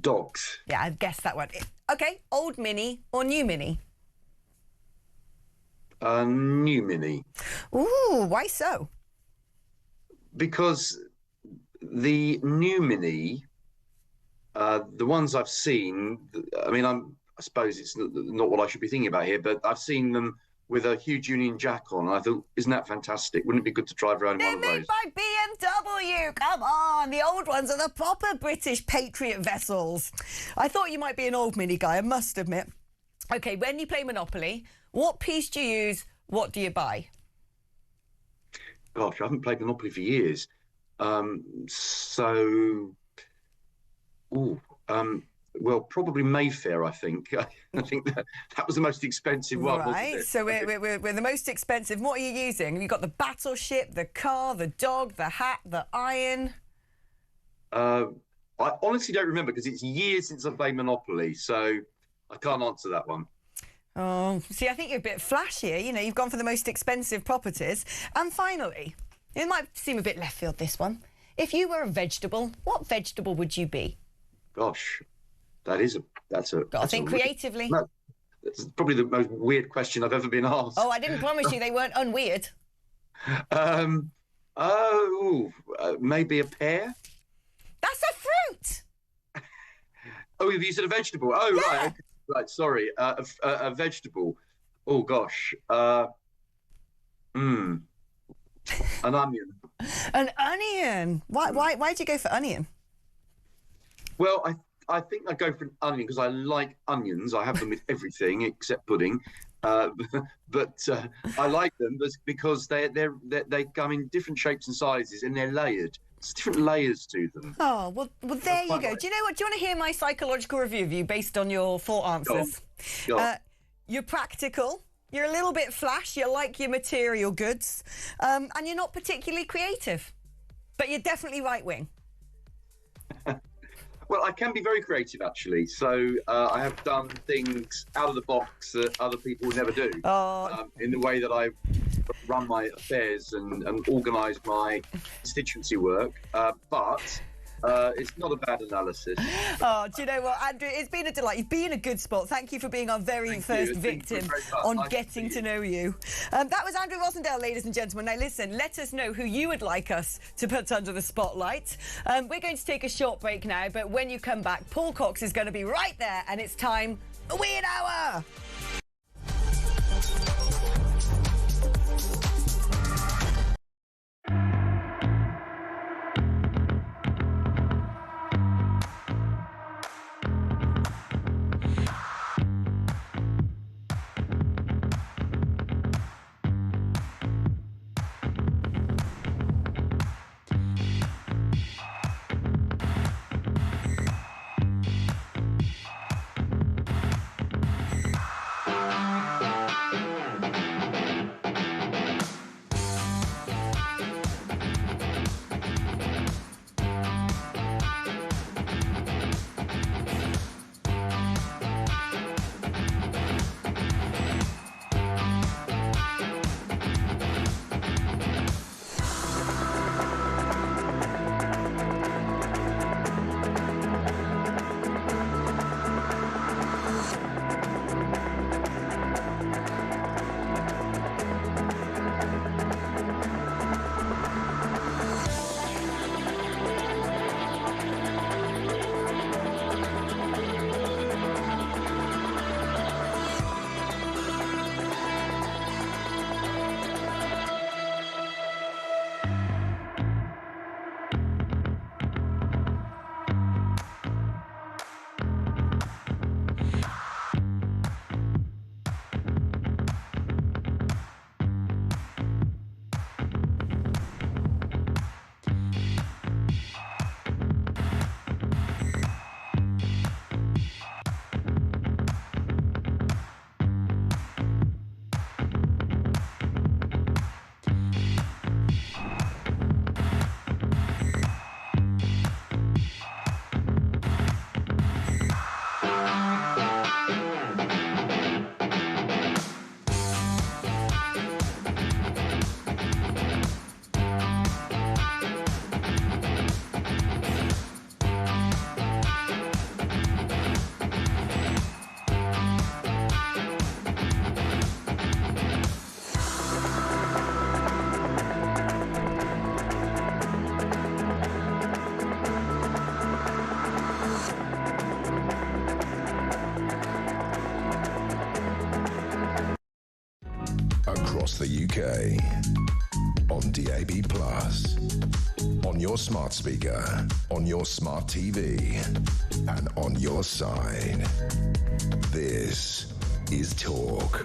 Dogs. Yeah, I guessed that one. Okay, old Mini or new Mini? New Mini. Ooh, why so? Because the new Mini, the ones I've seen, I mean, I suppose it's not what I should be thinking about here, but I've seen them with a huge Union Jack on, and I thought, isn't that fantastic? Wouldn't it be good to drive around one of those? They're made by BMW, come on! The old ones are the proper British Patriot vessels. I thought you might be an old Mini guy, I must admit. OK, when you play Monopoly, what piece do you use, what do you buy? Gosh, I haven't played Monopoly for years. Well, probably Mayfair, I think. I think that was the most expensive one, right, wasn't it? So we're the most expensive. What are you using? Have you got the battleship, the car, the dog, the hat, the iron? I honestly don't remember because it's years since I've played Monopoly, so I can't answer that one. Oh, see, I think you're a bit flashier. You know, you've gone for the most expensive properties. And finally, it might seem a bit left field, this one. If you were a vegetable, what vegetable would you be? Gosh, that's a... Got to think creatively. That's probably the most weird question I've ever been asked. Oh, I didn't promise you they weren't unweird. Maybe a pear? That's a fruit! Oh, you said a vegetable. Oh, yeah. Right. Okay. Right, sorry. A vegetable. Oh, gosh. An onion. An onion. Why'd you go for onion? Well, I think I go for an onion because I like onions. I have them with everything except pudding. But I like them because they come in different shapes and sizes and they're layered. There's different layers to them. Oh, well there you go. Do you know what? Do you want to hear my psychological review of you based on your 4 answers? Go on. You're practical. You're a little bit flash. You like your material goods. And you're not particularly creative. But you're definitely right-wing. Well, I can be very creative, actually. So I have done things out of the box that other people would never do. In the way that I run my affairs and organise my constituency work. But it's not a bad analysis. Oh, do you know what, Andrew? It's been a delight. You've been a good sport. Thank you for being our very first victim on Getting to Know You. That was Andrew Rossendale, ladies and gentlemen. Now, listen, let us know who you would like us to put under the spotlight. We're going to take a short break now, but when you come back, Paul Cox is going to be right there, and it's time for Weird Hour. UK. On DAB+. On your smart speaker. On your smart TV. And on your side. This is Talk.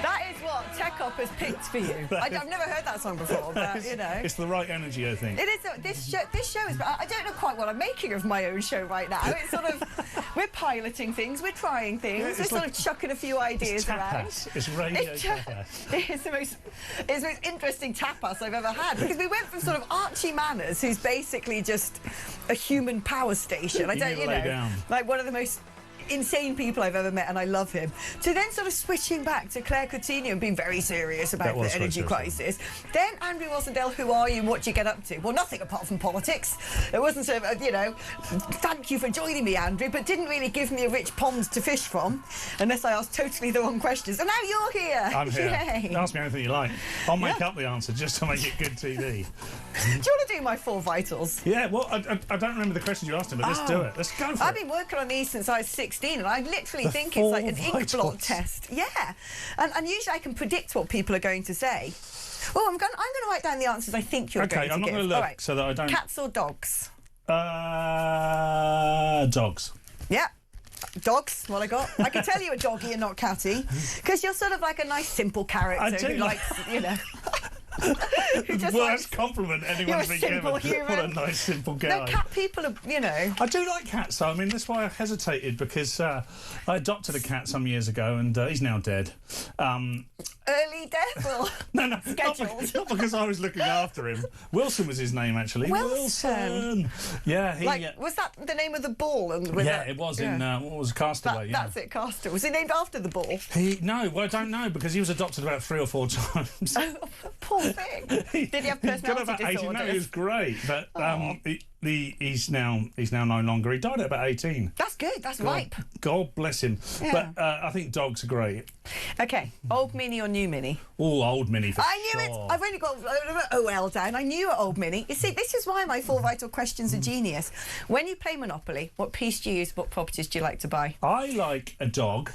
That is what Tech Op has picked for you. I've never heard that song before, but you know. It's the right energy, I think. It is. This show is. I don't know quite what I'm making of my own show right now. It's sort of. We're piloting things. We're trying things. Yeah, we're sort of chucking a few ideas around. It's radio tapas. It's the most interesting tapas I've ever had, because we went from sort of Archie Manners, who's basically just a human power station. Like one of the most insane people I've ever met, and I love him, to then sort of switching back to Claire Coutinho and being very serious about the energy crisis. Then Andrew Wilson-Dale, who are you and what do you get up to? Well, nothing apart from politics. It wasn't sort of, thank you for joining me, Andrew, but didn't really give me a rich pond to fish from, unless I asked totally the wrong questions. And now you're here. I'm here. Yay. Ask me anything you like. I'll make up the answer just to make it good TV. Do you want to do my 4 vitals? Yeah, well, I don't remember the questions you asked him, but let's do it. Let's go for it. I've been working on these since I was 16, and I literally think it's like an ink blot test. Yeah. And usually I can predict what people are going to say. Oh, I'm going to write down the answers I think you're going to give. Okay, I'm not going to look so that I don't... Cats or dogs? Dogs. Yeah. Dogs, what I got. I can tell you a doggy and not catty, because you're sort of like a nice, simple character who likes, Worst compliment anyone's been given. Human. What a nice, simple guy. No, cat people are, I do like cats, though. I mean, that's why I hesitated, because I adopted a cat some years ago, and he's now dead. Early death or no, scheduled? not because I was looking after him. Wilson was his name, actually. Wilson. Yeah, was that the name of the ball? It was in what was Castaway. That's it, Castaway. Was he named after the ball? No, I don't know, because he was adopted about 3 or 4 times. Poor thing. Did he have personality disorders? No, he was great, but he's now no longer. He died at about 18. That's good. That's ripe. God bless him. Yeah. But I think dogs are great. Okay, old Mini or new Mini? Oh, old Mini for I knew it. I've only got OL down. I knew old Mini. You see, this is why my 4 vital questions are genius. When you play Monopoly, what piece do you use? What properties do you like to buy? I like a dog.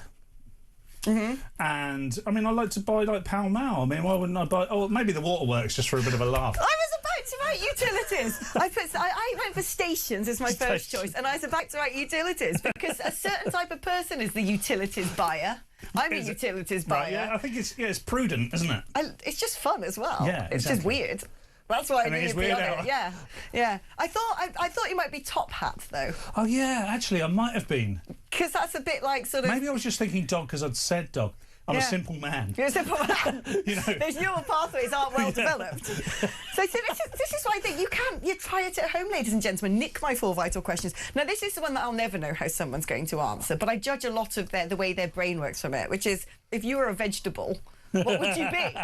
And I mean, I like to buy like Pall Mall. I mean, why wouldn't I buy? Oh, maybe the waterworks just for a bit of a laugh. I was about to write utilities. I went for stations as my first choice, and I was about to write utilities, because a certain type of person is the utilities buyer. I'm a utilities buyer. Right, yeah, I think it's prudent, isn't it? It's just fun as well. Yeah, it's just weird. That's why I knew you'd be on it. Yeah. I thought you might be top hat though. Oh yeah, actually, I might have been. Because that's a bit like sort of. Maybe I was just thinking dog because I'd said dog. I'm a simple man. You're a simple man. Those neural pathways aren't well developed. So this is why I think you try it at home, ladies and gentlemen. Nick my 4 vital questions. Now, this is the one that I'll never know how someone's going to answer, but I judge a lot of the way their brain works from it, which is, if you were a vegetable, what would you be?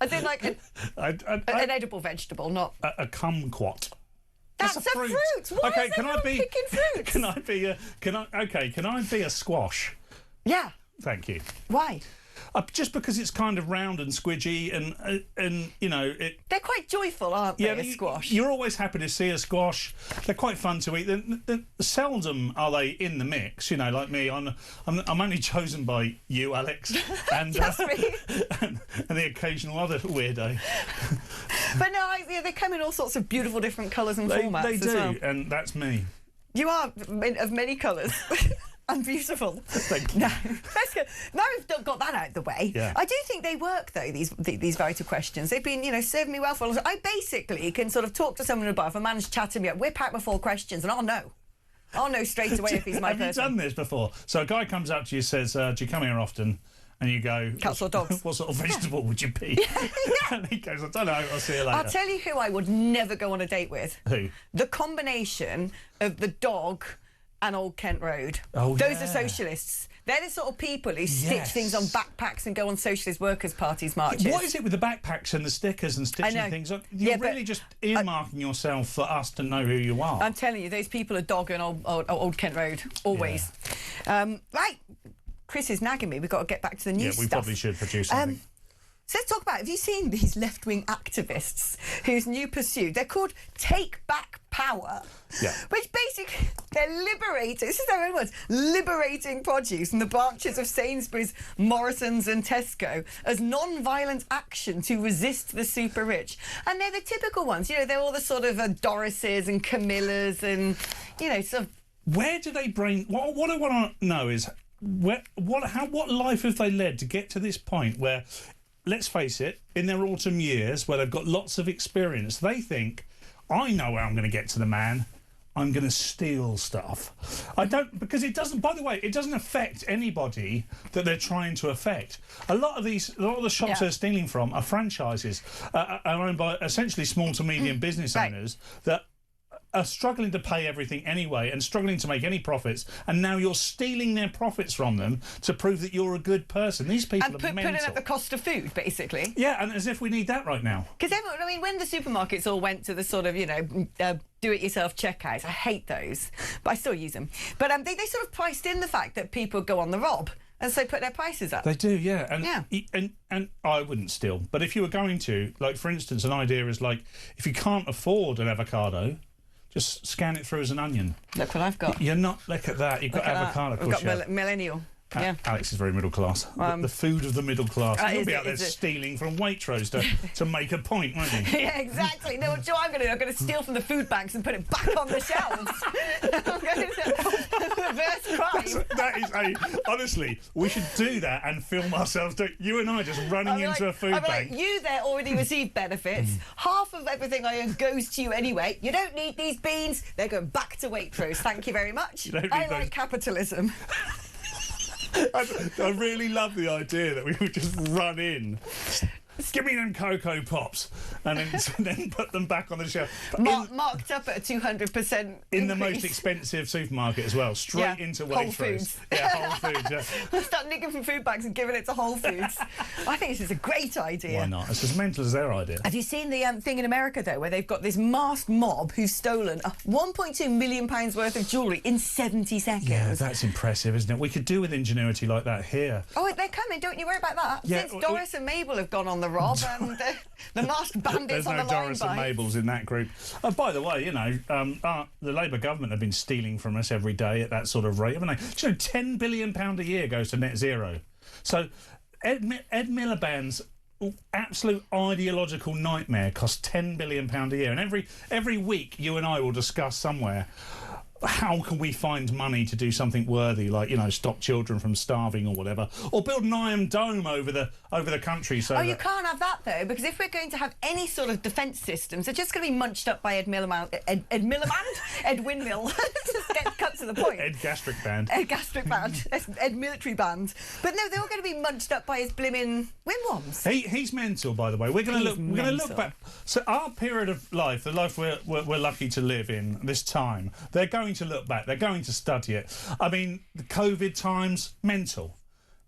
I think like an edible vegetable, not a kumquat. That's a fruit. Why is everyone picking fruits? Can I be a squash? Yeah. Thank you. Why? Just because it's kind of round and squidgy, and they're quite joyful, aren't they? Yeah, a squash. You're always happy to see a squash. They're quite fun to eat. Seldom are they in the mix. like me, I'm only chosen by you, Alex, and Just me. and the occasional other weirdo. But no, they come in all sorts of beautiful different colours and formats. They do, as well. and that's me. You are of many colours. And beautiful. Thank you. Now we've got that out of the way. Yeah. I do think they work, though, these vital questions. They've been, serving me well for a long time. I basically can sort of talk to someone above, a man's chatting me up, whip out my 4 questions, and I'll know. I'll know straight away if he's my person. Have you done this before? So a guy comes up to you, says, do you come here often? And you go, cats or dogs? What sort of vegetable would you be? And he goes, I don't know, I'll see you later. I'll tell you who I would never go on a date with. Who? The combination of the dog and Old Kent Road. Oh, Those are socialists. They're the sort of people who stitch things on backpacks and go on socialist workers' parties marches. What is it with the backpacks and the stickers and stitching things on? You're really just earmarking yourself for us to know who you are. I'm telling you, those people are dogging Old Kent Road, always. Yeah. Right, Chris is nagging me. We've got to get back to the news stuff. Yeah, we probably should produce something. So let's talk about, have you seen these left-wing activists whose new pursuit, they're called Take Back Power, which basically, they're liberating, this is their own words, liberating produce from the branches of Sainsbury's, Morrison's and Tesco as non-violent action to resist the super rich. And they're the typical ones, you know, they're all the sort of Dorises and Camillas and, you know, sort of... Where do they bring... What I want to know is, what life have they led to get to this point where... Let's face it, in their autumn years, where they've got lots of experience, they think, I know where I'm going to get to the man. I'm going to steal stuff. I don't, because it doesn't, by the way, it doesn't affect anybody that they're trying to affect. A lot of the shops they're stealing from are franchises, are owned by essentially small to medium business owners that are struggling to pay everything anyway and struggling to make any profits, and now you're stealing their profits from them to prove that you're a good person. These people are mental. Putting up the cost of food, basically. Yeah, and as if we need that right now. Because everyone, I mean, when the supermarkets all went to the sort of, you know, do-it-yourself checkouts, I hate those, but I still use them. But they sort of priced in the fact that people go on the rob, and so put their prices up. They do, yeah. And I wouldn't steal, but if you were going to, like, for instance, an idea is like, if you can't afford an avocado, just scan it through as an onion. Look what I've got. You're not... Look at that. You've got avocado. We've got millennial. Yeah. Alex is very middle class. The food of the middle class. You'll be out there stealing from Waitrose to make a point, won't you? Yeah, exactly. No, what I'm going to do? I'm going to steal from the food banks and put it back on the shelves. I'm going to reverse crime. Honestly, we should do that and film ourselves. You and I just running into a food bank. You there already received benefits. Half of everything I own goes to you anyway. You don't need these beans. They're going back to Waitrose. Thank you very much. I like capitalism. I really love the idea that we would just run in. Give me them Cocoa Pops, and then put them back on the shelf. Marked up at a 200% in the most expensive supermarket as well, straight into Waitrose. Whole Foods. Yeah, Whole Foods, yeah. We'll start nicking from food banks and giving it to Whole Foods. I think this is a great idea. Why not? It's as mental as their idea. Have you seen the thing in America, though, where they've got this masked mob who's stolen £1.2 million worth of jewellery in 70 seconds? Yeah, that's impressive, isn't it? We could do with ingenuity like that here. Oh, they're coming, don't you worry about that. Yeah, Since Doris and Mabel have gone on the rob and the masked bandits on the line. There's no Doris and Mabels in that group. By the way, you know, the Labour government have been stealing from us every day at that sort of rate, haven't they? Do you know, £10 billion a year goes to net zero. So Ed Miliband's absolute ideological nightmare costs £10 billion a year, and every week you and I will discuss somewhere, how can we find money to do something worthy, like, you know, stop children from starving or whatever, or build an Iron Dome over the country? So you can't have that, though, because if we're going to have any sort of defence systems, they're just going to be munched up by Ed Windmill. Just get cut to the point. Ed Gastric Band. Ed Military Band. But no, they're all going to be munched up by his blimmin' windworms. He's mental, by the way. We're going to look back. So our period of life, the life we're lucky to live in this time, they're going to look back. They're going to study it. I mean, the COVID times, mental.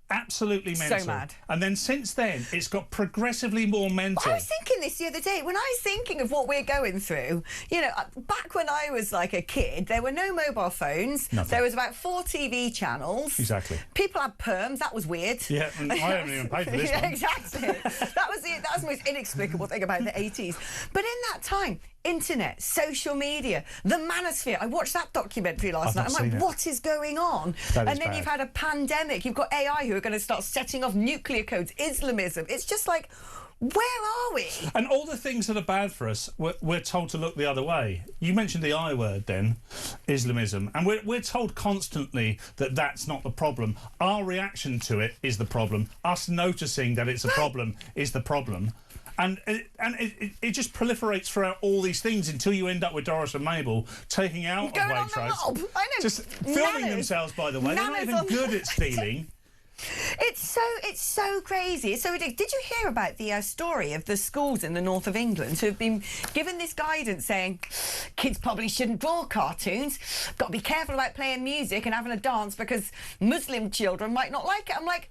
Absolutely mental. So mad. And then since then, it's got progressively more mental. I was thinking this the other day, when I was thinking of what we're going through, you know, back when I was like a kid, there were no mobile phones. Nothing. There was about 4 TV channels. Exactly. People had perms. That was weird. Yeah, and I haven't even paid for this one. Exactly. That was the most inexplicable thing about the 80s. But in that time, internet, social media, the manosphere. I watched that documentary last night. I'm like, what is going on? And then you've had a pandemic. You've got AI who are going to start setting off nuclear codes, Islamism. It's just like, where are we? And all the things that are bad for us, we're told to look the other way. You mentioned the I word then, Islamism, and we're told constantly that that's not the problem. Our reaction to it is the problem. Us noticing that it's a problem is the problem. And it just proliferates throughout all these things until you end up with Doris and Mabel taking out of Waitrose. I know. Just filming themselves, by the way. They're not even good at stealing. It's so crazy. It's so ridiculous. Did you hear about the story of the schools in the north of England who have been given this guidance saying kids probably shouldn't draw cartoons, got to be careful about playing music and having a dance because Muslim children might not like it? I'm like,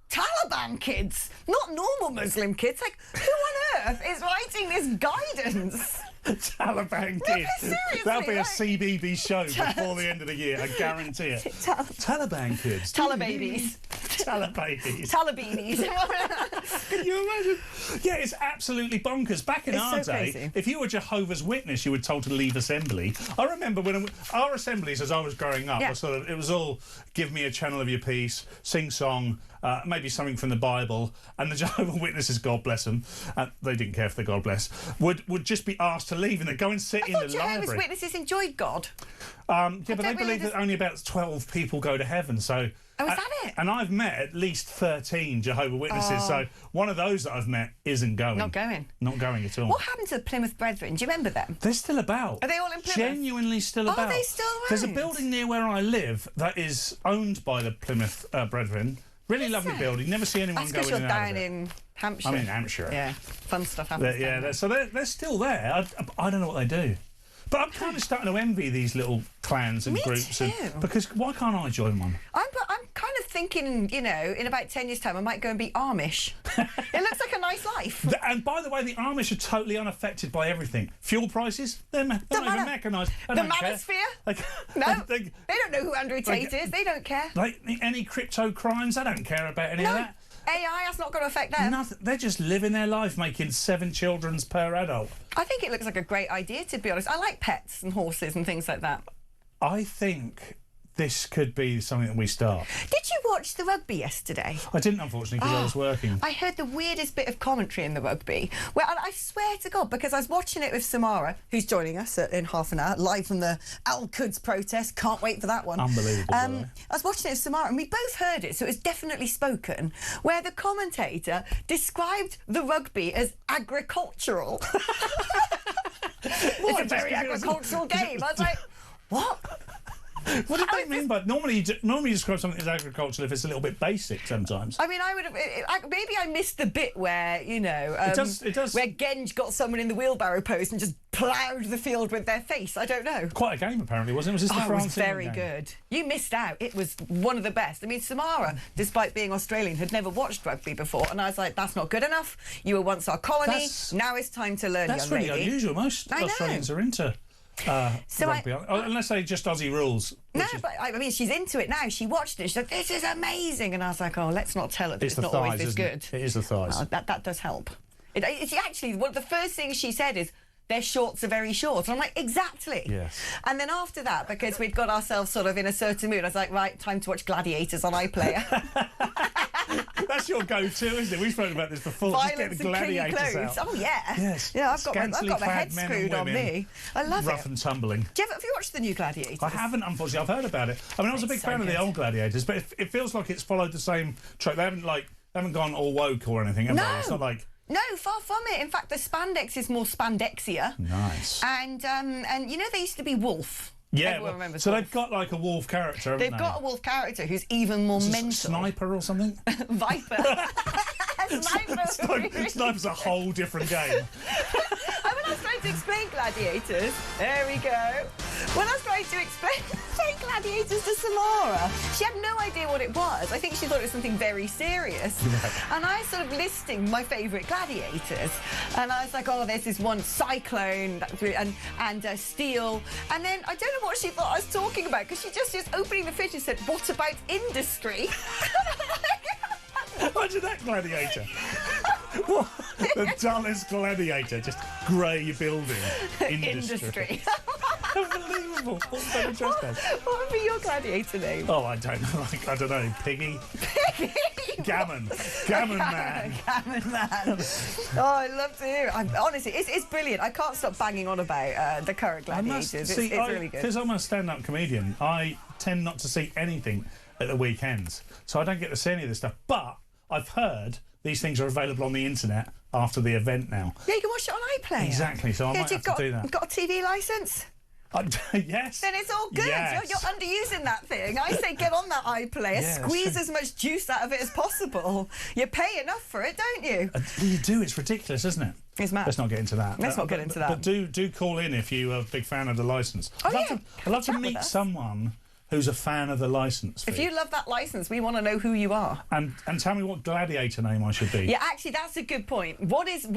Taliban kids, not normal Muslim kids. Like, who on earth is writing this guidance? Taliban kids. That'll be a CBB show before the end of the year, I guarantee it. Taliban kids. Talababies. Talababies. Talabeanies. Can you imagine? Yeah, it's absolutely bonkers. Back in It's our so day, crazy. if you were Jehovah's Witness, you were told to leave assembly. I remember when our assemblies, as I was growing up, Yeah. it was all give me a channel of your peace, sing song, maybe something from the Bible, and the Jehovah's Witnesses, God bless them, they didn't care if they're God bless, would just be asked to leave and they'd go and sit in the Jehovah's library. Witnesses enjoyed God. Yeah, but they don't believe that only about 12 people go to heaven, so... Oh, is that it? And I've met at least 13 Jehovah's Witnesses, so one of those that I've met isn't going. Not going. Not going at all. What happened to the Plymouth Brethren? Do you remember them? They're still about. Are they all in Plymouth? Genuinely still about. Are they still around? There's a building near where I live that is owned by the Plymouth Brethren. Really lovely building. Never see anyone That's go in because and you're out of down it. in Hampshire. I'm in Hampshire. Yeah, fun stuff happens. Yeah, down there. so they're still there. I don't know what they do. But I'm kind of starting to envy these little clans and Me groups. too. Because why can't I join one? I'm kind of thinking, you know, in about 10 years' time, I might go and be Amish. It looks like a nice life. And by the way, the Amish are totally unaffected by everything. Fuel prices, they're not even mechanised. The manosphere? No, they don't know who Andrew Tate is. They don't care. Like any crypto crimes, they don't care about any of that. AI, that's not going to affect them. Nothing. They're just living their life, making 7 children per adult. I think it looks like a great idea, to be honest. I like pets and horses and things like that. I think this could be something that we start. Did you watch the rugby yesterday? I didn't, unfortunately, because I was working. I heard the weirdest bit of commentary in the rugby. Well, I swear to God, because I was watching it with Samara, who's joining us in half an hour, live from the Al Quds protest. Can't wait for that one. Unbelievable. by the way. I was watching it with Samara, and we both heard it, so it was definitely spoken, where the commentator described the rugby as agricultural. It's a very agricultural game. I was like, what? What did they mean by normally you describe something as agricultural if it's a little bit basic sometimes? I mean, I would have maybe I missed the bit where, you know, it does. where Genge got someone in the wheelbarrow post and just ploughed the field with their face. I don't know. Quite a game apparently, wasn't it? Was this the it France was very game? good. You missed out. It was one of the best. I mean, Samara, despite being Australian, had never watched rugby before, and I was like, that's not good enough. You were once our colony. Now it's time to learn, That's young really lady. unusual. Most Australians are into rugby, unless they just Aussie rules. No, but I mean, she's into it now. She watched it. She's like, this is amazing. And I was like, oh, let's not tell her that it's not always this good. It is the thighs. Oh, that does help. It's actually, one of the first things she said is, their shorts are very short. And I'm like, exactly. Yes. And then after that, because we'd got ourselves sort of in a certain mood, I was like, right, time to watch Gladiators on iPlayer. That's your go-to, isn't it? We've spoken about this before. Violence just get the and clean Gladiators clothes. out. Oh, yeah. Yes. Yeah, I've got Scantily my head clad men and screwed on women, me. I love rough it. and tumbling. Have you watched the new Gladiators? I haven't, unfortunately. I've heard about it. I mean, I was a big so fan of the good. old Gladiators, but it feels like it's followed the same trope. They haven't gone all woke or anything, have No. they? It's not like... No, far from it. In fact, the spandex is more spandexier. Nice. And you know, they used to be wolf. Yeah, Everyone remembers so wolf. they've got like a wolf character, haven't They've they? got a wolf character who's even more mental. Sniper or something? Viper. Sniper's a whole different game. When I was trying to explain Gladiators, there we go. When I was trying to explain Gladiators to Samara, she had no idea what it was. I think she thought it was something very serious. Right. And I was sort of listing my favourite Gladiators. And I was like, oh, there's this one Cyclone and Steel. And then I don't know what she thought I was talking about, because she just opening the fridge and said, what about industry? Imagine that Gladiator. What? The dullest Gladiator, just grey building. Industry. Unbelievable. What's that just as? What would be your Gladiator name? Oh, I don't know. I don't know. Piggy? Piggy? Gammon. Gammon Man. Gammon Man. Oh, I love to hear it. Honestly, it's brilliant. I can't stop banging on about the current Gladiators. It's really good. Because I'm a stand-up comedian, I tend not to see anything at the weekends. So I don't get to see any of this stuff. But I've heard these things are available on the internet after the event now. Yeah, you can watch it on iPlayer. Exactly, so I might have to do that. You've got a TV licence? Yes. Then it's all good. Yes. You're underusing that thing. I say get on that iPlayer, Yeah, squeeze as much juice out of it as possible. You pay enough for it, don't you? You do. It's ridiculous, isn't it? It's mad. Let's not get into that. Let's not get into that. But do call in if you're a big fan of the licence. Oh, I'd love to meet someone who's a fan of the licence fee. If you love that licence, we want to know who you are. And tell me what gladiator name I should be. Yeah, actually, that's a good point. What is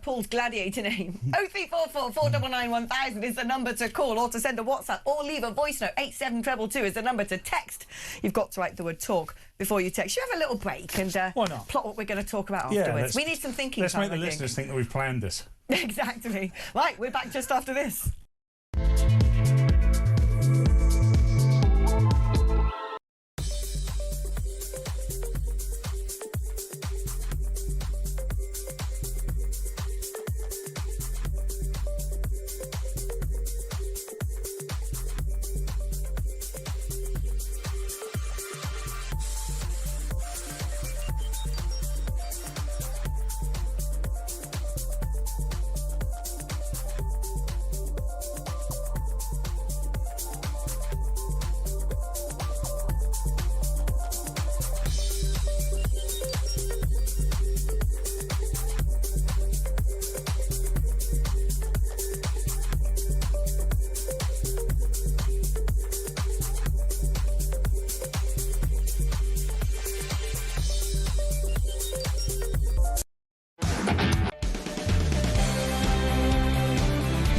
Paul's gladiator name? 0344 499 1000 is the number to call, or to send a WhatsApp, or leave a voice note. 87222 is the number to text. You've got to write the word talk before you text. You have a little break and Why not? plot what we're going to talk about Yeah, afterwards. We need some thinking Let's time, make the listeners think that we've planned this. Exactly. Right, we're back just after this.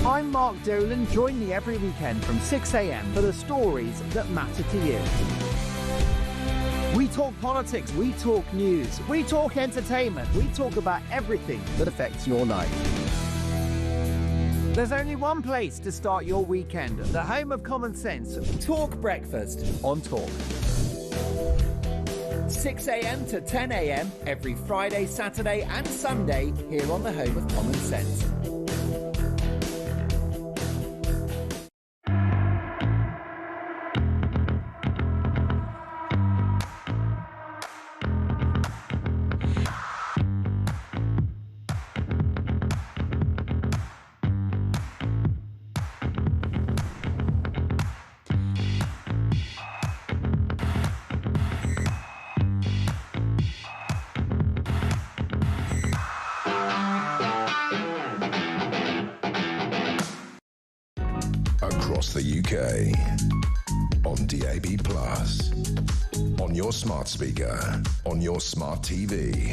I'm Mark Dolan. Join me every weekend from 6 a.m. for the stories that matter to you. We talk politics, we talk news, we talk entertainment, we talk about everything that affects your life. There's only one place to start your weekend, the home of common sense. Talk Breakfast on Talk. 6 a.m. to 10 a.m. every Friday, Saturday and Sunday here on the home of common sense. Across the UK, on DAB+, on your smart speaker, on your smart TV,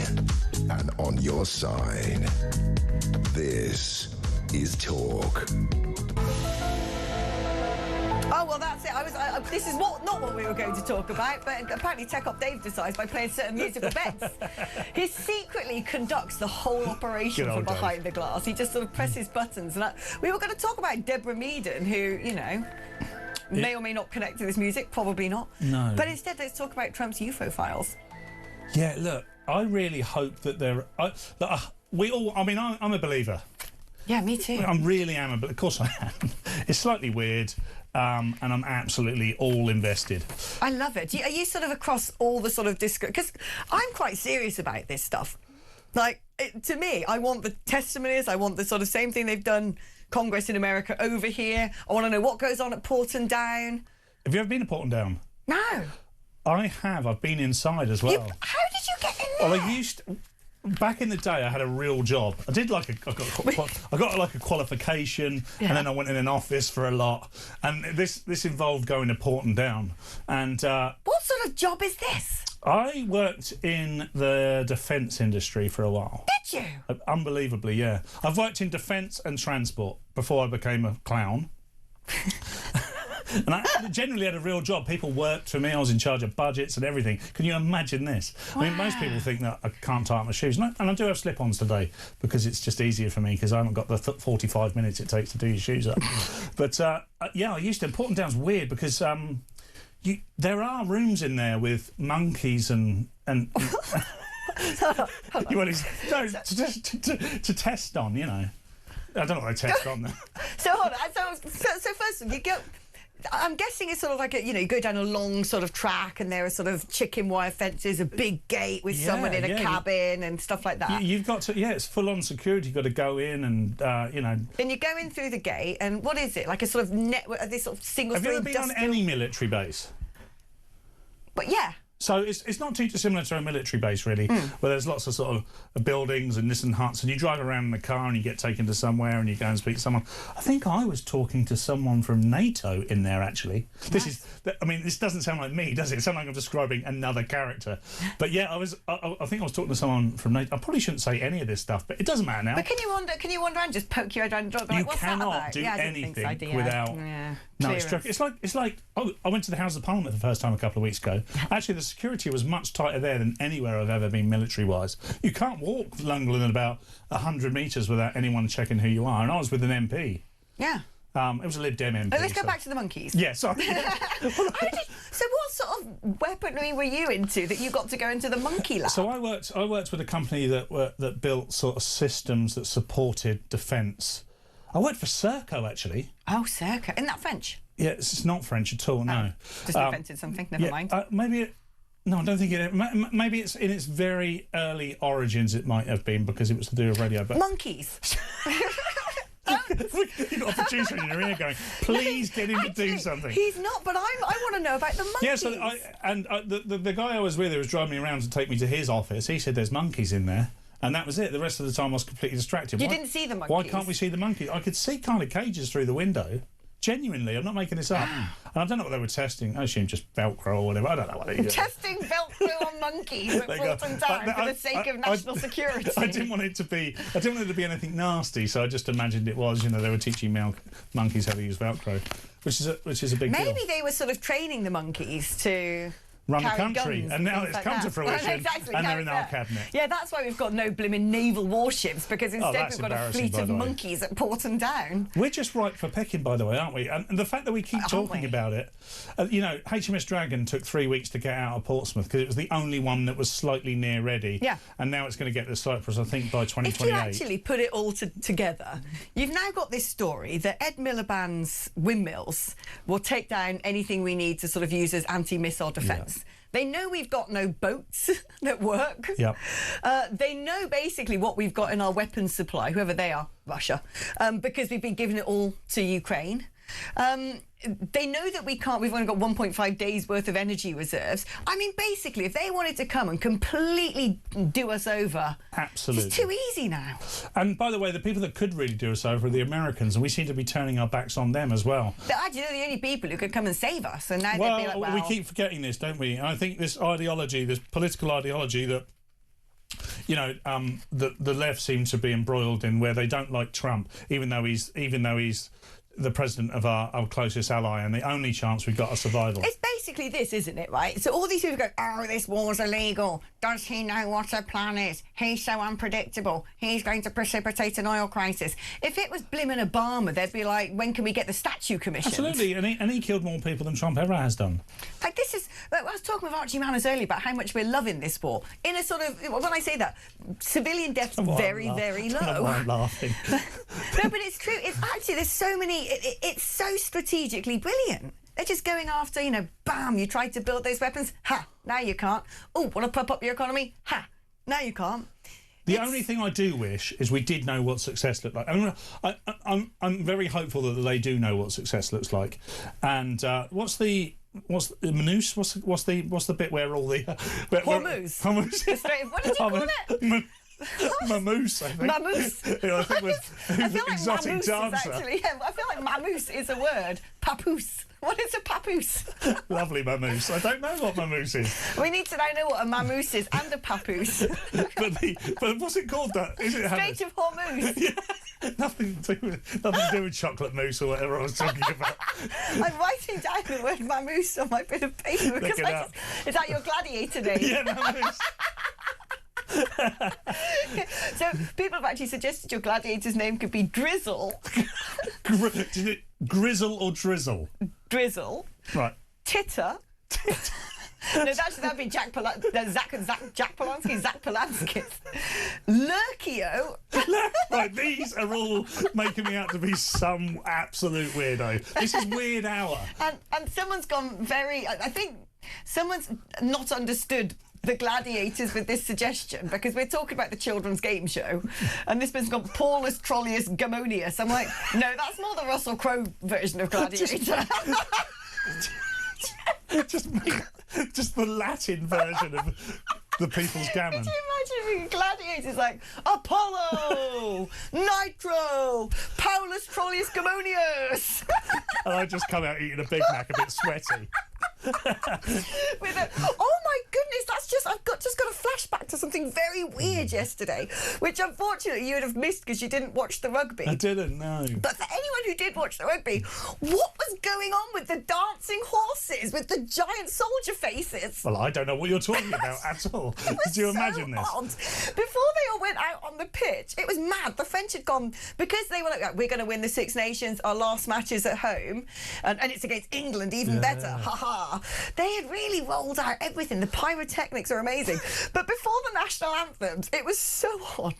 and on your side. This is Talk. Oh, well, that's it. This is not what we were going to talk about, but apparently Tech Op Dave decides by playing certain musical beds. He secretly conducts the whole operation from behind the glass. He just sort of presses buttons. And we were going to talk about Deborah Meaden, who, you know, may or may not connect to this music, probably not. No. But instead, let's talk about Trump's UFO files. Yeah, look, I really hope that I'm a believer. Yeah, me too. I really am, but of course I am. It's slightly weird, and I'm absolutely all invested. I love it. Are you sort of across all the sort of because I'm quite serious about this stuff. Like, to me, I want the testimonies. I want the sort of same thing they've done Congress in America over here. I want to know what goes on at Porton Down. Have you ever been to Porton Down? No. I have. I've been inside as well. How did you get in there? Well, I used to, back in the day, I had a real job. I did I got like a qualification, and then I went in an office for a lot. And this involved going to Porton Down. And what sort of job is this? I worked in the defence industry for a while. Did you? Unbelievably, yeah. I've worked in defence and transport before I became a clown. And I generally had a real job. People worked for me. I was in charge of budgets and everything. Can you imagine this? Wow. I mean, most people think that I can't tie up my shoes. And I do have slip-ons today because it's just easier for me because I haven't got the 45 minutes it takes to do your shoes up. But, yeah, I used to. Porton Down's weird because there are rooms in there with monkeys and you want to test on, you know. I don't know what they test on there. So hold on. So first you go. I'm guessing it's sort of like you go down a long sort of track, and there are sort of chicken wire fences, a big gate with someone in a cabin and stuff like that. You've got to, it's full on security. You've got to go in and And you go in through the gate, and what is it like? A sort of network? This sort of single. Have you ever been on any military base? But yeah. So it's not too dissimilar to a military base, really, where there's lots of sort of buildings and this and huts, and you drive around in the car and you get taken to somewhere and you go and speak to someone. I think I was talking to someone from NATO in there, actually. Nice. This doesn't sound like me, does it? It sounds like I'm describing another character. But yeah, I think I was talking to someone from NATO. I probably shouldn't say any of this stuff, but it doesn't matter now. But can you wander and just poke your head around the door? Like, what's that about? You cannot do anything without... Yeah. No, it's like I went to the House of Parliament the first time a couple of weeks ago. Actually, the security was much tighter there than anywhere I've ever been military-wise. You can't walk longer than about 100 metres without anyone checking who you are. And I was with an MP. Yeah. It was a Lib Dem MP. Let's go back to the monkeys. Yeah, sorry. So what sort of weaponry were you into that you got to go into the monkey lab? So I worked with a company that built sort of systems that supported defence. I worked for Serco, actually. Oh, Serco. Isn't that French? Yeah, it's not French at all, no. Just invented something, never mind. No, I don't think it... Maybe it's in its very early origins it might have been because it was to do with radio, but... Monkeys! You've got a producer in your ear going, please get him to do something. He's not, but I want to know about the monkeys. Yeah, so the guy I was with who was driving me around to take me to his office, he said there's monkeys in there. And that was it. The rest of the time I was completely distracted. You didn't see the monkeys? Why can't we see the monkeys? I could see kind of cages through the window. Genuinely, I'm not making this up. And I don't know what they were testing. I assume just Velcro or whatever. I don't know what they were testing Velcro on monkeys that brought them down for the sake of national security. I didn't want it to be anything nasty, so I just imagined it was. They were teaching monkeys how to use Velcro, which is a big deal. Maybe they were sort of training the monkeys to run the country, and now it's come to fruition, and they're in our cabinet. Yeah, that's why we've got no blimmin' naval warships, because instead we've got a fleet of monkeys at Porton Down. We're just ripe for picking, by the way, aren't we? And the fact that we keep talking about it, HMS Dragon took 3 weeks to get out of Portsmouth because it was the only one that was slightly near ready. Yeah. And now it's going to get to Cyprus, I think, by 2028. If you actually put it all together, you've now got this story that Ed Miliband's windmills will take down anything we need to sort of use as anti-missile defence. Yeah. They know we've got no boats that work. Yep. They know basically what we've got in our weapons supply, whoever they are, Russia, because we've been giving it all to Ukraine. They know that we've only got 1.5 days worth of energy reserves. I mean, basically, if they wanted to come and completely do us over, absolutely, it's too easy now. And by the way, the people that could really do us over are the Americans, and we seem to be turning our backs on them as well. Actually, they're the only people who could come and save us, and now they'd be like, well... we keep forgetting this, don't we? And I think this ideology, this political ideology that the left seems to be embroiled in, where they don't like Trump, even though he's the president of our closest ally and the only chance we've got of survival. It's basically this, isn't it, right? So all these people go, oh, this war's illegal. Does he know what a plan is? He's so unpredictable. He's going to precipitate an oil crisis. If it was blimmin' Obama, they'd be like, when can we get the statue commissioned? Absolutely, and he killed more people than Trump ever has done. Like, this is... I was talking with Archie Manners earlier about how much we're loving this war. In a sort of... When I say that, civilian deaths very, very low. I'm laughing. No, but it's true. It's actually, there's so many... It's so strategically brilliant. They're just going after, bam, you tried to build those weapons. Ha, now you can't. Oh, want to pump up your economy? Ha, now you can't. The only thing I do wish is we did know what success looked like. I'm very hopeful that they do know what success looks like. And what's the Manus? What's the bit where all the Hormuz? What did you call it? Mamoose, I think. Mamoose. I think was I feel like exotic mamoose dancer. Is actually, I feel like mamoose is a word. Papoose. What is a papoose? Lovely mamoose. I don't know what mamoose is. We need to now know what a mamoose is and a papoose. but what's it called? Is it Strait of Hormuz? Yeah. Nothing to do with chocolate mousse or whatever I was talking about. I'm writing down the word mamoose on my bit of paper because is that your gladiator name? Yeah, mamoose. So people have actually suggested your gladiator's name could be Drizzle. Grizzle or Drizzle? Drizzle. Right. Titter. No, that'd be Jack Polanski. Zach Polanski. Lurkio. Right, these are all making me out to be some absolute weirdo. This is Weird Hour. And someone's gone very... I think someone's not understood the gladiators with this suggestion, because we're talking about the children's game show and this person's got Paulus Trollius Gammonius. I'm like, no, that's more the Russell Crowe version of Gladiator. just the Latin version of the People's Gammon. Could you imagine being gladiators like Apollo, Nitro, Paulus Trollius Gammonius? And I just come out eating a Big Mac a bit sweaty. Oh my goodness, I've just got a flashback to something very weird yesterday, which unfortunately you would have missed because you didn't watch the rugby. I didn't know. But for anyone who did watch the rugby, what was going on with the dancing horses with the giant soldier faces? Well, I don't know what you're talking about at all. Did you imagine this? Odd. Before they all went out on the pitch, it was mad. The French had gone, because they were like, we're going to win the Six Nations, our last match is at home, and it's against England, even better, ha-ha. They had really rolled out everything. The pyrotechnics are amazing. But before the national anthems, it was so odd.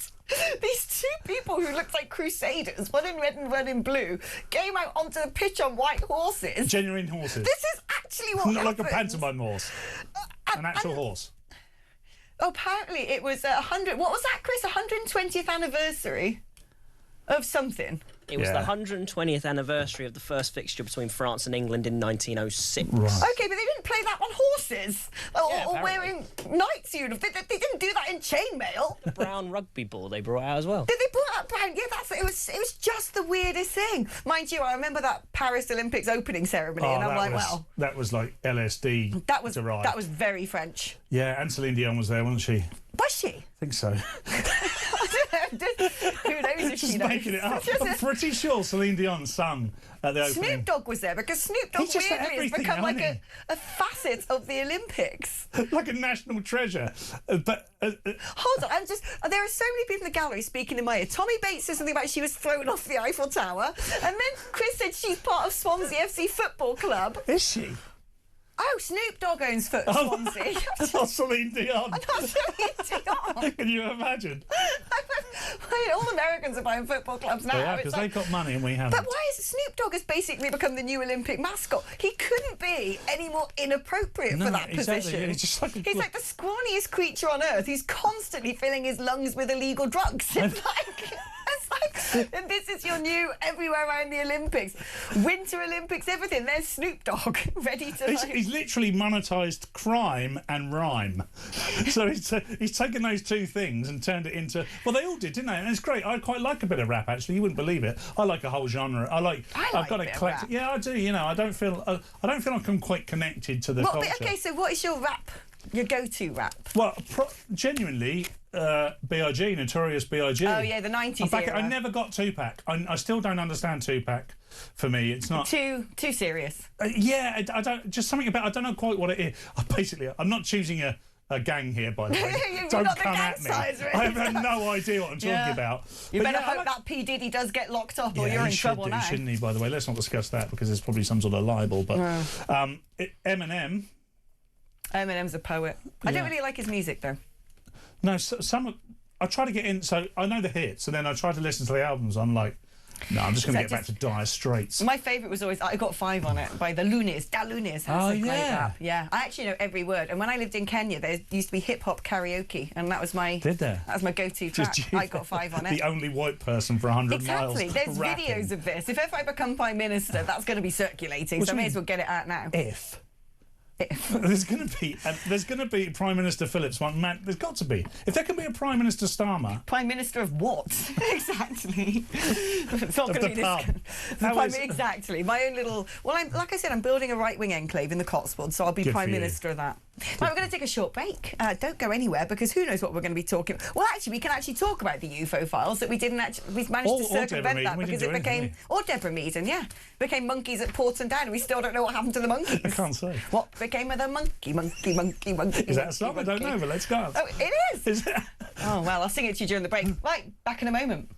These two people who looked like crusaders, one in red and one in blue, came out onto the pitch on white horses. Genuine horses. This is actually what Not happened. like a pantomime horse. An actual horse. Apparently it was 100... What was that, Chris? 120th anniversary of something. It was the 120th anniversary of the first fixture between France and England in 1906. Right. Okay, but they didn't play that on horses or apparently. wearing knights' uniforms. They didn't do that in chainmail. The brown rugby ball they brought out as well. Did they put out brown? Yeah, it was just the weirdest thing. Mind you, I remember that Paris Olympics opening ceremony, and I'm like, that was like LSD. that was derived. that was very French. Yeah, and Celine Dion was there, wasn't she? Was she? I think so. Who knows if Just she knows? making it up. I'm pretty sure Celine Dion sung at the opening. Snoop Dogg was there because Snoop Dogg He's just at weirdly has everything, become like hasn't a facet of the Olympics. Like a national treasure. But Hold on, there are so many people in the gallery speaking in my ear. Tommy Bates said something about she was thrown off the Eiffel Tower, and then Chris said she's part of Swansea FC Football Club. is she? Oh, Snoop Dogg owns Swansea. Not Celine Dion. Not Celine Dion. Can you imagine? All Americans are buying football clubs now. Yeah, It's because like- they've got money and we haven't. But why is Snoop Dogg has basically become the new Olympic mascot? He couldn't be any more inappropriate for that exactly. position. He's just like He's like the scrawniest creature on earth. He's constantly filling his lungs with illegal drugs. It's like, and this is your new everywhere around the Olympics, Winter Olympics, everything. There's Snoop Dogg ready to. He's literally monetised crime and rhyme. So he's taken those two things and turned it into. Well, they all did, didn't they? And it's great. I quite like a bit of rap. Actually, you wouldn't believe it. I like a whole genre. I've got a bit of collect. rap. Yeah, I do. You know, I don't feel like I'm quite connected to the culture. Okay, so what is your rap? Your go-to rap? Well, genuinely, B.I.G., Notorious B.I.G. Oh yeah, the 90s era. I never got Tupac. I still don't understand Tupac. For me, it's not too serious. Yeah, I don't. Just something about. I don't know quite what it is. I'm not choosing a gang here, by the way. Don't not the come gang at me. size, really. I have no idea what I'm talking about. You But better yeah, hope that P. Diddy does get locked up, or yeah, you're in he should trouble do, now. shouldn't he? By the way, let's not discuss that because there's probably some sort of libel. But Eminem. Eminem's a poet. I don't really like his music though. No, I try to get in. So I know the hits, and then I try to listen to the albums. I'm like, no, I'm just going to get back to Dire Straits. My favourite was always I Got Five on it by the Lunis. Da Lunis. That's a great rap. Yeah, I actually know every word. And when I lived in Kenya, there used to be hip hop karaoke, and that was my That was my go-to track. I Got Five on it. The only white person for 100 miles. Exactly. There's rapping. videos of this. If ever I become Prime Minister, that's going to be circulating. So I may as well get it out now. If there's going to be Prime Minister Phillips one man. There's got to be. If there can be a Prime Minister Starmer. Prime Minister of what? Exactly. It's not going to be this. Exactly. My own little. Well, like I said, I'm building a right-wing enclave in the Cotswolds, so I'll be Prime Minister of that. Right, we're going to take a short break. Don't go anywhere because who knows what we're going to be talking. Well, actually, we can actually talk about the UFO files that we didn't actually. We managed to circumvent that because it became. Or Deborah Meaden, yeah, became monkeys at Porton Down, and we still don't know what happened to the monkeys. I can't say. What became of the monkey? Is that a song? I don't know, but let's go. Oh, it is. Is it? Oh well, I'll sing it to you during the break. Right, back in a moment.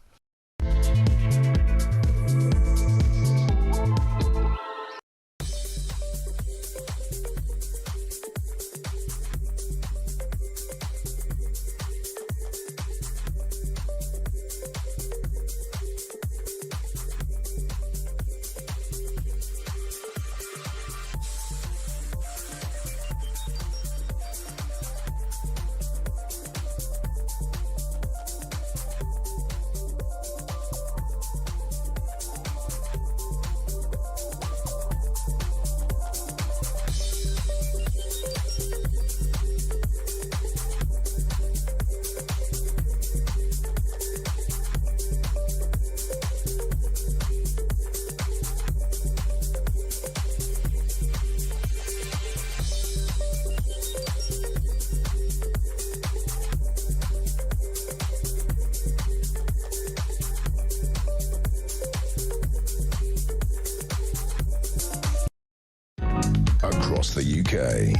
across the UK.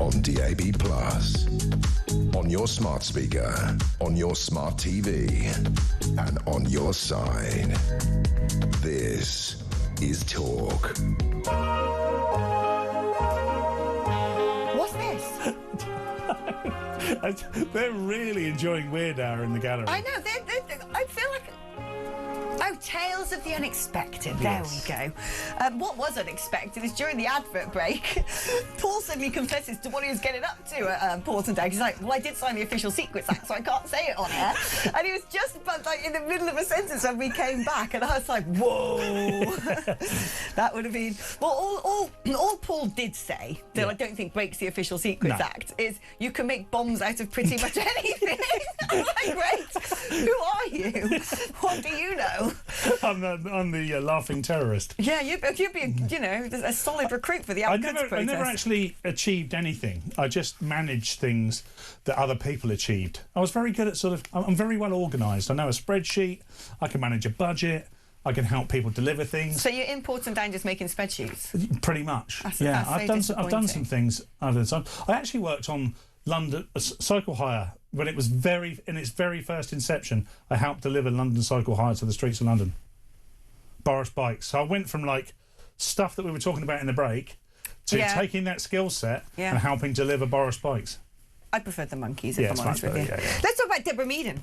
On DAB+, on your smart speaker, on your smart TV, and on your side. This is Talk. What's this? They're really enjoying Weird Hour in the gallery. I know. I feel like... Oh, Tales of the Unexpected. There we go. What was unexpected is during the advert break, Paul suddenly confesses to what he was getting up to at Porton Day. He's like, well, I did sign the Official Secrets Act, so I can't say it on air. And he was just about, like, in the middle of a sentence when we came back, and I was like, whoa. That would have been... Well, all Paul did say, that I don't think breaks the Official Secrets Act, is you can make bombs out of pretty much anything. I'm like, great. Who are you? What do you know? I'm the laughing terrorist. Yeah, you'd be, you know, a solid recruit for the Al Quds protest. I never actually achieved anything. I just managed things that other people achieved. I was very good at I'm very well organised. I know a spreadsheet. I can manage a budget. I can help people deliver things. So you're important down just making spreadsheets? Pretty much. That's I've done some things over the time. I actually worked on London cycle hire. When it was in its very first inception, I helped deliver London cycle hire to the streets of London. Boris bikes. So I went from like stuff that we were talking about in the break to taking that skill set and helping deliver Boris bikes. I prefer the monkeys, if I'm honest with you. Let's talk about Deborah Meaden,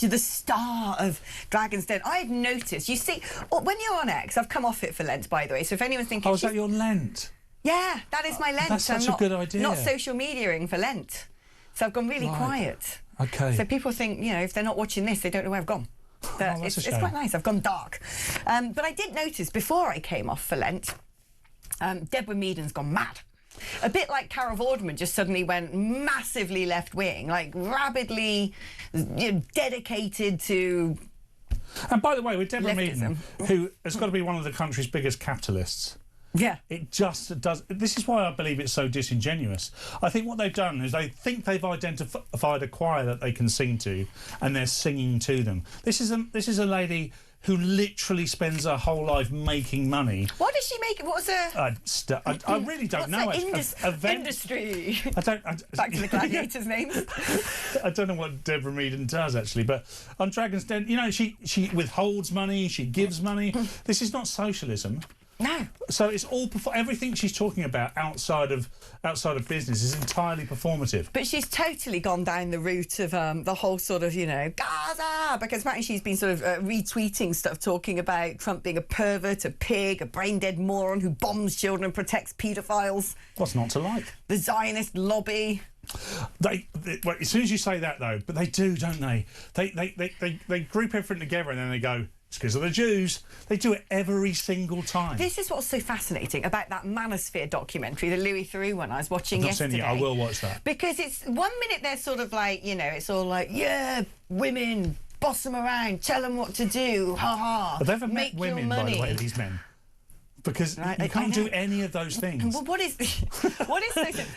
the star of Dragon's Den. I've noticed, you see, when you're on X, I've come off it for Lent, by the way, so if anyone's thinking... Oh, is that your Lent? Yeah, that is my Lent. That's such a good idea. Not social mediaing for Lent. So I've gone really quiet. Okay. So people think, you know, if they're not watching this, they don't know where I've gone. But it's quite nice. I've gone dark. But I did notice before I came off for Lent, Deborah Meaden's gone mad. A bit like Carol Vorderman just suddenly went massively left-wing, like rabidly dedicated to... And by the way, with Deborah Meaden, who has got to be one of the country's biggest capitalists... Yeah. It just does. This is why I believe it's so disingenuous. I think what they've done is they think they've identified a choir that they can sing to, and they're singing to them. This is a lady who literally spends her whole life making money. What does she make? What was her... I really don't know. Industry. I don't... Back to the gladiators' names. I don't know what Deborah Meaden does, actually, but on Dragon's Den, you know, she withholds money, she gives money. This is not socialism. No. So it's all everything she's talking about outside of business is entirely performative. But she's totally gone down the route of the whole sort of, you know, Gaza, because apparently she's been sort of retweeting stuff talking about Trump being a pervert, a pig, a brain-dead moron who bombs children and protects paedophiles. What's not to like? The Zionist lobby. Well, as soon as you say that, though, but they do, don't they? They group everything together and then they go... It's because of the Jews. They do it every single time. This is what's so fascinating about that Manosphere documentary, the Louis Theroux one I was watching yesterday. I will watch that. Because it's 1 minute they're sort of like, you know, it's all like, yeah, women, boss them around, tell them what to do, ha-ha. Have they ever met women, by the way, these men? Because you can't do any of those things. Well, what is so...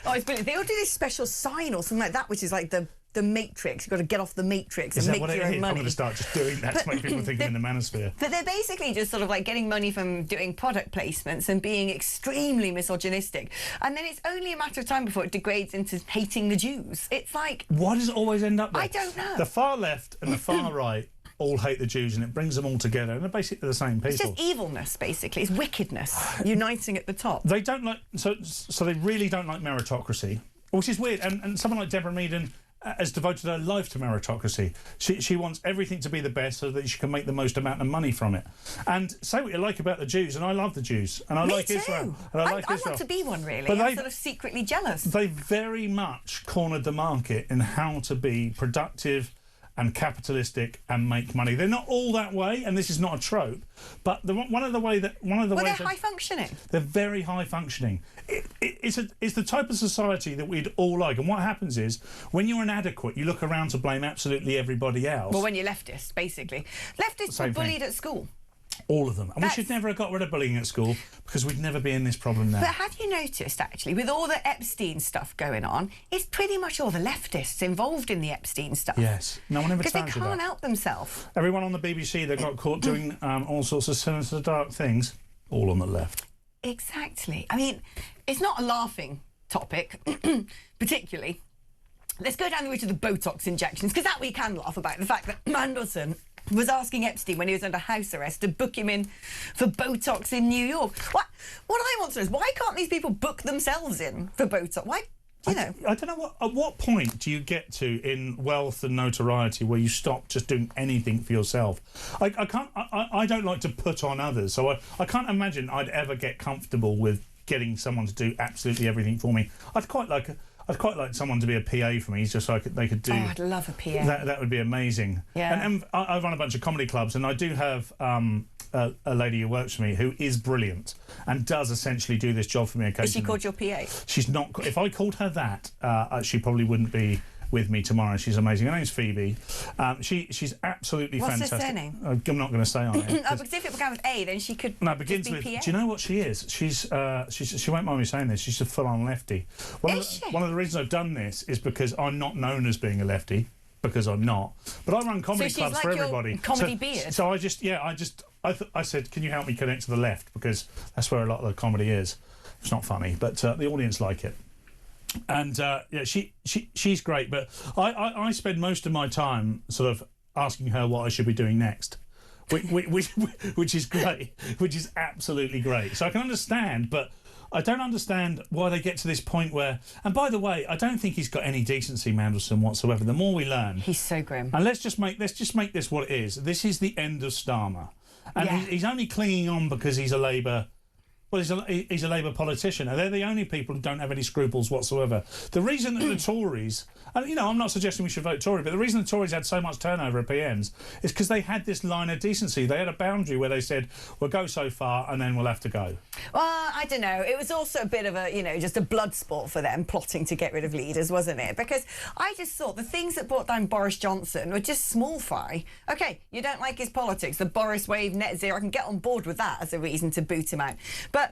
Oh, it's brilliant. They all do this special sign or something like that, which is like the Matrix. You've got to get off the Matrix and make your own money. I'm going to start just doing that to make people think I'm in the manosphere. But they're basically just sort of like getting money from doing product placements and being extremely misogynistic. And then it's only a matter of time before it degrades into hating the Jews. It's like... Why does it always end up there? I don't know. The far left and the far right all hate the Jews, and it brings them all together, and they're basically the same people. It's just evilness, basically. It's wickedness uniting at the top. They don't like... So they really don't like meritocracy, which is weird. And someone like Deborah Meaden has devoted her life to meritocracy. She wants everything to be the best so that she can make the most amount of money from it. And say what you like about the Jews, and I love the Jews, and I like Israel. And I want to be one, really. I'm sort of secretly jealous. They very much cornered the market in how to be productive and capitalistic and make money. They're not all that way, and this is not a trope, but one of the ways they're high functioning. They're very high functioning. It's the type of society that we'd all like, and what happens is when you're inadequate, you look around to blame absolutely everybody else. Well, when you're leftist, basically. Leftists were bullied at school. All of them. And we should never have got rid of bullying at school because we'd never be in this problem now. But have you noticed, actually, with all the Epstein stuff going on, it's pretty much all the leftists involved in the Epstein stuff. Yes. No one ever tells you that. Because they can't help themselves. Everyone on the BBC that got caught doing all sorts of sinister, dark things, all on the left. Exactly. I mean, it's not a laughing topic, particularly. Let's go down the route of the Botox injections, because that we can laugh about. The fact that Mandelson was asking Epstein when he was under house arrest to book him in for Botox in New York. What I want to know is, why can't these people book themselves in for Botox? Why? I don't know. At what point do you get to in wealth and notoriety where you stop just doing anything for yourself? I can't. I don't like to put on others, so I can't imagine I'd ever get comfortable with getting someone to do absolutely everything for me. I'd quite like someone to be a PA for me, just so they could do. Oh, I'd love a PA. That would be amazing. Yeah. And I run a bunch of comedy clubs, and I do have a lady who works for me who is brilliant and does essentially do this job for me occasionally. Is she called your PA? She's not. If I called her that, she probably wouldn't be with me tomorrow. She's amazing. Her name's Phoebe. She's absolutely fantastic. What's her surname? I'm not going to say on it. Because if it began with A, then she could. No, it begins with. PA. Do you know what she is? She won't mind me saying this. She's a full-on lefty. One of the reasons I've done this is because I'm not known as being a lefty, because I'm not. But I run comedy clubs for everybody. Comedy beard. So I said, can you help me connect to the left, because that's where a lot of the comedy is. It's not funny, but the audience like it. And she's great, but I spend most of my time sort of asking her what I should be doing next, which is great, which is absolutely great. So I can understand, but I don't understand why they get to this point where. And by the way, I don't think he's got any decency, Mandelson, whatsoever. The more we learn, he's so grim. And let's just make this what it is. This is the end of Starmer, and he's only clinging on because he's a Labour. Well, he's a Labour politician, and they're the only people who don't have any scruples whatsoever. The reason that the Tories, and I'm not suggesting we should vote Tory, but the reason the Tories had so much turnover at PMs is because they had this line of decency. They had a boundary where they said, we'll go so far and then we'll have to go. Well, I don't know. It was also a bit of a, just a blood sport for them, plotting to get rid of leaders, wasn't it? Because I just thought the things that brought down Boris Johnson were just small fry. OK, you don't like his politics, the Boris wave, net zero, I can get on board with that as a reason to boot him out. But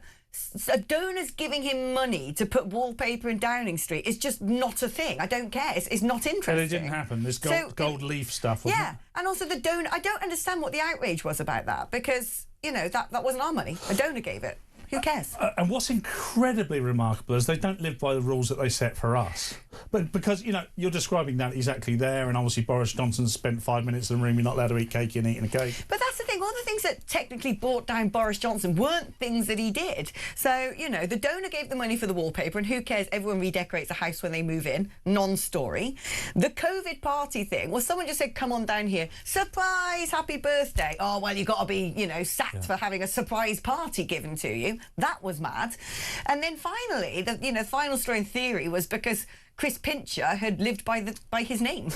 donors giving him money to put wallpaper in Downing Street is just not a thing. I don't care. It's not interesting. But it didn't happen. This gold leaf stuff, wasn't it? And also the donor. I don't understand what the outrage was about that, because, that wasn't our money. A donor gave it. Who cares? And what's incredibly remarkable is they don't live by the rules that they set for us. But because, you're describing that exactly there, and obviously Boris Johnson spent 5 minutes in the room, you're not allowed to eat cake, you're eating a cake. But that's the thing, one of the things that technically brought down Boris Johnson weren't things that he did. So, the donor gave the money for the wallpaper, and who cares, everyone redecorates a house when they move in, non-story. The COVID party thing, well, someone just said, come on down here, surprise, happy birthday. Oh, well, you've got to be, sacked for having a surprise party given to you. That was mad. And then finally, the final straw in theory was because Chris Pincher had lived by his name.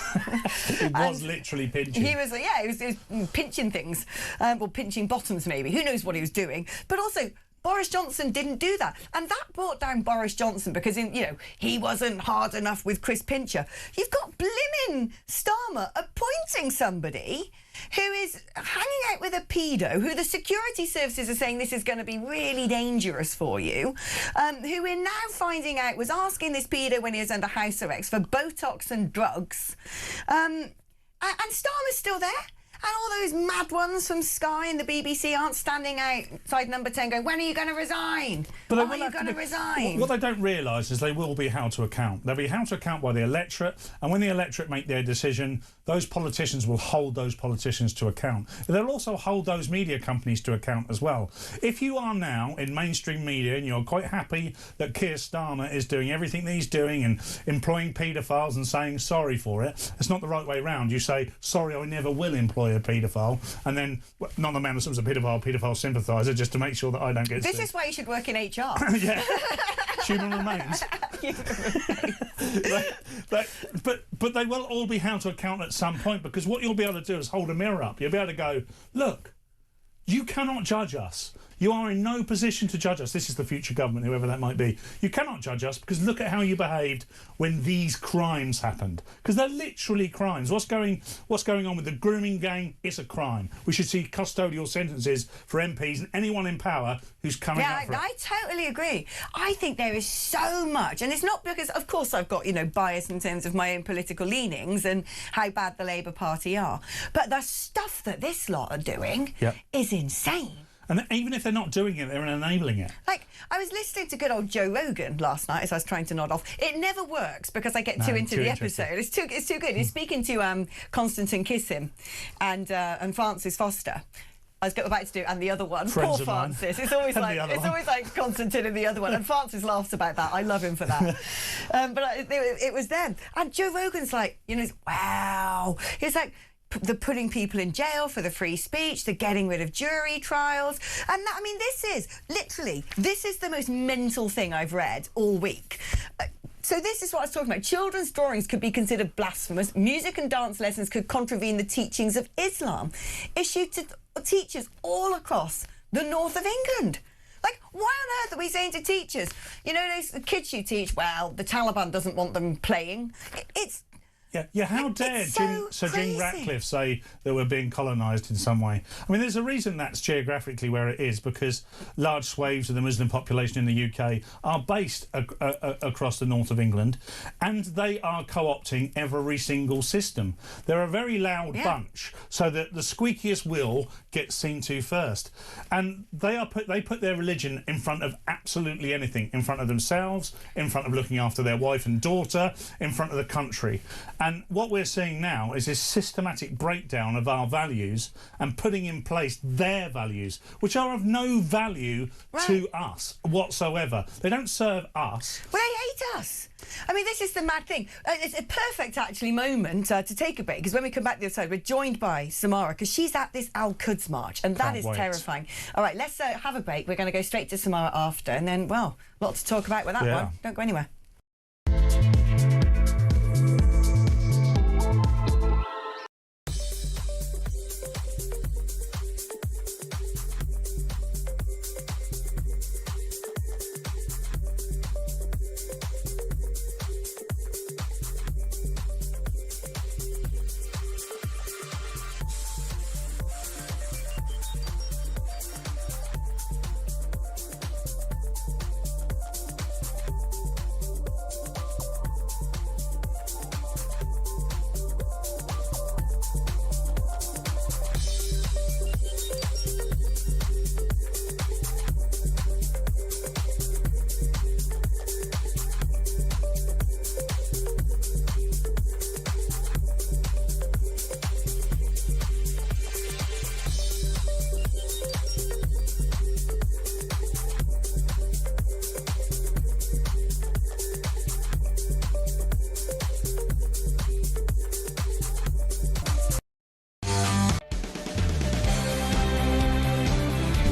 He was literally pinching. He was pinching things. Well, pinching bottoms maybe. Who knows what he was doing. But also, Boris Johnson didn't do that. And that brought down Boris Johnson because, he wasn't hard enough with Chris Pincher. You've got blimmin' Starmer appointing somebody who is hanging out with a pedo, who the security services are saying this is going to be really dangerous for you, who we're now finding out was asking this pedo when he was under house arrest for Botox and drugs. And Starmer's still there. And all those mad ones from Sky and the BBC aren't standing outside Number 10 going, when are you going to resign? But are you going to resign? What they don't realise is they will be held to account. They'll be held to account by the electorate, and when the electorate make their decision, those politicians will hold those politicians to account. They'll also hold those media companies to account as well. If you are now in mainstream media and you're quite happy that Keir Starmer is doing everything that he's doing and employing paedophiles and saying sorry for it, it's not the right way round. You say, sorry, I never will employ a paedophile, and then not the man that's a paedophile sympathiser, just to make sure that I don't get This sick. is why you should work in HR. Yeah. Human remains. But they will all be held to account at some point, because what you'll be able to do is hold a mirror up. You'll be able to go, look, you cannot judge us. You are in no position to judge us. This is the future government, whoever that might be. You cannot judge us because look at how you behaved when these crimes happened. Because they're literally crimes. What's going on with the grooming gang? It's a crime. We should see custodial sentences for MPs and anyone in power who's coming up for it. I totally agree. I think there is so much, and it's not because, of course, I've got, bias in terms of my own political leanings and how bad the Labour Party are, but the stuff that this lot are doing is insane. And even if they're not doing it, they're enabling it. Like, I was listening to good old Joe Rogan last night as I was trying to nod off. It never works because I get too into the episode. It's too good. He's speaking to Konstantin Kissim and Francis Foster. I was about to do, and the other one, Friends poor Francis. It's always like Konstantin and the other one, and Francis laughs about that. I love him for that. It was them, and Joe Rogan's like, wow. He's like, they're putting people in jail for the free speech, they're getting rid of jury trials. And that, I mean, this is the most mental thing I've read all week. So this is what I was talking about. Children's drawings could be considered blasphemous. Music and dance lessons could contravene the teachings of Islam, issued to teachers all across the north of England. Like, why on earth are we saying to teachers, those kids you teach, well, the Taliban doesn't want them playing. Yeah, how dare Sir Jim Ratcliffe say that we're being colonised in some way? I mean, there's a reason that's geographically where it is, because large swathes of the Muslim population in the UK are based across the north of England, and they are co-opting every single system. They're a very loud bunch, so that the squeakiest wheel gets seen to first. And they put their religion in front of absolutely anything, in front of themselves, in front of looking after their wife and daughter, in front of the country. And what we're seeing now is this systematic breakdown of our values and putting in place their values, which are of no value to us whatsoever. They don't serve us. Well, they hate us. I mean, this is the mad thing. It's a perfect, actually, moment to take a break, because when we come back the other side, we're joined by Samara, because she's at this Al-Quds march, and that is terrifying. All right, let's have a break. We're going to go straight to Samara after, and then, well, lots to talk about with that one. Don't go anywhere.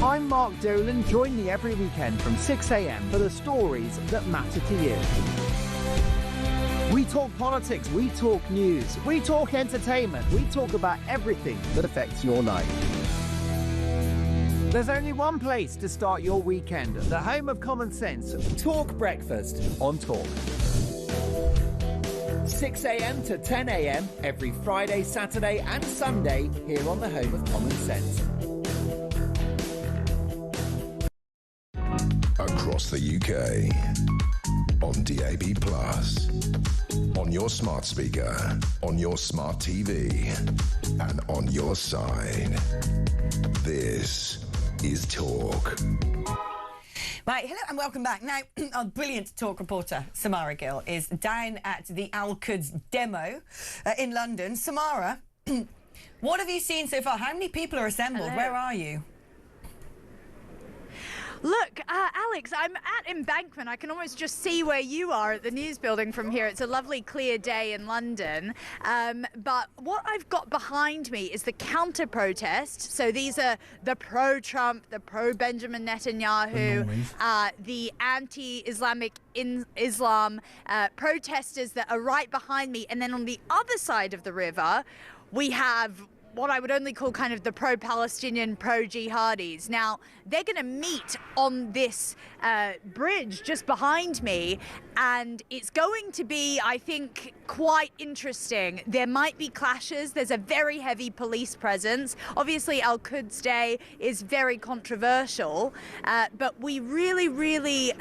I'm Mark Dolan. Join me every weekend from 6 a.m. for the stories that matter to you. We talk politics, we talk news, we talk entertainment, we talk about everything that affects your life. There's only one place to start your weekend, the home of common sense. Talk Breakfast on Talk. 6 a.m. to 10 a.m. every Friday, Saturday and Sunday here on the home of common sense. Across the UK, on DAB+, on your smart speaker, on your smart TV, and on your side. This is Talk. Right, hello and welcome back. Now, our brilliant talk reporter, Samara Gill, is down at the Al-Quds demo in London. Samara, what have you seen so far? How many people are assembled? Hello. Where are you? Look, Alex, I'm at Embankment. I can almost just see where you are at the news building from here. It's a lovely clear day in London. But what I've got behind me is the counter-protest. So these are the pro-Trump, the pro-Benjamin Netanyahu, the anti-Islamic Islam protesters that are right behind me. And then on the other side of the river, we have what I would only call kind of the pro-Palestinian, pro-jihadis. Now, they're going to meet on this bridge just behind me, and it's going to be, I think, quite interesting. There might be clashes. There's a very heavy police presence. Obviously, Al-Quds Day is very controversial, but we really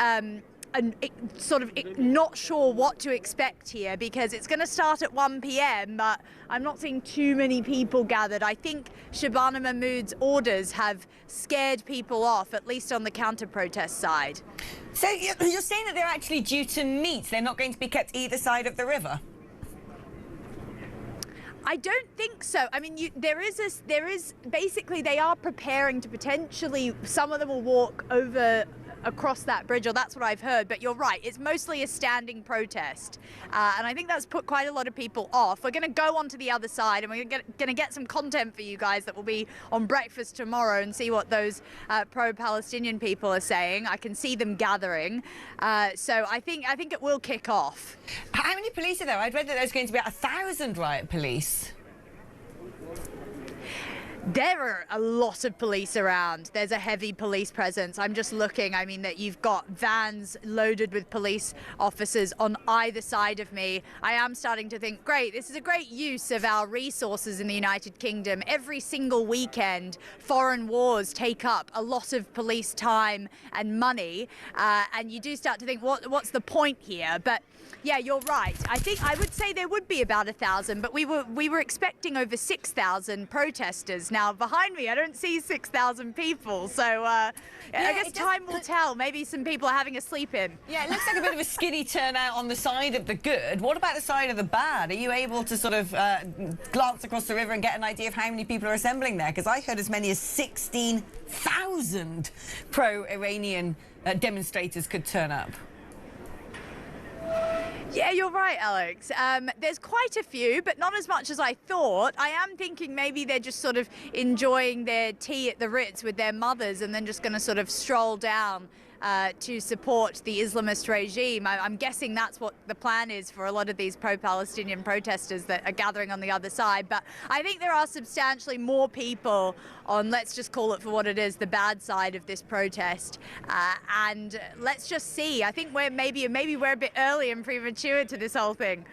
sort of not sure what to expect here, because it's going to start at 1 p.m, but I'm not seeing too many people gathered. I think Shabana Mahmood's orders have scared people off, at least on the counter-protest side. So you're saying that they're actually due to meet? They're not going to be kept either side of the river? I don't think so. I mean, there is basically, they are preparing to potentially, some of them will walk across that bridge, or that's what I've heard. But you're right, it's mostly a standing protest, and I think that's put quite a lot of people off. We're going to go on to the other side, and we're going to get some content for you guys that will be on breakfast tomorrow, and see what those pro-Palestinian people are saying. I can see them gathering, so I think it will kick off. How many police are there? I'd read that there's going to be 1,000 riot police. There are a lot of police around. There's a heavy police presence. I'm just looking. I mean, that you've got vans loaded with police officers on either side of me. I am starting to think, great, this is a great use of our resources in the United Kingdom. Every single weekend, foreign wars take up a lot of police time and money, and you do start to think, what's the point here? But yeah, you're right. I would say there would be about 1,000, but we were expecting over 6,000 protesters. Now, behind me, I don't see 6,000 people, so I guess time will tell. Maybe some people are having a sleep in. Yeah, it looks like a bit of a skinny turnout on the side of the good. What about the side of the bad? Are you able to sort of glance across the river and get an idea of how many people are assembling there? Because I heard as many as 16,000 pro-Iranian demonstrators could turn up. Yeah, you're right, Alex. There's quite a few, but not as much as I thought. I am thinking maybe they're just sort of enjoying their tea at the Ritz with their mothers and then just going to sort of stroll down to support the Islamist regime. I'm guessing that's what the plan is for a lot of these pro-Palestinian protesters that are gathering on the other side. But I think there are substantially more people on, let's just call it for what it is, the bad side of this protest. And let's just see. I think maybe we're a bit early and premature to this whole thing.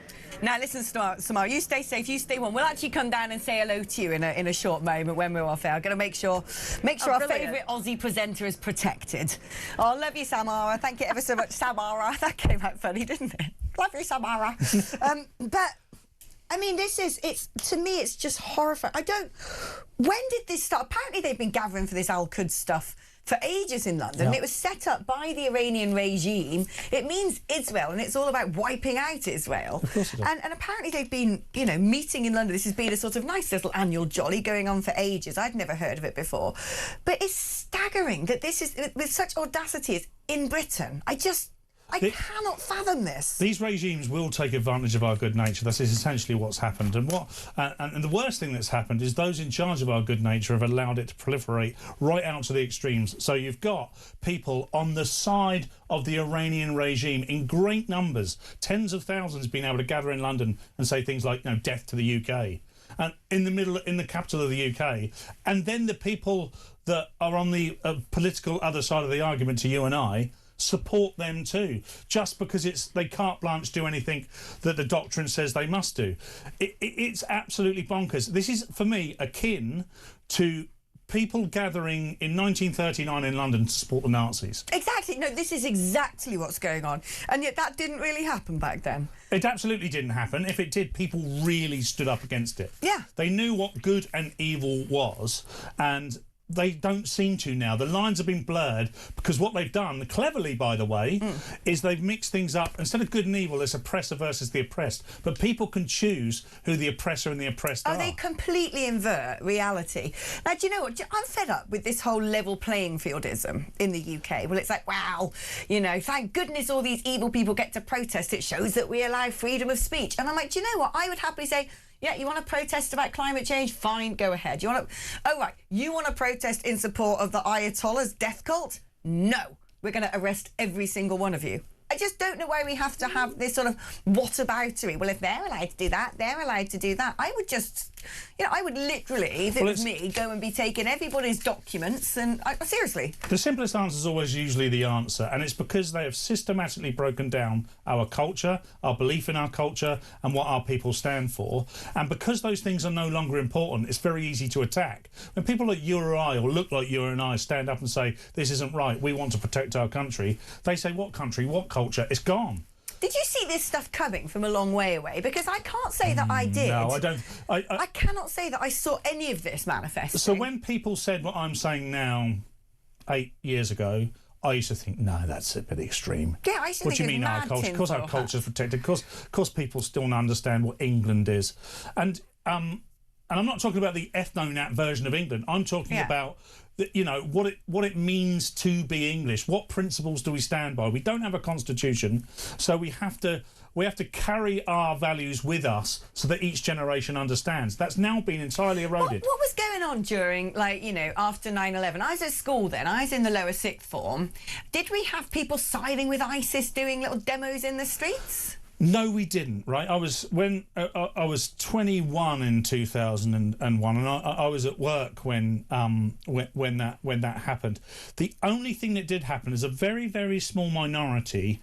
Now, listen, Samara, you stay safe, you stay warm. We'll actually come down and say hello to you in a short moment when we're off air. I'm going to make sure our favourite Aussie presenter is protected. Oh, love you, Samara. Thank you ever so much, Samara. That came out funny, didn't it? Love you, Samara. But I mean, to me, it's just horrifying. When did this start? Apparently, they've been gathering for this Al-Quds stuff for ages in London. Yeah. It was set up by the Iranian regime. It means Israel, and it's all about wiping out Israel. Of course it does. And apparently they've been, meeting in London. This has been a sort of nice little annual jolly going on for ages. I'd never heard of it before. But it's staggering that this is, with such audacity, is in Britain. I cannot fathom this. These regimes will take advantage of our good nature. That is essentially what's happened. And and the worst thing that's happened is those in charge of our good nature have allowed it to proliferate right out to the extremes. So you've got people on the side of the Iranian regime in great numbers, tens of thousands being able to gather in London and say things like, death to the UK. And in the capital of the UK. And then the people that are on the political other side of the argument to you and I support them too, just because they carte blanche do anything that the doctrine says they must do. It's absolutely bonkers. This is, for me, akin to people gathering in 1939 in London to support the Nazis. Exactly. No, this is exactly what's going on. And yet that didn't really happen back then. It absolutely didn't happen. If it did, people really stood up against it. Yeah. They knew what good and evil was, and they don't seem to now. The lines have been blurred because what they've done, cleverly by the way, is they've mixed things up. Instead of good and evil, there's oppressor versus the oppressed. But people can choose who the oppressor and the oppressed are. Oh, they completely invert reality. Now, do you know what? I'm fed up with this whole level playing fieldism in the UK. Well, it's like, wow, thank goodness all these evil people get to protest. It shows that we allow freedom of speech. And I'm like, do you know what? I would happily say, yeah, you want to protest about climate change? Fine, go ahead. You want to protest in support of the Ayatollah's death cult? No. We're going to arrest every single one of you. I just don't know why we have to have this sort of whataboutery. Well, if they're allowed to do that, they're allowed to do that. I would just, I would literally, if it was me, go and be taking everybody's documents and seriously. The simplest answer is always usually the answer, and it's because they have systematically broken down our culture, our belief in our culture, and what our people stand for. And because those things are no longer important, it's very easy to attack. When people like you or I, or look like you and I, stand up and say, this isn't right, we want to protect our country, they say, what country, what culture? It's gone. Did you see this stuff coming from a long way away? Because I can't say that I did. No, I don't. I cannot say that I saw any of this manifesting. So when people said what I'm saying now 8 years ago, I used to think, no, that's a bit extreme. Yeah, I used to what do you mean our culture? Of course our culture's protected. Of course people still don't understand what England is. And I'm not talking about the ethno-nat version of England. I'm talking about what it means to be English. What principles do we stand by? We don't have a constitution, so we have to carry our values with us so that each generation understands. That's now been entirely eroded. What was going on during, after 9/11? I was at school then. I was in the lower sixth form. Did we have people siding with ISIS doing little demos in the streets? No, we didn't. Right, I was 21 in 2001, and I was at work when that happened. The only thing that did happen is a very, very small minority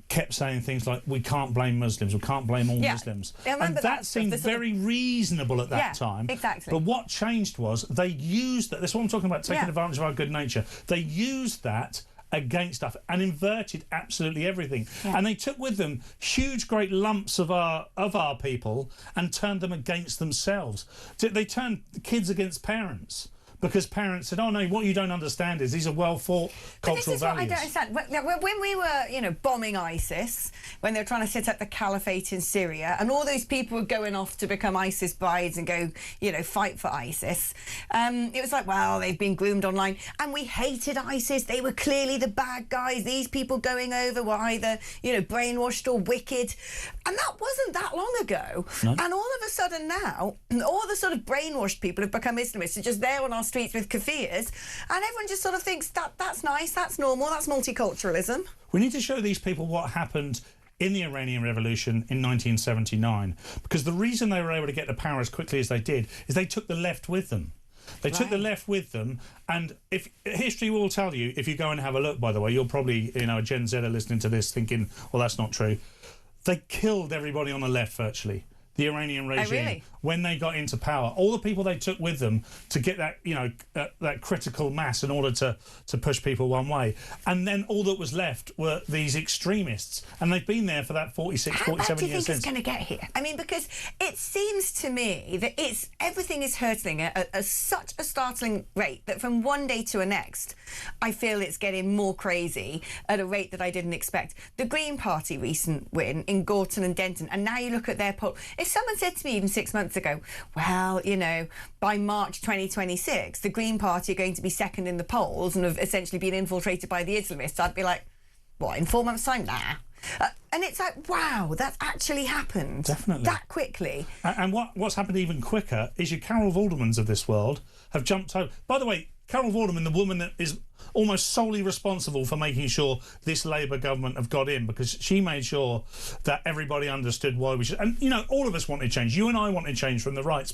kept saying things like, we can't blame Muslims, we can't blame all Muslims. And that seemed very reasonable at that time. Exactly. But what changed was they used that. That's what I'm talking about, taking advantage of our good nature. They used that against us and inverted absolutely everything. And they took with them huge, great lumps of our people and turned them against themselves. They turned kids against parents. Because parents said, oh no, what you don't understand is these are well-thought cultural values. This is what I don't understand. When we were, bombing ISIS, when they were trying to set up the caliphate in Syria, and all those people were going off to become ISIS brides and go, fight for ISIS, it was like, well, they've been groomed online. And we hated ISIS. They were clearly the bad guys. These people going over were either, brainwashed or wicked. And that wasn't that long ago. No. And all of a sudden now, all the sort of brainwashed people have become Islamists are just there on our streets with kafirs, and everyone just sort of thinks that's nice, that's normal, that's multiculturalism. We need to show these people what happened in the Iranian Revolution in 1979, because the reason they were able to get to power as quickly as they did is they took the left with them. They took the left with them, and if history will tell you, if you go and have a look, by the way, you're probably, a Gen Zer listening to this thinking, well, that's not true. They killed everybody on the left virtually. The Iranian regime, when they got into power, all the people they took with them to get that, that critical mass in order to push people one way. And then all that was left were these extremists. And they've been there for that 46, 47 years since. How do you think it's going to get here? I mean, because it seems to me that everything is hurtling at such a startling rate that from one day to the next, I feel it's getting more crazy at a rate that I didn't expect. The Green Party recent win in Gorton and Denton, and now you look at their poll. If someone said to me even 6 months ago, well, by March 2026, the Green Party are going to be second in the polls and have essentially been infiltrated by the Islamists, I'd be like, what, in 4 months' time? Nah. And it's like, wow, that's actually happened. Definitely. That quickly. And what's happened even quicker is your Carol Vordermans of this world have jumped over. By the way, Carol Vorderman, the woman that is almost solely responsible for making sure this Labour government have got in, because she made sure that everybody understood why we should. And, all of us wanted change. You and I wanted change from the rights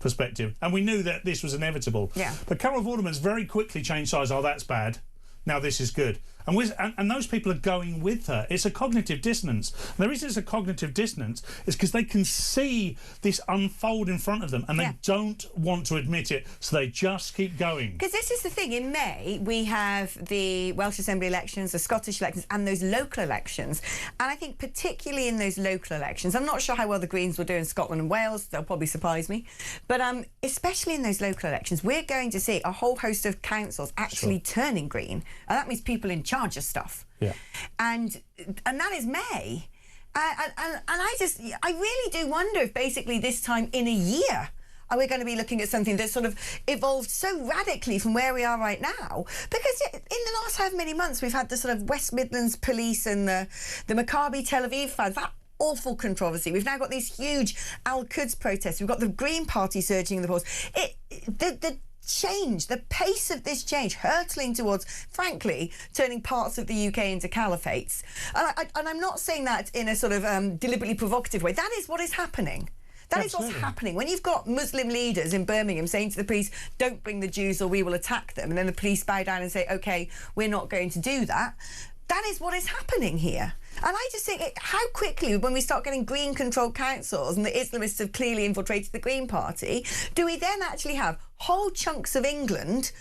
perspective. And we knew that this was inevitable. Yeah. But Carol Vorderman's very quickly changed sides. Oh, that's bad. Now this is good. And those people are going with her. It's a cognitive dissonance. And the reason it's a cognitive dissonance is because they can see this unfold in front of them and they don't want to admit it, so they just keep going. Because this is the thing. In May, we have the Welsh Assembly elections, the Scottish elections and those local elections. And I think particularly in those local elections, I'm not sure how well the Greens will do in Scotland and Wales. They'll probably surprise me. But especially in those local elections, we're going to see a whole host of councils actually turning green. And that means people in charge of stuff. Yeah. And that is May. And I really do wonder if basically this time in a year are we going to be looking at something that's sort of evolved so radically from where we are right now? Because in the last however many months we've had the sort of West Midlands police and the Maccabi Tel Aviv fans, that awful controversy. We've now got these huge Al-Quds protests. We've got the Green Party surging in the polls. The change, the pace of this change, hurtling towards, frankly, turning parts of the UK into caliphates. And I'm not saying that in a sort of deliberately provocative way. That is what is happening. That is what's happening. When you've got Muslim leaders in Birmingham saying to the police, don't bring the Jews or we will attack them, and then the police bow down and say, OK, we're not going to do that, that is what is happening here. And I just think, how quickly, when we start getting Green-controlled councils and the Islamists have clearly infiltrated the Green Party, do we then actually have whole chunks of England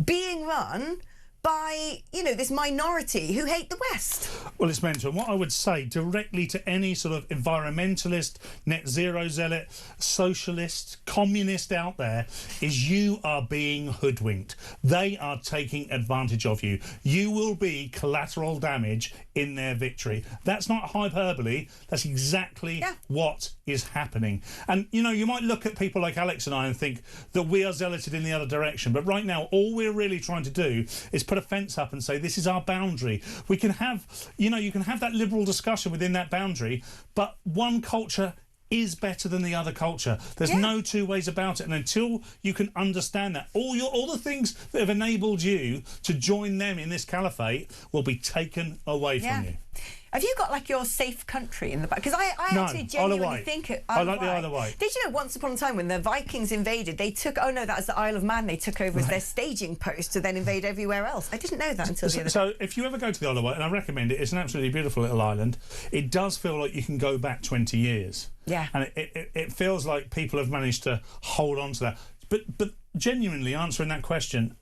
being run by, you know, this minority who hate the West? Well, it's mental. And what I would say directly to any sort of environmentalist, net zero zealot, socialist, communist out there is you are being hoodwinked. They are taking advantage of you. You will be collateral damage in their victory. That's not hyperbole. That's exactly what is happening. And, you know, you might look at people like Alex and I and think that we are zealoted in the other direction. But right now, all we're really trying to do is put a fence up and say, this is our boundary. We can have, you know, you can have that liberal discussion within that boundary, but one culture is better than the other culture. There's no two ways about it. And until you can understand that, all the things that have enabled you to join them in this caliphate will be taken away from you. Have you got like your safe country in the back? Because I actually genuinely think I like the Isle of Wight. Did you know once upon a time when the Vikings invaded, they took, oh no, that was the Isle of Man, they took over as their staging post to then invade everywhere else? I didn't know that until the other day. So if you ever go to the Isle of Wight, and I recommend it, it's an absolutely beautiful little island. It does feel like you can go back 20 years. Yeah. And it feels like people have managed to hold on to that. But genuinely answering that question,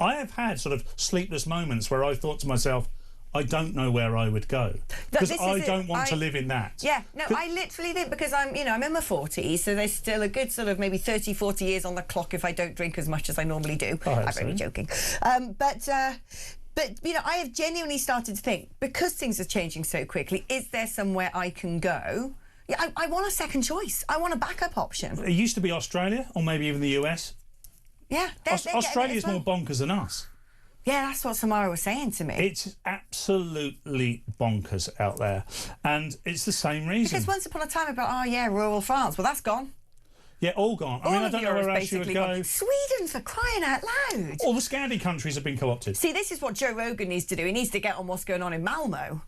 I have had sort of sleepless moments where I thought to myself, I don't know where I would go because I don't want to live in that. Yeah, no, I literally think, because I'm in my 40s, so there's still a good sort of maybe 30, 40 years on the clock if I don't drink as much as I normally do. I'm only joking. But you know, I have genuinely started to think, because things are changing so quickly, is there somewhere I can go? Yeah, I want a second choice. I want a backup option. It used to be Australia or maybe even the US. Yeah, Australia's more bonkers than us. Yeah, that's what Samara was saying to me. It's absolutely bonkers out there. And it's the same reason. Because once upon a time about, rural France. Well, that's gone. Yeah, all gone. I mean, I don't know where else you would go. Sweden, for crying out loud. All the Scandi countries have been co-opted. See, this is what Joe Rogan needs to do. He needs to get on what's going on in Malmo.